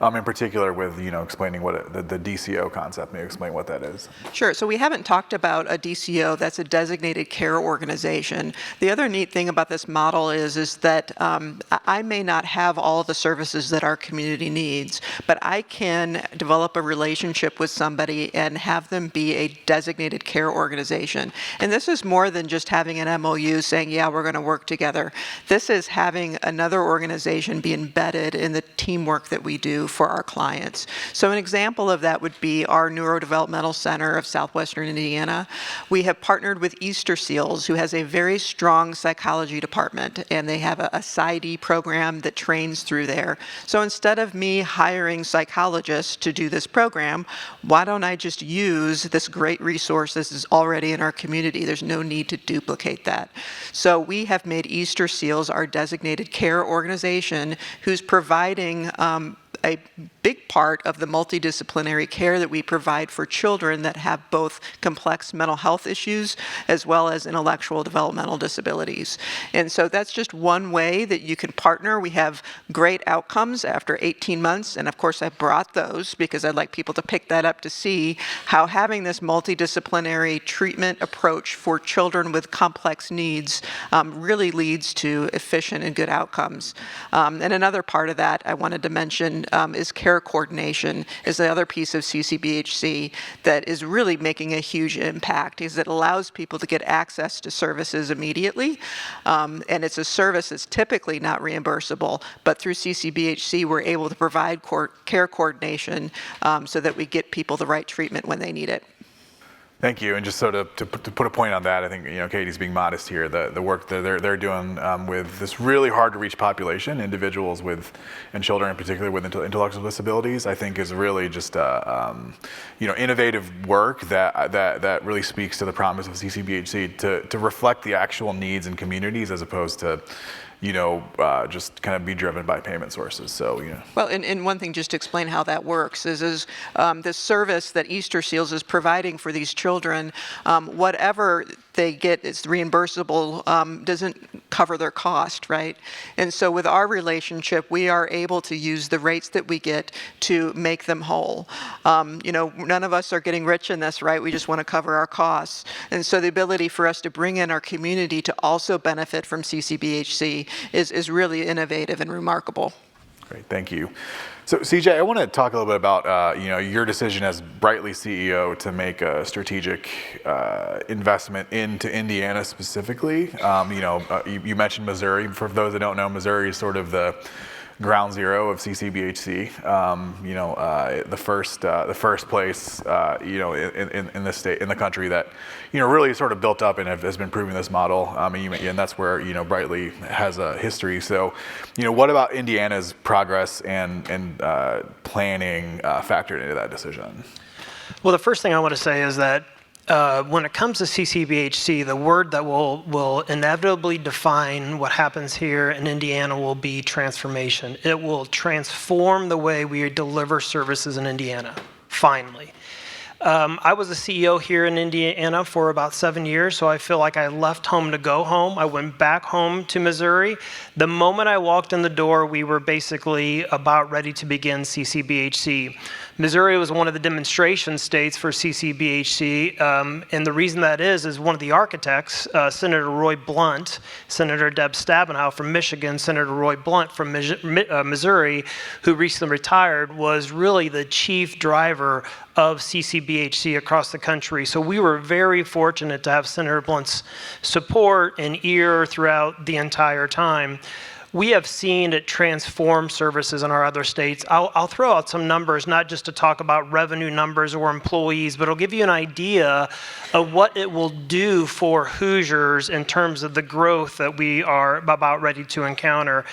in particular with explaining what the DCO concept. Maybe explain what that is. Sure. So we haven't talked about a DCO. That's a designated care organization. The other neat thing about this model is that I may not have all the services that our community needs, but I can develop a relationship with somebody and have them be a designated care organization. And this is more than just having an MOU saying, yeah, we're going to work together. This is having another organization be embedded in the teamwork that we do for our clients. So an example of that would be our Neurodevelopmental Center of Southwestern Indiana. We have partnered with Easter Seals, who has a very strong psychology department, and they have a PsyD program that trains through there. So instead of me hiring psychologists to do this program, why don't I just use this great resource that is already in our community? There's no need to duplicate that. So we have made Easter Seals our designated care organization who's providing a big part of the multidisciplinary care that we provide for children that have both complex mental health issues as well as intellectual developmental disabilities. And so that's just one way that you can partner. We have great outcomes after 18 months, and of course I brought those because I'd like people to pick that up to see how having this multidisciplinary treatment approach for children with complex needs really leads to efficient and good outcomes. And another part of that I wanted to mention, is care coordination, is the other piece of CCBHC that is really making a huge impact, is it allows people to get access to services immediately. And it's a service that's typically not reimbursable, but through CCBHC, we're able to provide care coordination so that we get people the right treatment when they need it. Thank you. And just so to put a point on that, I think Katie's being modest here. The work that they're doing with this really hard to reach population, individuals with and children in particular with intellectual disabilities, I think is really just innovative work that really speaks to the promise of CCBHC to reflect the actual needs in communities as opposed to just kind of be driven by payment sources. So, Well, and one thing just to explain how that works is this service that Easter Seals is providing for these children, whatever they get is reimbursable, doesn't cover their cost, right? And so with our relationship, we are able to use the rates that we get to make them whole. None of us are getting rich in this, right? We just want to cover our costs. And so the ability for us to bring in our community to also benefit from CCBHC is really innovative and remarkable. Great, thank you. So CJ, I want to talk a little bit about your decision as Brightly CEO to make a strategic investment into Indiana specifically. You mentioned Missouri. For those that don't know, Missouri is sort of the ground zero of CCBHC. The first place in the state, in the country that really sort of built up and has been proving this model. And that's where Brightly has a history. So, what about Indiana's progress and planning factored into that decision? Well, the first thing I want to say is that when it comes to CCBHC, the word that will inevitably define what happens here in Indiana will be transformation. It will transform the way we deliver services in Indiana, finally. I was a CEO here in Indiana for about 7 years, so I feel like I left home to go home. I went back home to Missouri. The moment I walked in the door, we were basically about ready to begin CCBHC. Missouri was one of the demonstration states for CCBHC, and the reason that is one of the architects, Senator Roy Blunt, Senator Deb Stabenow from Michigan, Senator Roy Blunt from Missouri, who recently retired, was really the chief driver of CCBHC across the country. So we were very fortunate to have Senator Blunt's support and ear throughout the entire time. We have seen it transform services in our other states. I'll throw out some numbers, not just to talk about revenue numbers or employees, but it'll give you an idea of what it will do for Hoosiers in terms of the growth that we are about ready to encounter.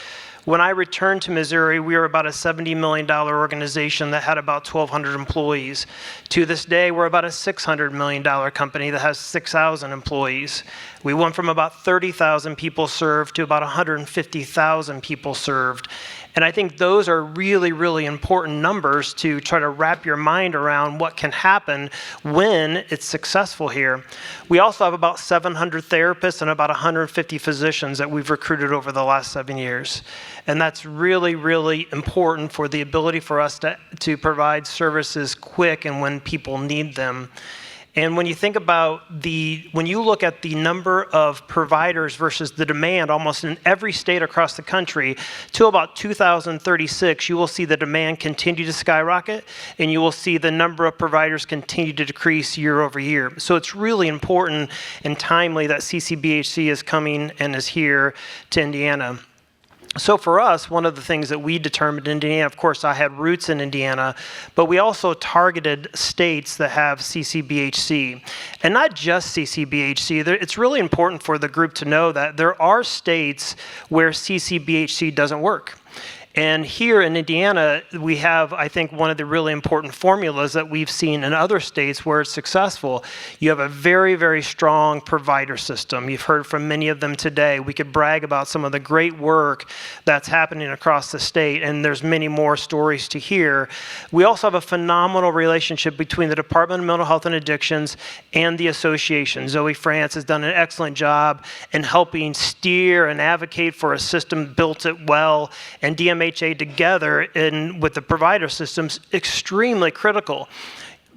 When I returned to Missouri, we were about a $70 million organization that had about 1,200 employees. To this day, we're about a $600 million company that has 6,000 employees. We went from about 30,000 people served to about 150,000 people served. And I think those are really, really important numbers to try to wrap your mind around what can happen when it's successful here. We also have about 700 therapists and about 150 physicians that we've recruited over the last 7 years. And that's really, really important for the ability for us to provide services quick and when people need them. And when you think about when you look at the number of providers versus the demand almost in every state across the country, till about 2036, you will see the demand continue to skyrocket, and you will see the number of providers continue to decrease year over year. So it's really important and timely that CCBHC is coming and is here to Indiana. So for us, one of the things that we determined in Indiana, of course, I had roots in Indiana, but we also targeted states that have CCBHC. And not just CCBHC, it's really important for the group to know that there are states where CCBHC doesn't work. And here in Indiana, we have, I think, one of the really important formulas that we've seen in other states where it's successful. You have a very, very strong provider system. You've heard from many of them today. We could brag about some of the great work that's happening across the state, and there's many more stories to hear. We also have a phenomenal relationship between the Department of Mental Health and Addictions and the association. Zoe France has done an excellent job in helping steer and advocate for a system, built it well, and IMHAC together with the provider systems, extremely critical.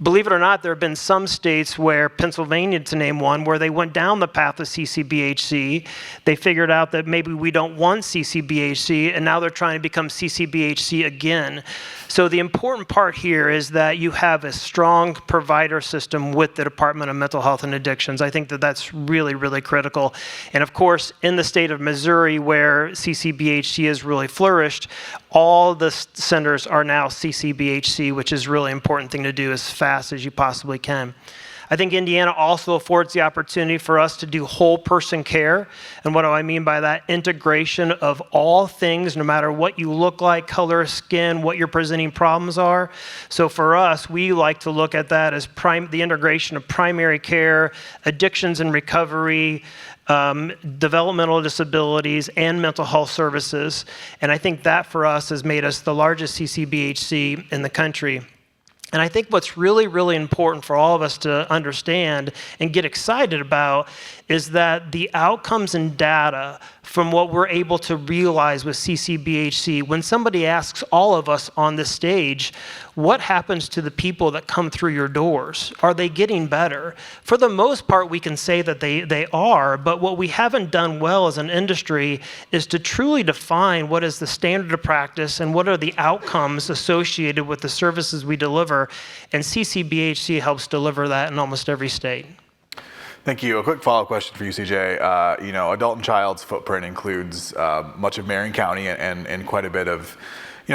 Believe it or not, there have been some states where, Pennsylvania to name one, where they went down the path of CCBHC. They figured out that maybe we don't want CCBHC, and now they're trying to become CCBHC again. So the important part here is that you have a strong provider system with the Department of Mental Health and Addictions. I think that that's really, really critical. And of course, in the state of Missouri, where CCBHC has really flourished, all the centers are now CCBHC, which is a really important thing to do as fast as you possibly can. I think Indiana also affords the opportunity for us to do whole person care. And what do I mean by that? Integration of all things, no matter what you look like, color of skin, what your presenting problems are. So for us, we like to look at that as the integration of primary care, addictions and recovery, developmental disabilities, and mental health services. And I think that for us has made us the largest CCBHC in the country. And I think what's really, really important for all of us to understand and get excited about is that the outcomes and data from what we're able to realize with CCBHC, when somebody asks all of us on this stage, what happens to the people that come through your doors? Are they getting better? For the most part, we can say that they are, but what we haven't done well as an industry is to truly define what is the standard of practice and what are the outcomes associated with the services we deliver, and CCBHC helps deliver that in almost every state. Thank you. A quick follow-up question for you, CJ. Adult and child's footprint includes much of Marion County and quite a bit of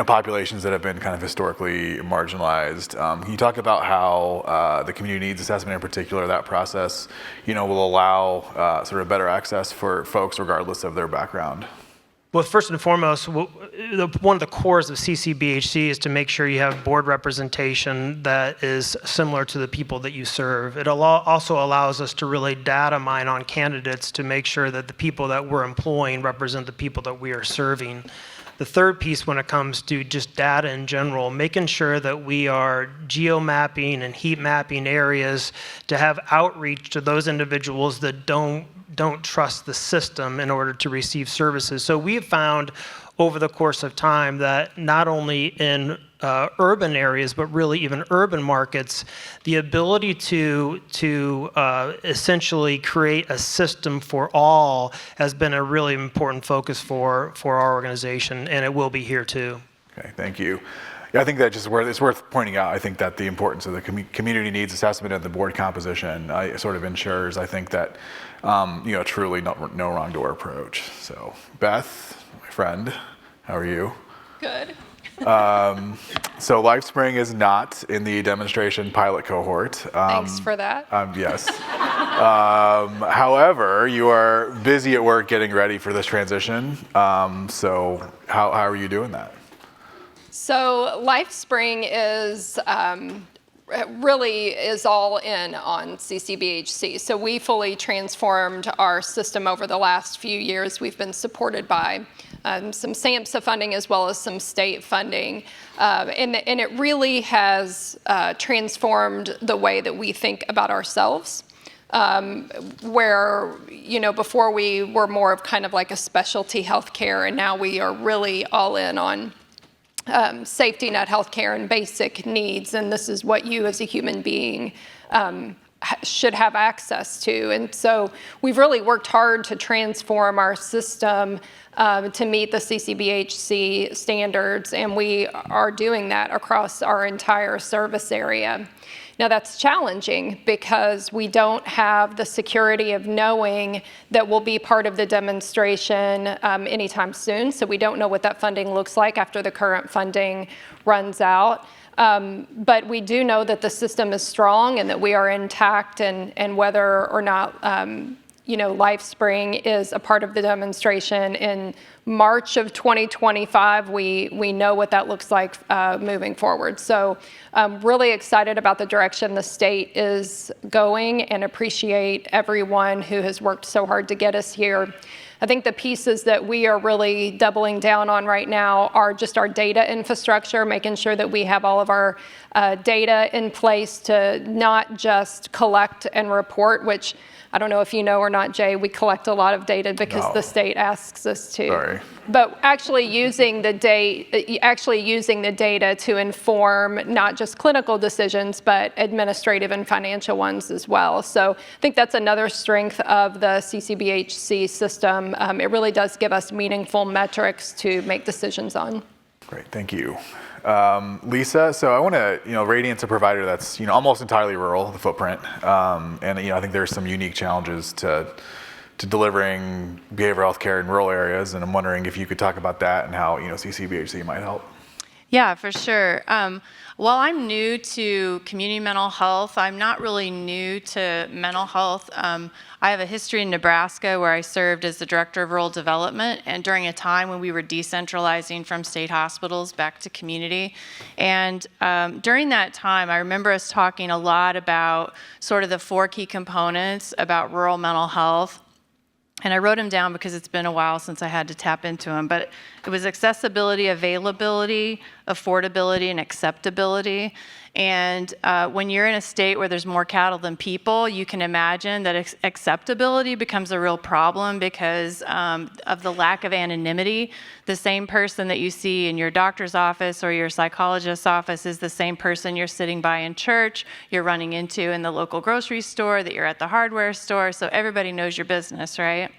populations that have been kind of historically marginalized. Can you talk about how the community needs assessment in particular, that process, will allow sort of better access for folks regardless of their background? Well, first and foremost, one of the cores of CCBHC is to make sure you have board representation that is similar to the people that you serve. It also allows us to really data mine on candidates to make sure that the people that we're employing represent the people that we are serving. The third piece when it comes to just data in general, making sure that we are geo-mapping and heat mapping areas to have outreach to those individuals that don't trust the system in order to receive services. So we have found over the course of time that not only in urban areas, but really even urban markets, the ability to essentially create a system for all has been a really important focus for our organization, and it will be here too. Okay, thank you. Yeah, I think that it's worth pointing out. I think that the importance of the community needs assessment and the board composition sort of ensures, I think that, truly no wrong door approach. So, Beth, my friend, how are you? Good. So LifeSpring is not in the demonstration pilot cohort. Thanks for that. Yes. However, you are busy at work getting ready for this transition. So how are you doing that? So LifeSpring is really is all in on CCBHC. So we fully transformed our system over the last few years. We've been supported by some SAMHSA funding as well as some state funding. And it really has transformed the way that we think about ourselves. Where, before we were more of kind of like a specialty healthcare, and now we are really all in on safety net healthcare and basic needs, and this is what you as a human being should have access to. And so we've really worked hard to transform our system to meet the CCBHC standards, and we are doing that across our entire service area. Now that's challenging because we don't have the security of knowing that we'll be part of the demonstration anytime soon. So we don't know what that funding looks like after the current funding runs out. But we do know that the system is strong and that we are intact, and whether or not LifeSpring is a part of the demonstration in March of 2025, we know what that looks like moving forward. So I'm really excited about the direction the state is going and appreciate everyone who has worked so hard to get us here. I think the pieces that we are really doubling down on right now are just our data infrastructure, making sure that we have all of our data in place to not just collect and report, which I don't know if you know or not, Jay, we collect a lot of data because the state asks us to. Sorry. But actually using the data to inform not just clinical decisions, but administrative and financial ones as well. So I think that's another strength of the CCBHC system. It really does give us meaningful metrics to make decisions on. Great, thank you. Lisa, so I want to, Radiant's a provider that's, almost entirely rural, the footprint. And, I think there's some unique challenges to delivering behavioral health care in rural areas. And I'm wondering if you could talk about that and how, CCBHC might help. Yeah, for sure. While I'm new to community mental health, I'm not really new to mental health. I have a history in Nebraska where I served as the director of rural development, and during a time when we were decentralizing from state hospitals back to community. And during that time, I remember us talking a lot about sort of the 4 key components about rural mental health. And I wrote them down because it's been a while since I had to tap into them. But it was accessibility, availability, affordability, and acceptability. And when you're in a state where there's more cattle than people, you can imagine that acceptability becomes a real problem because of the lack of anonymity. The same person that you see in your doctor's office or your psychologist's office is the same person you're sitting by in church, you're running into in the local grocery store, that you're at the hardware store, so everybody knows your business, right?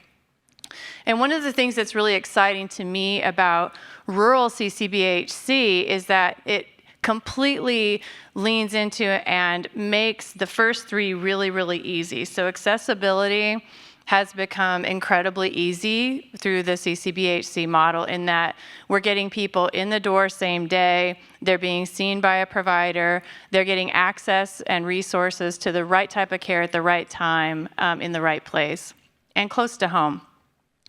And one of the things that's really exciting to me about rural CCBHC is that it completely leans into and makes the first 3 really, really easy. So accessibility has become incredibly easy through the CCBHC model in that we're getting people in the door same day, they're being seen by a provider, they're getting access and resources to the right type of care at the right time in the right place and close to home,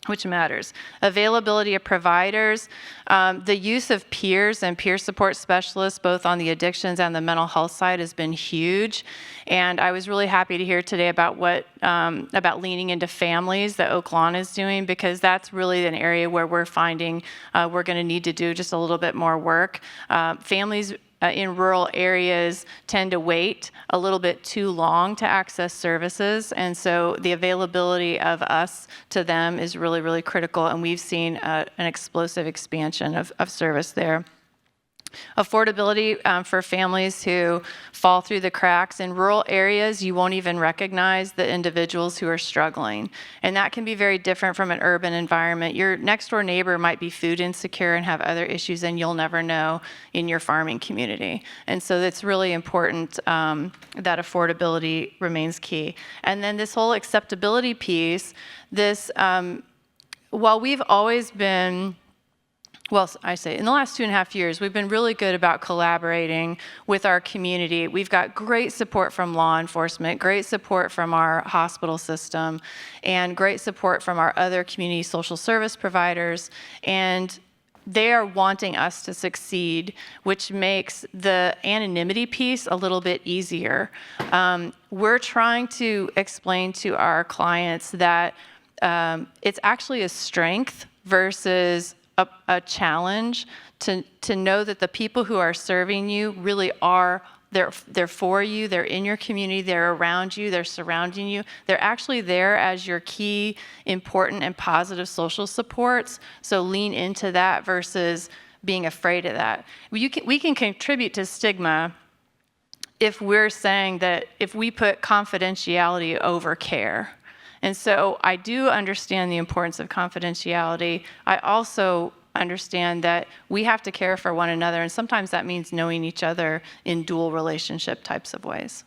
which matters. Availability of providers, the use of peers and peer support specialists, both on the addictions and the mental health side, has been huge. And I was really happy to hear today about about leaning into families that Oak Lawn is doing, because that's really an area where we're finding we're going to need to do just a little bit more work. Families in rural areas tend to wait a little bit too long to access services, and so the availability of us to them is really, really critical, and we've seen an explosive expansion of service there. Affordability for families who fall through the cracks. In rural areas, you won't even recognize the individuals who are struggling. And that can be very different from an urban environment. Your next door neighbor might be food insecure and have other issues, and you'll never know in your farming community. And so it's really important that affordability remains key. And then this whole acceptability piece, while we've always been I say in the last 2.5 years, we've been really good about collaborating with our community. We've got great support from law enforcement, great support from our hospital system, and great support from our other community social service providers. And they are wanting us to succeed, which makes the anonymity piece a little bit easier. We're trying to explain to our clients that it's actually a strength versus a challenge to know that the people who are serving you really are, they're for you, they're in your community, they're around you, they're surrounding you. They're actually there as your key, important, and positive social supports. So lean into that versus being afraid of that. We can contribute to stigma if we're saying that if we put confidentiality over care. And so I do understand the importance of confidentiality. I also understand that we have to care for one another, and sometimes that means knowing each other in dual relationship types of ways.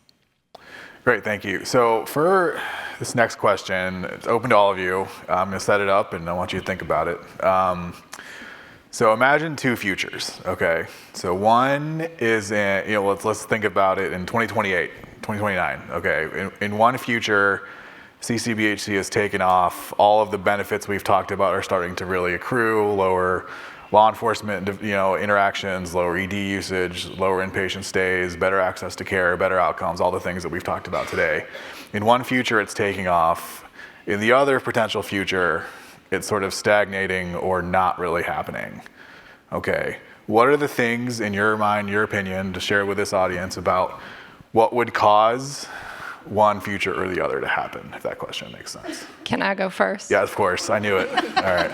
Great, thank you. So for this next question, it's open to all of you. I'm going to set it up, and I want you to think about it. So imagine 2 futures, okay? So one is, let's think about it in 2028, 2029, okay? In one future, CCBHC has taken off. All of the benefits we've talked about are starting to really accrue, lower law enforcement interactions, lower ED usage, lower inpatient stays, better access to care, better outcomes, all the things that we've talked about today. In one future, it's taking off. In the other potential future, it's sort of stagnating or not really happening. Okay, what are the things in your mind, your opinion, to share with this audience about what would cause one future or the other to happen, if that question makes sense? Can I go first? Yeah, of course, I knew it. All right.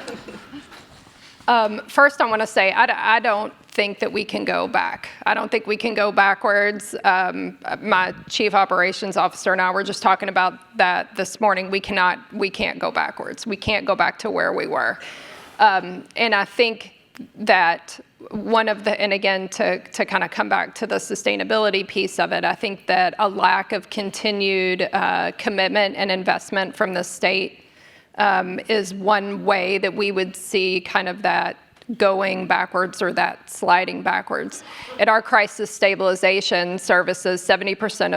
First, I want to say I don't think that we can go back. I don't think we can go backwards. My chief operations officer and I were just talking about that this morning. We can't go backwards. We can't go back to where we were. And I think that one of the, and again, to kind of come back to the sustainability piece of it, I think that a lack of continued commitment and investment from the state is one way that we would see kind of that going backwards or that sliding backwards. At our crisis stabilization services, 70%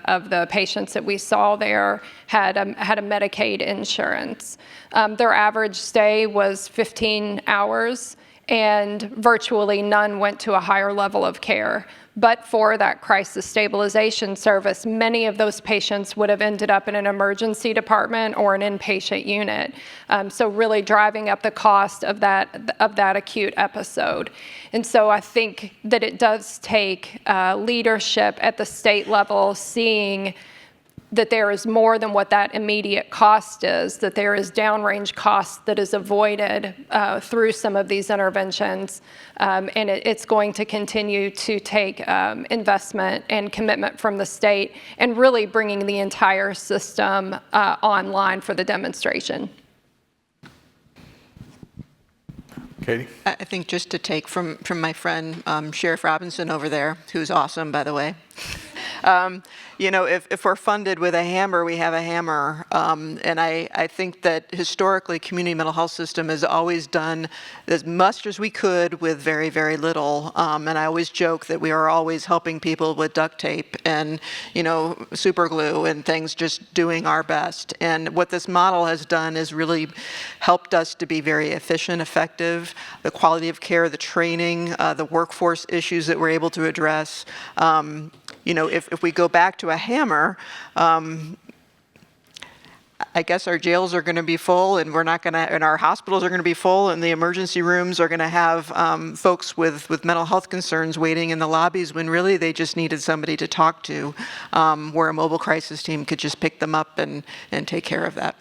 of the patients that we saw there had a Medicaid insurance. Their average stay was 15 hours, and virtually none went to a higher level of care. But for that crisis stabilization service, many of those patients would have ended up in an emergency department or an inpatient unit. So really driving up the cost of that acute episode. And so I think that it does take leadership at the state level seeing that there is more than what that immediate cost is, that there is downrange cost that is avoided through some of these interventions. And it's going to continue to take investment and commitment from the state and really bringing the entire system online for the demonstration. Katie? I think just to take from my friend Sheriff Robinson over there, who's awesome, by the way. If we're funded with a hammer, we have a hammer. And I think that historically, community mental health system has always done as much as we could with very, very little. And I always joke that we are always helping people with duct tape and, super glue and things, just doing our best. And what this model has done is really helped us to be very efficient, effective, the quality of care, the training, the workforce issues that we're able to address. If we go back to a hammer, I guess our jails are going to be full, and and our hospitals are going to be full, and the emergency rooms are going to have folks with mental health concerns waiting in the lobbies when really they just needed somebody to talk to, where a mobile crisis team could just pick them up and take care of that.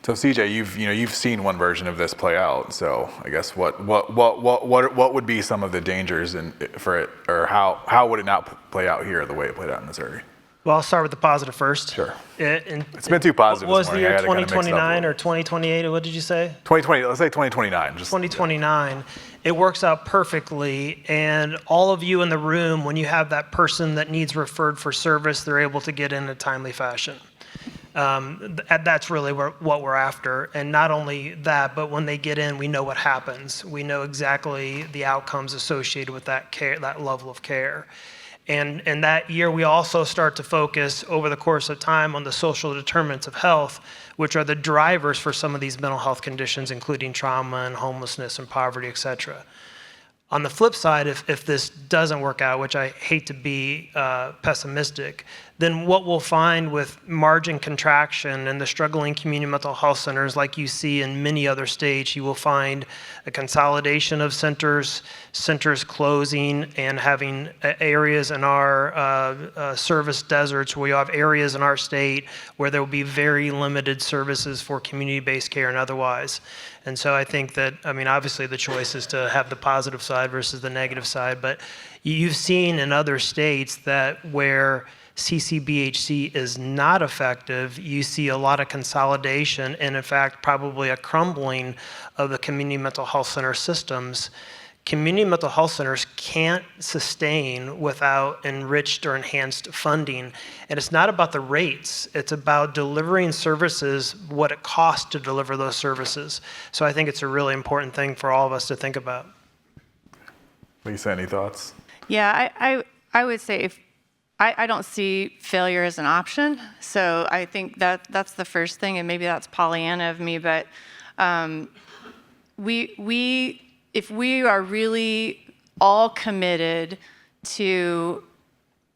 So CJ, you've seen one version of this play out. So I guess what would be some of the dangers for it, or how would it not play out here the way it played out in Missouri? Well, I'll start with the positive first. Sure. It's been too positive. What was the year 2029 or 2028? What did you say? 2020. Let's say 2029. 2029. It works out perfectly, and all of you in the room, when you have that person that needs referred for service, they're able to get in a timely fashion. That's really what we're after. And not only that, but when they get in, we know what happens. We know exactly the outcomes associated with that care, that level of care. And that year, we also start to focus over the course of time on the social determinants of health, which are the drivers for some of these mental health conditions, including trauma and homelessness and poverty, et cetera. On the flip side, if this doesn't work out, which I hate to be pessimistic, then what we'll find with margin contraction and the struggling community mental health centers, like you see in many other states, you will find a consolidation of centers closing and having areas in our service deserts where you have areas in our state where there will be very limited services for community-based care and otherwise. And so I think that, obviously the choice is to have the positive side versus the negative side, but you've seen in other states that where CCBHC is not effective, you see a lot of consolidation and in fact probably a crumbling of the community mental health center systems. Community mental health centers can't sustain without enriched or enhanced funding. And it's not about the rates, it's about delivering services, what it costs to deliver those services. So I think it's a really important thing for all of us to think about. Lisa, any thoughts? Yeah, I would say I don't see failure as an option. So I think that's the first thing, and maybe that's Pollyanna of me, but if we are really all committed to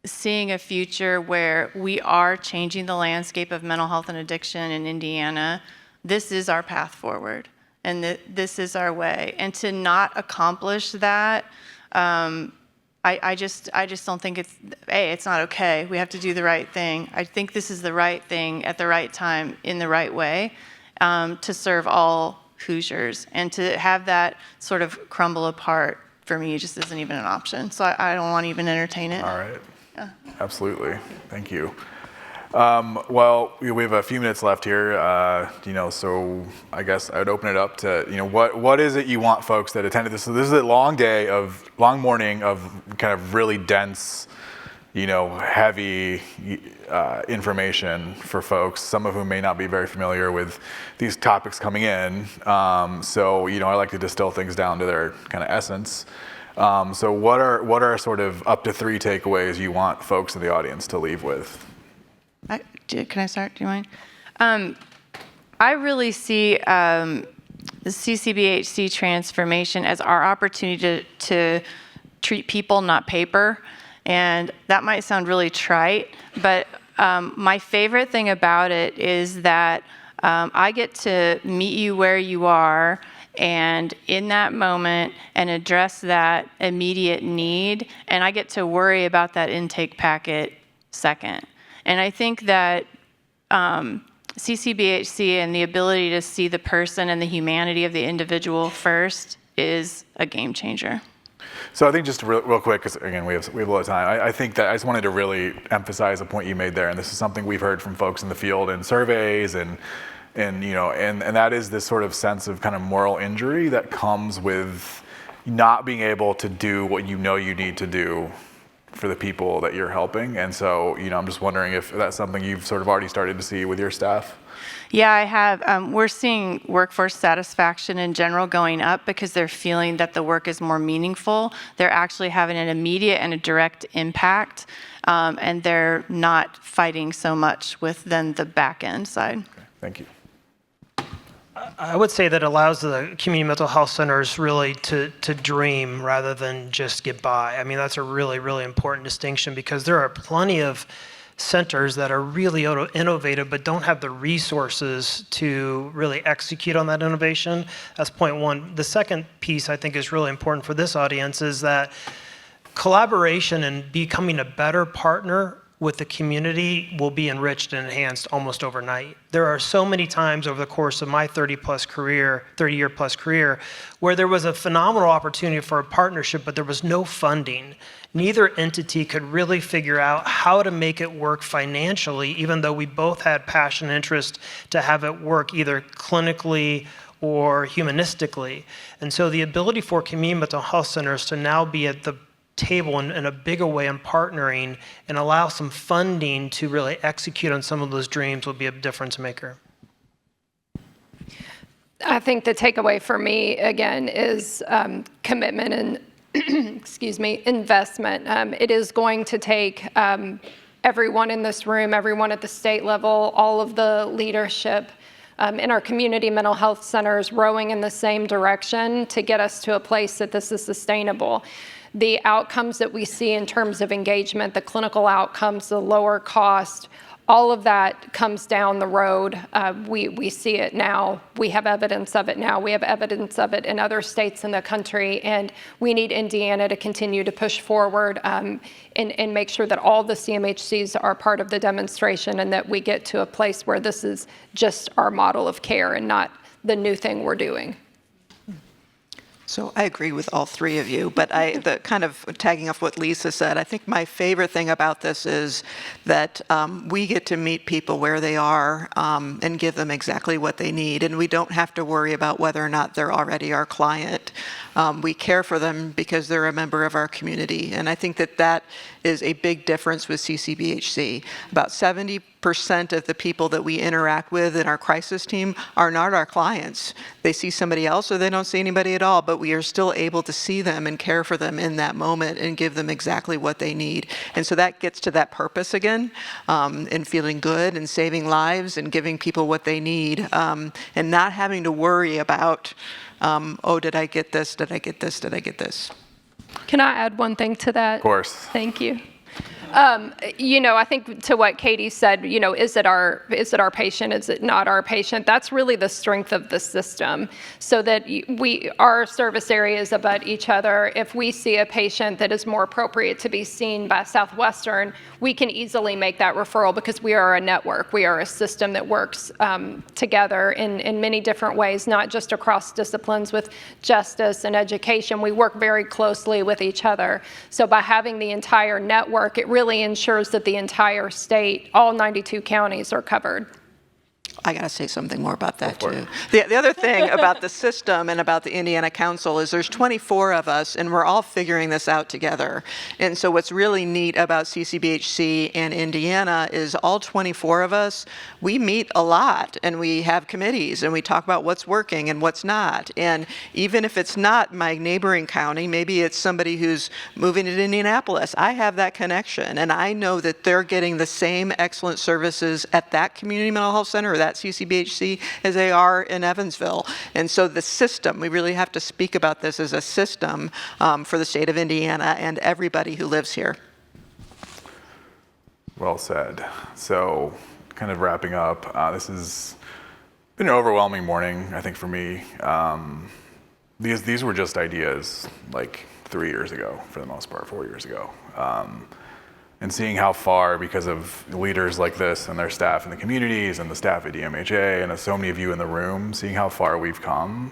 seeing a future where we are changing the landscape of mental health and addiction in Indiana. This is our path forward, and this is our way. And to not accomplish that, I just don't think it's not okay. We have to do the right thing. I think this is the right thing at the right time in the right way to serve all Hoosiers. And to have that sort of crumble apart, for me, just isn't even an option. So I don't want to even entertain it. All right. Yeah. Absolutely. Thank you. Well, we have a few minutes left here, so I guess I would open it up to, what is it you want folks that attended this? So this is a long morning of kind of really dense, heavy information for folks, some of whom may not be very familiar with these topics coming in. So I like to distill things down to their kind of essence. So what are sort of up to 3 takeaways you want folks in the audience to leave with? Can I start? Do you mind? I really see the CCBHC transformation as our opportunity to treat people, not paper. And that might sound really trite, but my favorite thing about it is that I get to meet you where you are and in that moment and address that immediate need, and I get to worry about that intake packet second. And I think that CCBHC and the ability to see the person and the humanity of the individual first is a game changer. So I think just real quick, because again, we have a lot of time. I think that I just wanted to really emphasize a point you made there, and this is something we've heard from folks in the field and surveys, and that is this sort of sense of kind of moral injury that comes with not being able to do what you need to do for the people that you're helping. And so, I'm just wondering if that's something you've sort of already started to see with your staff. Yeah, I have. We're seeing workforce satisfaction in general going up because they're feeling that the work is more meaningful. They're actually having an immediate and a direct impact, and they're not fighting so much with then the back end side. Okay, thank you. I would say that allows the community mental health centers really to dream rather than just get by. I mean, that's a really, really important distinction because there are plenty of centers that are really innovative but don't have the resources to really execute on that innovation. That's point one. The second piece I think is really important for this audience is that collaboration and becoming a better partner with the community will be enriched and enhanced almost overnight. There are so many times over the course of my 30-year plus career, where there was a phenomenal opportunity for a partnership, but there was no funding. Neither entity could really figure out how to make it work financially, even though we both had passion and interest to have it work either clinically or humanistically. And so the ability for community mental health centers to now be at the table in a bigger way and partnering and allow some funding to really execute on some of those dreams will be a difference maker. I think the takeaway for me, again, is commitment and investment. It is going to take everyone in this room, everyone at the state level, all of the leadership in our community mental health centers rowing in the same direction to get us to a place that this is sustainable. The outcomes that we see in terms of engagement, the clinical outcomes, the lower cost, all of that comes down the road. We see it now. We have evidence of it now. We have evidence of it in other states in the country, and we need Indiana to continue to push forward and make sure that all the CMHCs are part of the demonstration and that we get to a place where this is just our model of care and not the new thing we're doing. So I agree with all three of you, but the kind of tagging off what Lisa said, I think my favorite thing about this is that we get to meet people where they are and give them exactly what they need, and we don't have to worry about whether or not they're already our client. We care for them because they're a member of our community, and I think that is a big difference with CCBHC. About 70% of the people that we interact with in our crisis team are not our clients. They see somebody else or they don't see anybody at all, but we are still able to see them and care for them in that moment and give them exactly what they need. And so that gets to that purpose again, and feeling good and saving lives and giving people what they need, and not having to worry about, oh, did I get this? Did I get this? Did I get this? Can I add one thing to that? Of course. Thank you. I think to what Katie said, is it our patient? Is it not our patient? That's really the strength of the system, so that our service areas abut each other. If we see a patient that is more appropriate to be seen by Southwestern, we can easily make that referral because we are a network. We are a system that works together in many different ways, not just across disciplines with justice and education. We work very closely with each other. So by having the entire network, it really ensures that the entire state, all 92 counties, are covered. I got to say something more about that, too. The other thing about the system and about the Indiana Council is there's 24 of us, and we're all figuring this out together. And so what's really neat about CCBHC and Indiana is all 24 of us, we meet a lot, and we have committees, and we talk about what's working and what's not. And even if it's not my neighboring county, maybe it's somebody who's moving to Indianapolis, I have that connection, and I know that they're getting the same excellent services at that community mental health center or that CCBHC as they are in Evansville. And so the system, we really have to speak about this as a system for the state of Indiana and everybody who lives here. Well said. So kind of wrapping up, this has been an overwhelming morning, I think, for me. These were just ideas like 3 years ago, for the most part, 4 years ago. And seeing how far, because of leaders like this and their staff in the communities and the staff at IMHA and so many of you in the room, seeing how far we've come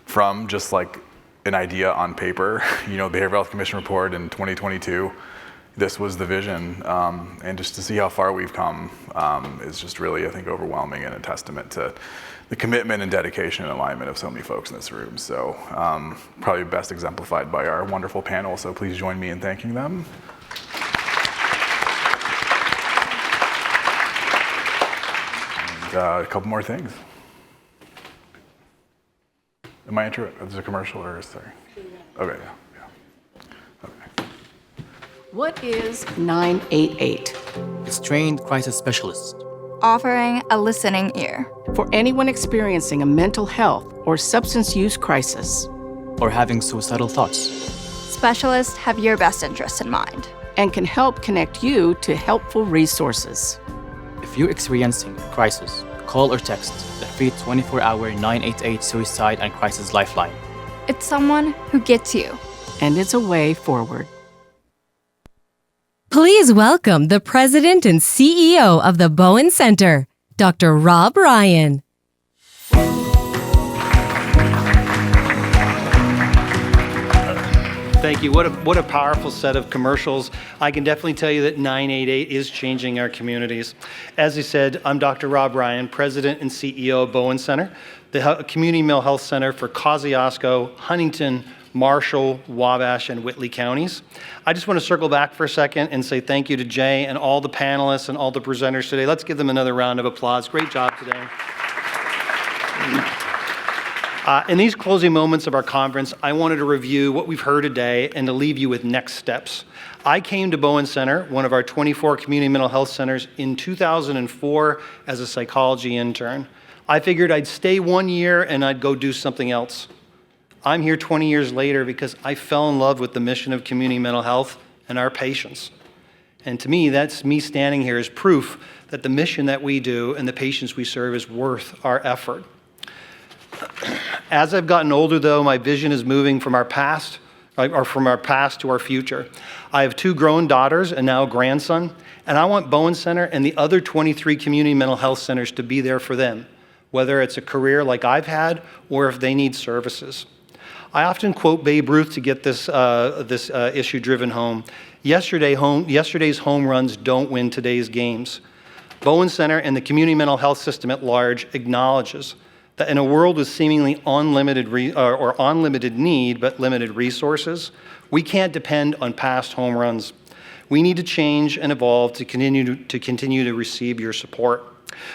from just like an idea on paper, Behavioral Health Commission report in 2022, this was the vision. And just to see how far we've come is just really, I think, overwhelming and a testament to the commitment and dedication and alignment of so many folks in this room. So probably best exemplified by our wonderful panel. So please join me in thanking them. A couple more things. Am I intro? Is it a commercial or sorry? Okay, yeah. Okay. What is 988? It's trained crisis specialist. Offering a listening ear. For anyone experiencing a mental health or substance use crisis. Or having suicidal thoughts. Specialists have your best interest in mind. And can help connect you to helpful resources. If you're experiencing a crisis, call or text the free 24-hour 988 Suicide and Crisis Lifeline. It's someone who gets you. And it's a way forward. Please welcome the President and CEO of the Bowen Center, Dr. Rob Ryan. Thank you. What a powerful set of commercials. I can definitely tell you that 988 is changing our communities. As I said, I'm Dr. Rob Ryan, President and CEO of Bowen Center, the community mental health center for Kosciuszko, Huntington, Marshall, Wabash, and Whitley counties. I just want to circle back for a second and say thank you to Jay and all the panelists and all the presenters today. Let's give them another round of applause. Great job today. In these closing moments of our conference, I wanted to review what we've heard today and to leave you with next steps. I came to Bowen Center, one of our 24 community mental health centers, in 2004 as a psychology intern. I figured I'd stay 1 year and I'd go do something else. I'm here 20 years later because I fell in love with the mission of community mental health and our patients. And to me, that's me standing here as proof that the mission that we do and the patients we serve is worth our effort. As I've gotten older, though, my vision is moving from our past to our future. I have 2 grown daughters and now a grandson, and I want Bowen Center and the other 23 community mental health centers to be there for them, whether it's a career like I've had or if they need services. I often quote Babe Ruth to get this issue driven home. Yesterday's home runs don't win today's games. Bowen Center and the community mental health system at large acknowledges that in a world with seemingly unlimited need but limited resources, we can't depend on past home runs. We need to change and evolve to continue to receive your support.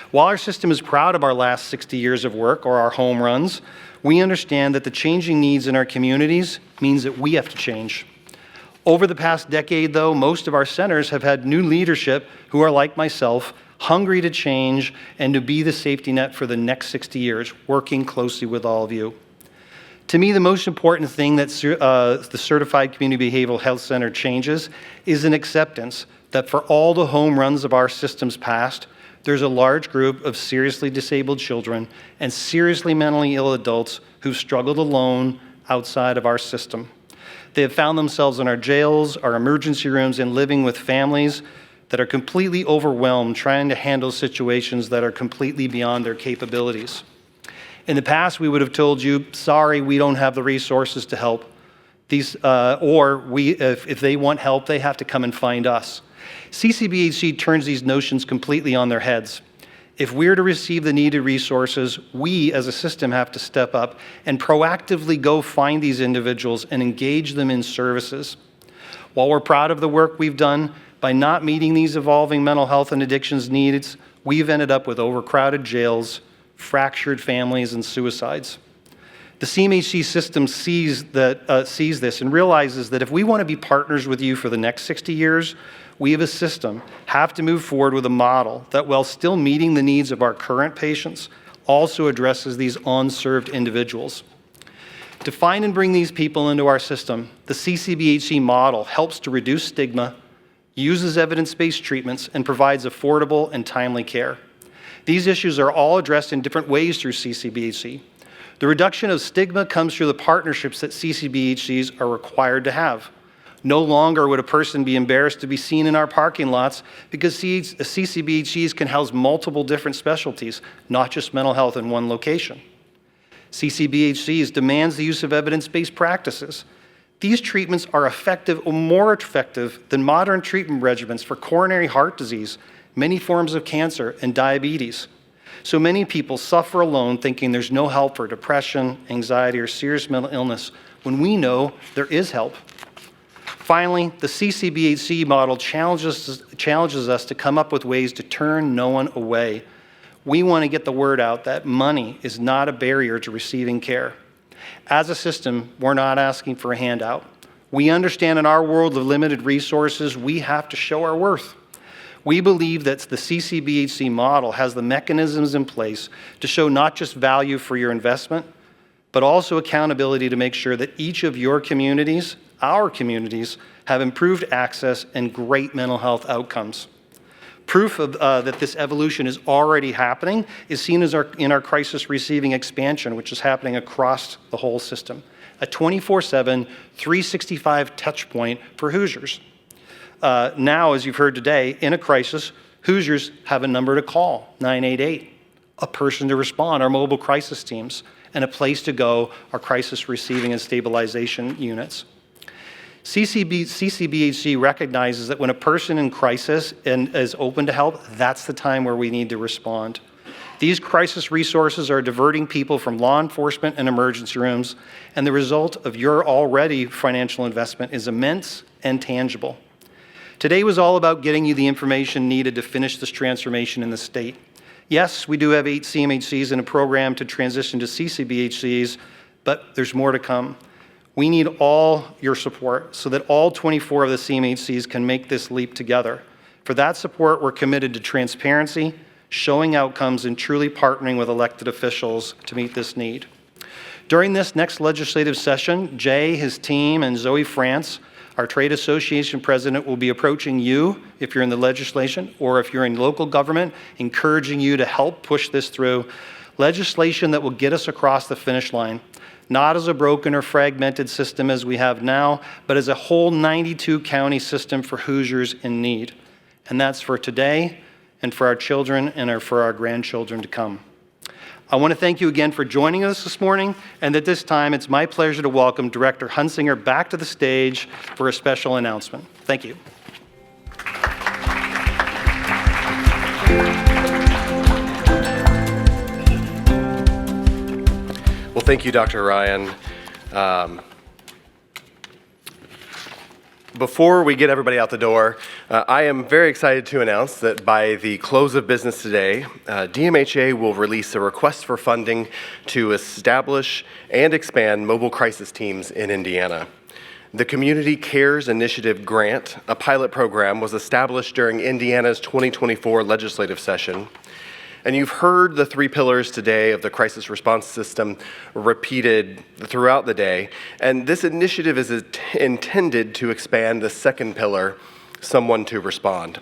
While our system is proud of our last 60 years of work or our home runs, we understand that the changing needs in our communities means that we have to change. Over the past decade, though, most of our centers have had new leadership who are like myself, hungry to change and to be the safety net for the next 60 years, working closely with all of you. To me, the most important thing that the Certified Community Behavioral Health Center changes is an acceptance that for all the home runs of our systems past, there's a large group of seriously disabled children and seriously mentally ill adults who've struggled alone outside of our system. They have found themselves in our jails, our emergency rooms, and living with families that are completely overwhelmed trying to handle situations that are completely beyond their capabilities. In the past, we would have told you, sorry, we don't have the resources to help. If they want help, they have to come and find us. CCBHC turns these notions completely on their heads. If we're to receive the needed resources, we as a system have to step up and proactively go find these individuals and engage them in services. While we're proud of the work we've done, by not meeting these evolving mental health and addictions needs, we've ended up with overcrowded jails, fractured families, and suicides. The CMHC system sees this and realizes that if we want to be partners with you for the next 60 years, we as a system have to move forward with a model that, while still meeting the needs of our current patients, also addresses these unserved individuals. To find and bring these people into our system, the CCBHC model helps to reduce stigma, uses evidence-based treatments, and provides affordable and timely care. These issues are all addressed in different ways through CCBHC. The reduction of stigma comes through the partnerships that CCBHCs are required to have. No longer would a person be embarrassed to be seen in our parking lots because CCBHCs can house multiple different specialties, not just mental health in one location. CCBHCs demands the use of evidence-based practices. These treatments are effective or more effective than modern treatment regimens for coronary heart disease, many forms of cancer, and diabetes. So many people suffer alone thinking there's no help for depression, anxiety, or serious mental illness when we know there is help. Finally, the CCBHC model challenges us to come up with ways to turn no one away. We want to get the word out that money is not a barrier to receiving care. As a system, we're not asking for a handout. We understand in our world of limited resources, we have to show our worth. We believe that the CCBHC model has the mechanisms in place to show not just value for your investment, but also accountability to make sure that each of your communities, our communities, have improved access and great mental health outcomes. Proof of, that this evolution is already happening is seen in our crisis receiving expansion, which is happening across the whole system. A 24/7, 365 touch point for Hoosiers. Now, as you've heard today, in a crisis, Hoosiers have a number to call, 988, a person to respond, our mobile crisis teams, and a place to go, our crisis receiving and stabilization units. CCBHC recognizes that when a person in crisis and is open to help, that's the time where we need to respond. These crisis resources are diverting people from law enforcement and emergency rooms, and the result of your already financial investment is immense and tangible. Today was all about getting you the information needed to finish this transformation in the state. Yes, we do have 8 CMHCs in a program to transition to CCBHCs, but there's more to come. We need all your support so that all 24 of the CMHCs can make this leap together. For that support, we're committed to transparency, showing outcomes, and truly partnering with elected officials to meet this need. During this next legislative session, Jay, his team, and Zoe France, our trade association president, will be approaching you if you're in the legislation or if you're in local government, encouraging you to help push this through. Legislation that will get us across the finish line, not as a broken or fragmented system as we have now, but as a whole 92 county system for Hoosiers in need. And that's for today and for our children and for our grandchildren to come. I want to thank you again for joining us this morning, and at this time, it's my pleasure to welcome Director Hunsinger back to the stage for a special announcement. Thank you. Well, thank you, Dr. Ryan. Before we get everybody out the door, I am very excited to announce that by the close of business today, DMHA will release a request for funding to establish and expand mobile crisis teams in Indiana. The Community Cares Initiative Grant, a pilot program, was established during Indiana's 2024 legislative session. And you've heard the three pillars today of the crisis response system repeated throughout the day. And this initiative is intended to expand the second pillar, someone to respond.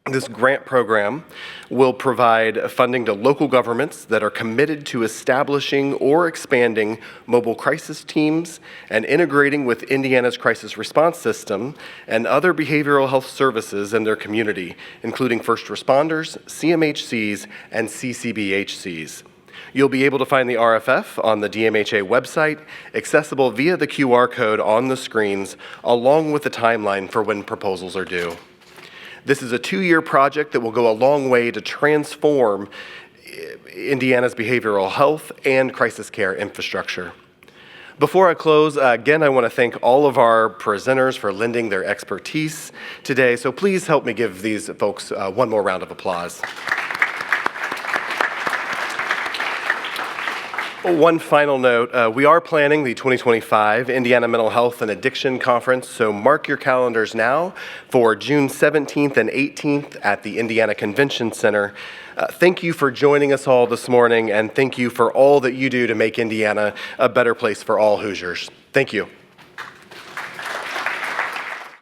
This grant program will provide funding to local governments that are committed to establishing or expanding mobile crisis teams and integrating with Indiana's crisis response system and other behavioral health services in their community, including first responders, CMHCs, and CCBHCs. You'll be able to find the RFF on the DMHA website, accessible via the QR code on the screens, along with the timeline for when proposals are due. This is a 2-year project that will go a long way to transform Indiana's behavioral health and crisis care infrastructure. Before I close, again, I want to thank all of our presenters for lending their expertise today. So please help me give these folks one more round of applause. One final note, we are planning the 2025 Indiana Mental Health and Addiction Conference, so mark your calendars now for June 17th and 18th at the Indiana Convention Center. Thank you for joining us all this morning, and thank you for all that you do to make Indiana a better place for all Hoosiers. Thank you.